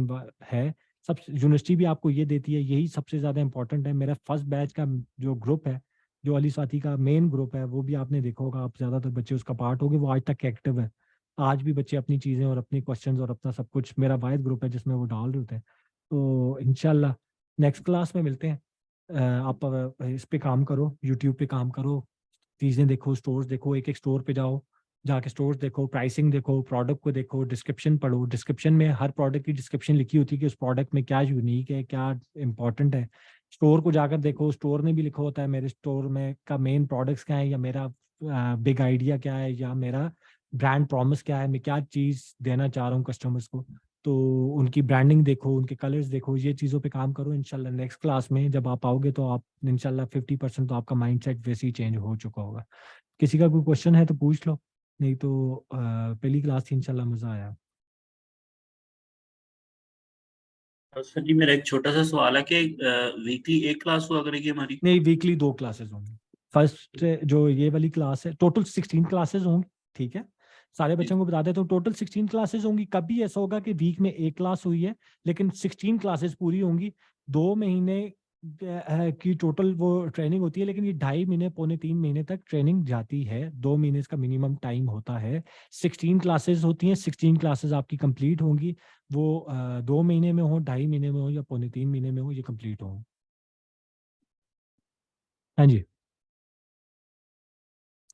है, सब यूनिवर्सिटी भी आपको ये देती है, यही सबसे ज़्यादा इंपॉर्टेंट है। मेरा फर्स्ट बैच का जो ग्रुप है, जो अली साथी का मेन ग्रुप है, वो भी आपने देखा होगा, आप ज़्यादातर बच्चे उसका पार्ट हो गए, वो आज तक एक्टिव है। आज भी बच्चे अपनी चीज़ें और अपनी क्वेश्चंस और अपना सब कुछ, मेरा वाइड ग्रुप है जिसमें वो डाल रहे होते हैं। तो इंशाल्लाह नेक्स्ट क्लास में मिलते हैं। आप इस पे काम करो, यूट्यूब पे काम करो, चीज़ें देखो, स्टोर्स देखो, एक एक स्टोर पे जाओ, जाके स्टोर्स देखो, प्राइसिंग देखो, प्रोडक्ट को देखो, डिस्क्रिप्शन पढ़ो। डिस्क्रिप्शन में हर प्रोडक्ट की डिस्क्रिप्शन लिखी होती है कि उस प्रोडक्ट में क्या यूनिक है, क्या इंपॉर्टेंट है। स्टोर को जाकर देखो, स्टोर ने भी लिखा होता है मेरे स्टोर में का मेन प्रोडक्ट्स क्या है, या मेरा बिग आइडिया क्या है या मेरा ब्रांड प्रॉमिस क्या है, मैं क्या चीज़ देना चाह रहा हूँ कस्टमर्स को। तो उनकी ब्रांडिंग देखो, उनके कलर्स देखो, ये चीज़ों पे काम करो। इंशाल्लाह नेक्स्ट क्लास में जब आप आओगे तो आप इंशाल्लाह 50% तो आपका माइंडसेट वैसे ही चेंज हो चुका होगा। किसी का कोई क्वेश्चन है तो पूछ लो, नहीं तो पहली क्लास थी, इंशाल्लाह मज़ा आया। सर जी मेरा एक छोटा सा सवाल है कि वीकली एक क्लास हुआ करेगी हमारी? नहीं, वीकली 2 क्लासेस होंगी। फर्स्ट जो ये वाली क्लास है, टोटल 16 क्लासेस होंगी, ठीक है। सारे बच्चों को बता देता हूँ, टोटल 16 क्लासेस होंगी। कभी ऐसा होगा कि वीक में एक क्लास हुई है, लेकिन 16 क्लासेस पूरी होंगी। 2 महीने की टोटल वो ट्रेनिंग होती है, लेकिन ये 2.5 महीने, पौने 3 महीने तक ट्रेनिंग जाती है। 2 महीने इसका मिनिमम टाइम होता है। 16 क्लासेस होती हैं, 16 क्लासेस आपकी कंप्लीट होंगी। वो 2 महीने में हो, 2.5 महीने में हो या पौने 3 महीने में हो, ये कंप्लीट हो। हाँ जी,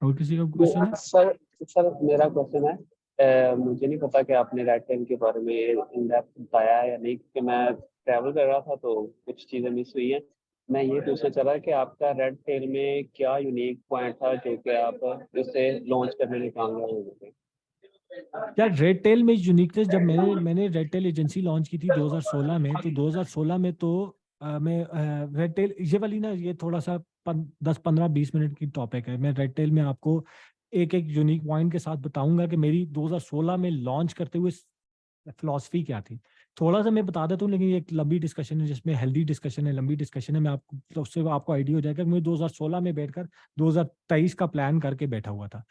और किसी का क्वेश्चन है? सर सर मेरा क्वेश्चन है, मुझे नहीं पता कि आपने रेड टेल के बारे में इन डेप्थ बताया है या नहीं, क्योंकि मैं ट्रैवल कर रहा था तो कुछ चीज़ें मिस हुई हैं। मैं ये पूछना चाह रहा कि आपका रेड टेल में क्या यूनिक पॉइंट था जो कि आप उसे लॉन्च करने में कामयाब हो गए? यार रेड टेल में यूनिकनेस, जब मैंने रेड टेल एजेंसी लॉन्च की थी 2016 में, तो 2016 में तो मैं रेड टेल ये वाली ना, ये थोड़ा सा 10-15-20 मिनट की टॉपिक है। मैं रेड टेल में आपको एक एक यूनिक पॉइंट के साथ बताऊंगा कि मेरी 2016 में लॉन्च करते हुए फिलॉसफी क्या थी। थोड़ा सा मैं बता देता हूँ, लेकिन ये एक लंबी डिस्कशन है, जिसमें हेल्दी डिस्कशन है, लंबी डिस्कशन है। मैं आपको तो उससे आपको आइडिया हो जाएगा कि मैं 2016 में बैठकर 2023 का प्लान करके बैठा हुआ था।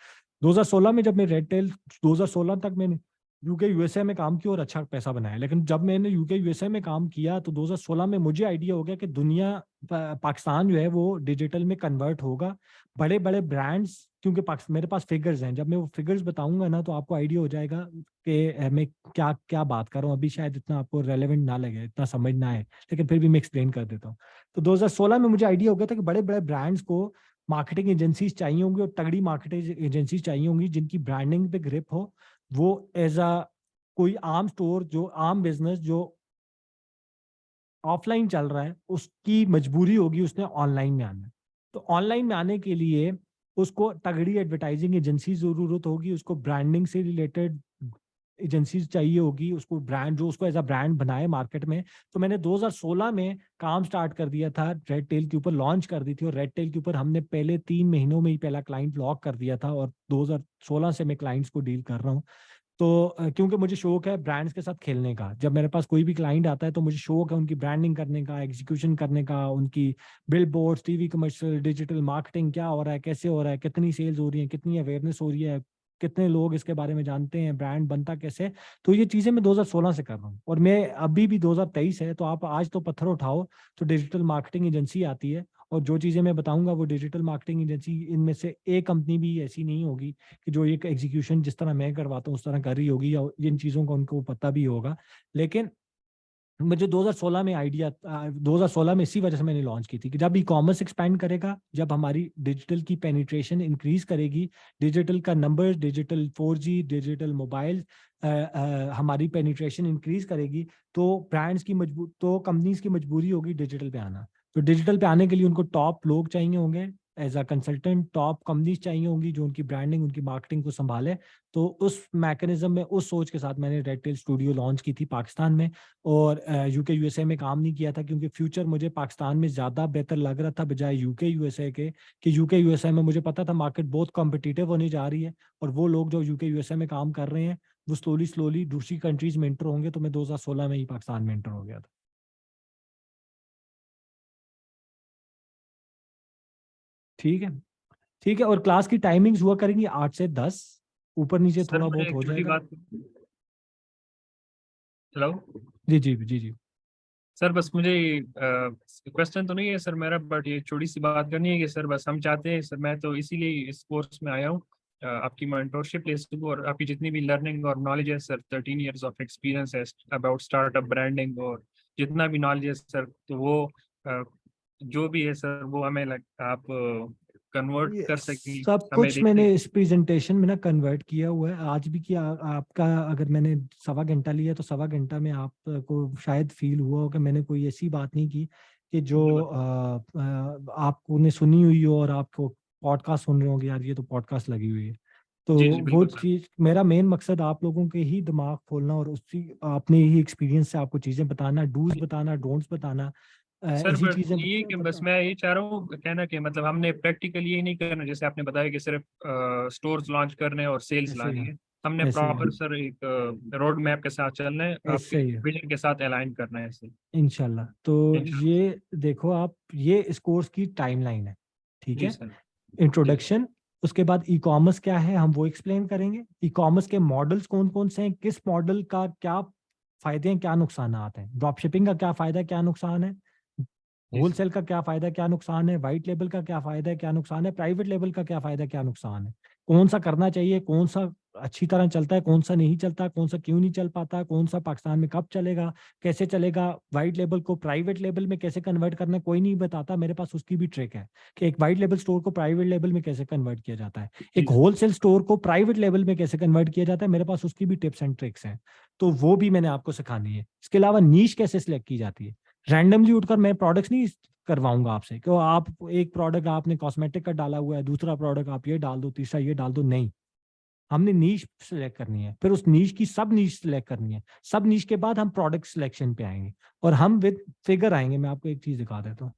2016 में जब मैं रेड टेल, 2016 तक मैंने यूके यूएसए में काम किया और अच्छा पैसा बनाया। लेकिन जब मैंने यूके यूएसए में काम किया तो 2016 में मुझे आइडिया हो गया कि दुनिया, पाकिस्तान जो है वो डिजिटल में कन्वर्ट होगा। बड़े बड़े ब्रांड्स, क्योंकि मेरे पास फिगर्स हैं, जब मैं वो फिगर्स बताऊंगा ना तो आपको आइडिया हो जाएगा कि मैं क्या क्या बात कर रहा हूँ। अभी शायद इतना आपको रेलेवेंट ना लगे, इतना समझ ना आए, लेकिन फिर भी मैं एक्सप्लेन कर देता हूँ। तो 2016 में मुझे आइडिया हो गया था कि बड़े बड़े ब्रांड्स को मार्केटिंग एजेंसीज चाहिए होंगी, और तगड़ी मार्केटिंग एजेंसीज चाहिए होंगी जिनकी ब्रांडिंग पे ग्रिप हो। वो एज अ कोई आम स्टोर, जो आम बिजनेस जो ऑफलाइन चल रहा है, उसकी मजबूरी होगी उसने ऑनलाइन में आना है। तो ऑनलाइन में आने के लिए उसको तगड़ी एडवर्टाइजिंग एजेंसी जरूरत होगी, उसको ब्रांडिंग से रिलेटेड एजेंसीज चाहिए होगी, उसको ब्रांड जो उसको एज अ ब्रांड बनाए मार्केट में। तो मैंने 2016 में काम स्टार्ट कर दिया था, रेड टेल के ऊपर लॉन्च कर दी थी, और रेड टेल के ऊपर हमने पहले 3 महीनों में ही पहला क्लाइंट लॉक कर दिया था, और 2016 से मैं क्लाइंट्स को डील कर रहा हूँ। तो क्योंकि मुझे शौक है ब्रांड्स के साथ खेलने का, जब मेरे पास कोई भी क्लाइंट आता है तो मुझे शौक है उनकी ब्रांडिंग करने का, एग्जीक्यूशन करने का, उनकी bill boards, TV commercial, digital marketing क्या हो रहा है, कैसे हो रहा है, कितनी सेल्स हो रही है, कितनी अवेयरनेस हो रही है, कितने लोग इसके बारे में जानते हैं, ब्रांड बनता कैसे। तो ये चीज़ें मैं 2016 से कर रहा हूँ, और मैं अभी भी 2023 है, तो आप आज तो पत्थर उठाओ तो डिजिटल मार्केटिंग एजेंसी आती है। और जो चीज़ें मैं बताऊंगा वो डिजिटल मार्केटिंग एजेंसी, इनमें से एक कंपनी भी ऐसी नहीं होगी कि जो एक एग्जीक्यूशन जिस तरह मैं करवाता हूँ उस तरह कर रही होगी, या इन चीज़ों का उनको पता भी होगा। लेकिन मुझे 2016 में आइडिया, 2016 में इसी वजह से मैंने लॉन्च की थी कि जब ई कॉमर्स एक्सपैंड करेगा, जब हमारी डिजिटल की पेनिट्रेशन इंक्रीज करेगी, डिजिटल का number, digital 4G, digital mobile, हमारी पेनिट्रेशन इंक्रीज करेगी, तो ब्रांड्स की मजबूर, तो कंपनीज की मजबूरी होगी डिजिटल पे आना। तो डिजिटल पे आने के लिए उनको टॉप लोग चाहिए होंगे as a consultant, top companies चाहिए होंगी जो उनकी ब्रांडिंग, उनकी मार्केटिंग को संभाले। तो उस मैकेनिज्म में, उस सोच के साथ मैंने रेड टेल स्टूडियो लॉन्च की थी पाकिस्तान में, और यूके यूएसए में काम नहीं किया था, क्योंकि फ्यूचर मुझे पाकिस्तान में ज़्यादा बेहतर लग रहा था बजाय यूके यूएसए के। कि यूके यूएसए में मुझे पता था मार्केट बहुत कॉम्पिटिटिव होने जा रही है, और वो लोग जो यूके यूएसए में काम कर रहे हैं वो स्लोली स्लोली दूसरी कंट्रीज में इंटर होंगे। तो मैं 2016 में ही पाकिस्तान में इंटर हो गया था। ठीक है, ठीक है। और क्लास की टाइमिंग्स हुआ करेंगी 8 से 10, ऊपर नीचे सर थोड़ा मैं बहुत एक हो छोटी जाएगा। बात, हेलो जी जी जी जी। सर, बस मुझे क्वेश्चन तो नहीं है सर मेरा, बट ये छोटी सी बात करनी है कि सर बस हम चाहते हैं सर, मैं तो इसीलिए इस कोर्स में आया हूँ, आपकी मेंटोरशिप ले सकूँ, और आपकी जितनी भी लर्निंग और नॉलेज है सर, 13 इयर्स ऑफ एक्सपीरियंस है अबाउट स्टार्टअप ब्रांडिंग, और जितना भी नॉलेज है सर, तो वो जो भी है सर वो हमें आप कन्वर्ट ये कर सकें, सब हमें कुछ दे मैंने सकें। इस प्रेजेंटेशन में ना कन्वर्ट किया हुआ है आज भी। किया आपका, अगर मैंने 1.25 घंटा लिया तो 1.25 घंटा में आपको शायद फील हुआ हो कि मैंने कोई ऐसी बात नहीं की कि जो आपको ने सुनी हुई हो और आपको पॉडकास्ट सुन रहे होंगे यार, ये तो पॉडकास्ट लगी हुई है। तो जी, जी, वो बिल्कुल सर। चीज, मेरा मेन मकसद आप लोगों के ही दिमाग खोलना और उसी अपने ही एक्सपीरियंस से आपको चीजें बताना, डूज बताना, डोंट्स बताना, सर ऐसी बस चीजें ये कि बस मैं ये चाह रहा हूँ कहना कि मतलब हमने प्रैक्टिकली ये नहीं करना, जैसे आपने बताया कि सिर्फ स्टोर्स लॉन्च करने और सेल्स ऐसे ही लानी है, है। हमने ऐसे ही है, प्रॉपर सर एक रोड मैप के साथ चलना है, ऐसे आपके ही है विजन के साथ अलाइन करना है इसे। इंशाल्लाह। तो इंशाल्लाह। ये देखो आप, ये इस कोर्स की टाइमलाइन है, ठीक जी है। सर। इंट्रोडक्शन, उसके बाद ई कॉमर्स क्या है हम वो एक्सप्लेन करेंगे, ई कॉमर्स के मॉडल्स कौन कौन से हैं, किस मॉडल का क्या फायदे हैं क्या नुकसान हैं, ड्रॉप शिपिंग का क्या फायदा है क्या नुकसान है, जी सर। होलसेल का क्या फायदा है क्या नुकसान है, वाइट लेबल का क्या फायदा है क्या नुकसान है, प्राइवेट लेबल का क्या फायदा है क्या नुकसान है, कौन सा करना चाहिए, कौन सा अच्छी तरह चलता है, कौन सा नहीं चलता, कौन सा क्यों नहीं चल पाता, कौन सा पाकिस्तान में कब चलेगा, कैसे चलेगा, वाइट लेबल को प्राइवेट लेबल में कैसे कन्वर्ट करना है, कोई नहीं बताता, मेरे पास उसकी भी ट्रिक है कि एक वाइट लेबल स्टोर को प्राइवेट लेबल में कैसे कन्वर्ट किया जाता है, जी एक सर। होलसेल स्टोर को प्राइवेट लेवल में कैसे कन्वर्ट किया जाता है, मेरे पास उसकी भी टिप्स एंड ट्रिक्स हैं। तो वो भी मैंने आपको सिखानी है। इसके अलावा नीश कैसे सिलेक्ट की जाती है, रैंडमली उठकर मैं प्रोडक्ट्स नहीं करवाऊंगा आपसे कि आप एक प्रोडक्ट आपने कॉस्मेटिक का डाला हुआ है, दूसरा प्रोडक्ट आप ये डाल दो, तीसरा ये डाल दो, नहीं। हमने नीश सिलेक्ट करनी है, फिर उस नीश की सब नीश सिलेक्ट करनी है, सब नीश के बाद हम प्रोडक्ट सिलेक्शन पे आएंगे और हम विद फिगर आएंगे। मैं आपको एक चीज दिखा देता हूँ,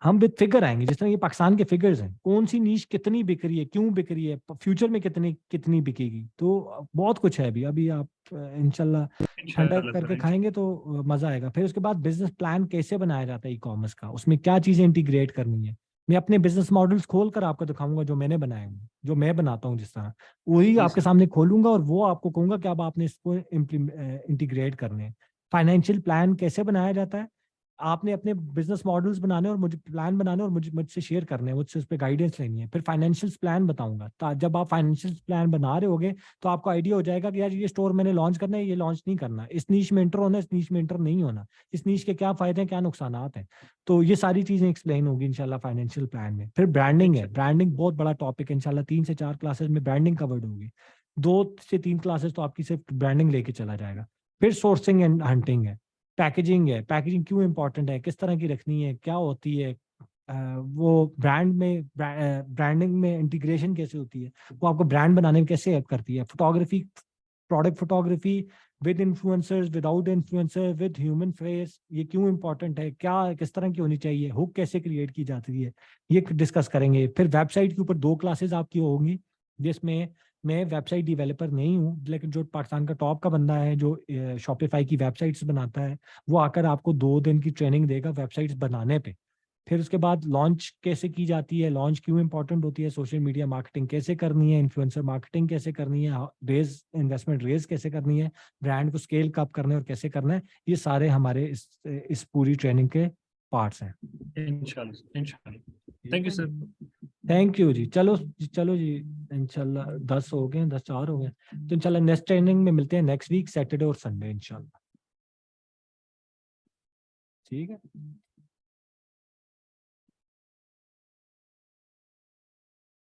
हम विद फिगर आएंगे, जिस तरह ये पाकिस्तान के फिगर्स हैं, कौन सी नीश कितनी बिक रही है, क्यों बिक रही है, फ्यूचर में कितनी कितनी बिकेगी। तो बहुत कुछ है अभी, अभी आप इंशाल्लाह ठंडा इंशाल्लाह करके सर। खाएंगे तो मजा आएगा। फिर उसके बाद बिजनेस प्लान कैसे बनाया जाता है ई कॉमर्स का, उसमें क्या चीजें इंटीग्रेट करनी है, मैं अपने बिजनेस मॉडल्स खोल कर आपको दिखाऊंगा जो मैंने बनाए हुए, जो मैं बनाता हूँ जिस तरह, वही जी आपके सर। सामने खोलूंगा और वो आपको कहूंगा कि अब आपने इसको इंटीग्रेट करने हैं। फाइनेंशियल प्लान कैसे बनाया जाता है, आपने अपने बिजनेस मॉडल्स बनाने और मुझे प्लान बनाने और मुझसे शेयर करने हैं, मुझसे उस पर गाइडेंस लेनी है। फिर फाइनेंशियल प्लान बताऊंगा, जब आप फाइनेंशियल प्लान बना रहे होगे तो आपको आइडिया हो जाएगा कि यार ये स्टोर मैंने लॉन्च करना है, ये लॉन्च नहीं करना, इस नीश में एंटर होना है, इस नीश में एंटर नहीं होना, इस नीश के क्या फायदे हैं क्या नुकसान हैं। तो ये सारी चीजें एक्सप्लेन होगी इंशाल्लाह फाइनेंशियल प्लान में। फिर ब्रांडिंग है, ब्रांडिंग बहुत बड़ा टॉपिक है, इंशाल्लाह 3 से 4 क्लासेस में ब्रांडिंग कवर्ड होगी, 2 से 3 क्लासेस तो आपकी सिर्फ ब्रांडिंग लेके चला जाएगा। फिर सोर्सिंग एंड हंटिंग है, पैकेजिंग है, पैकेजिंग क्यों इंपॉर्टेंट है, किस तरह की रखनी है, क्या होती है, वो ब्रांड में ब्रांडिंग में इंटीग्रेशन कैसे होती है, वो आपको ब्रांड बनाने में कैसे हेल्प करती है। Photography, product photography with influencers, without influencer, with human face, ये क्यों इंपॉर्टेंट है, क्या किस तरह की होनी चाहिए, हुक कैसे क्रिएट की जाती है, ये डिस्कस करेंगे। फिर वेबसाइट के ऊपर 2 क्लासेस आपकी होंगी, जिसमें मैं वेबसाइट डेवलपर नहीं हूँ, लेकिन जो पाकिस्तान का टॉप का बंदा है जो शॉपिफाई की वेबसाइट्स बनाता है, वो आकर आपको 2 दिन की ट्रेनिंग देगा वेबसाइट्स बनाने पे। फिर उसके बाद लॉन्च कैसे की जाती है, लॉन्च क्यों इंपॉर्टेंट होती है, सोशल मीडिया मार्केटिंग कैसे करनी है, इन्फ्लुएंसर मार्केटिंग कैसे करनी है, इन्वेस्टमेंट रेज कैसे करनी है, ब्रांड को स्केल कब करना है और कैसे करना है, ये सारे हमारे इस पूरी ट्रेनिंग के पार्ट्स हैं। इंशाल्लाह इंशाल्लाह। Thank you sir. Thank you जी। चलो चलो जी, इंशाल्लाह 10 हो गए, 10-4 हो गए, तो इंशाल्लाह नेक्स्ट ट्रेनिंग में मिलते हैं नेक्स्ट वीक सैटरडे और संडे इंशाल्लाह। ठीक है।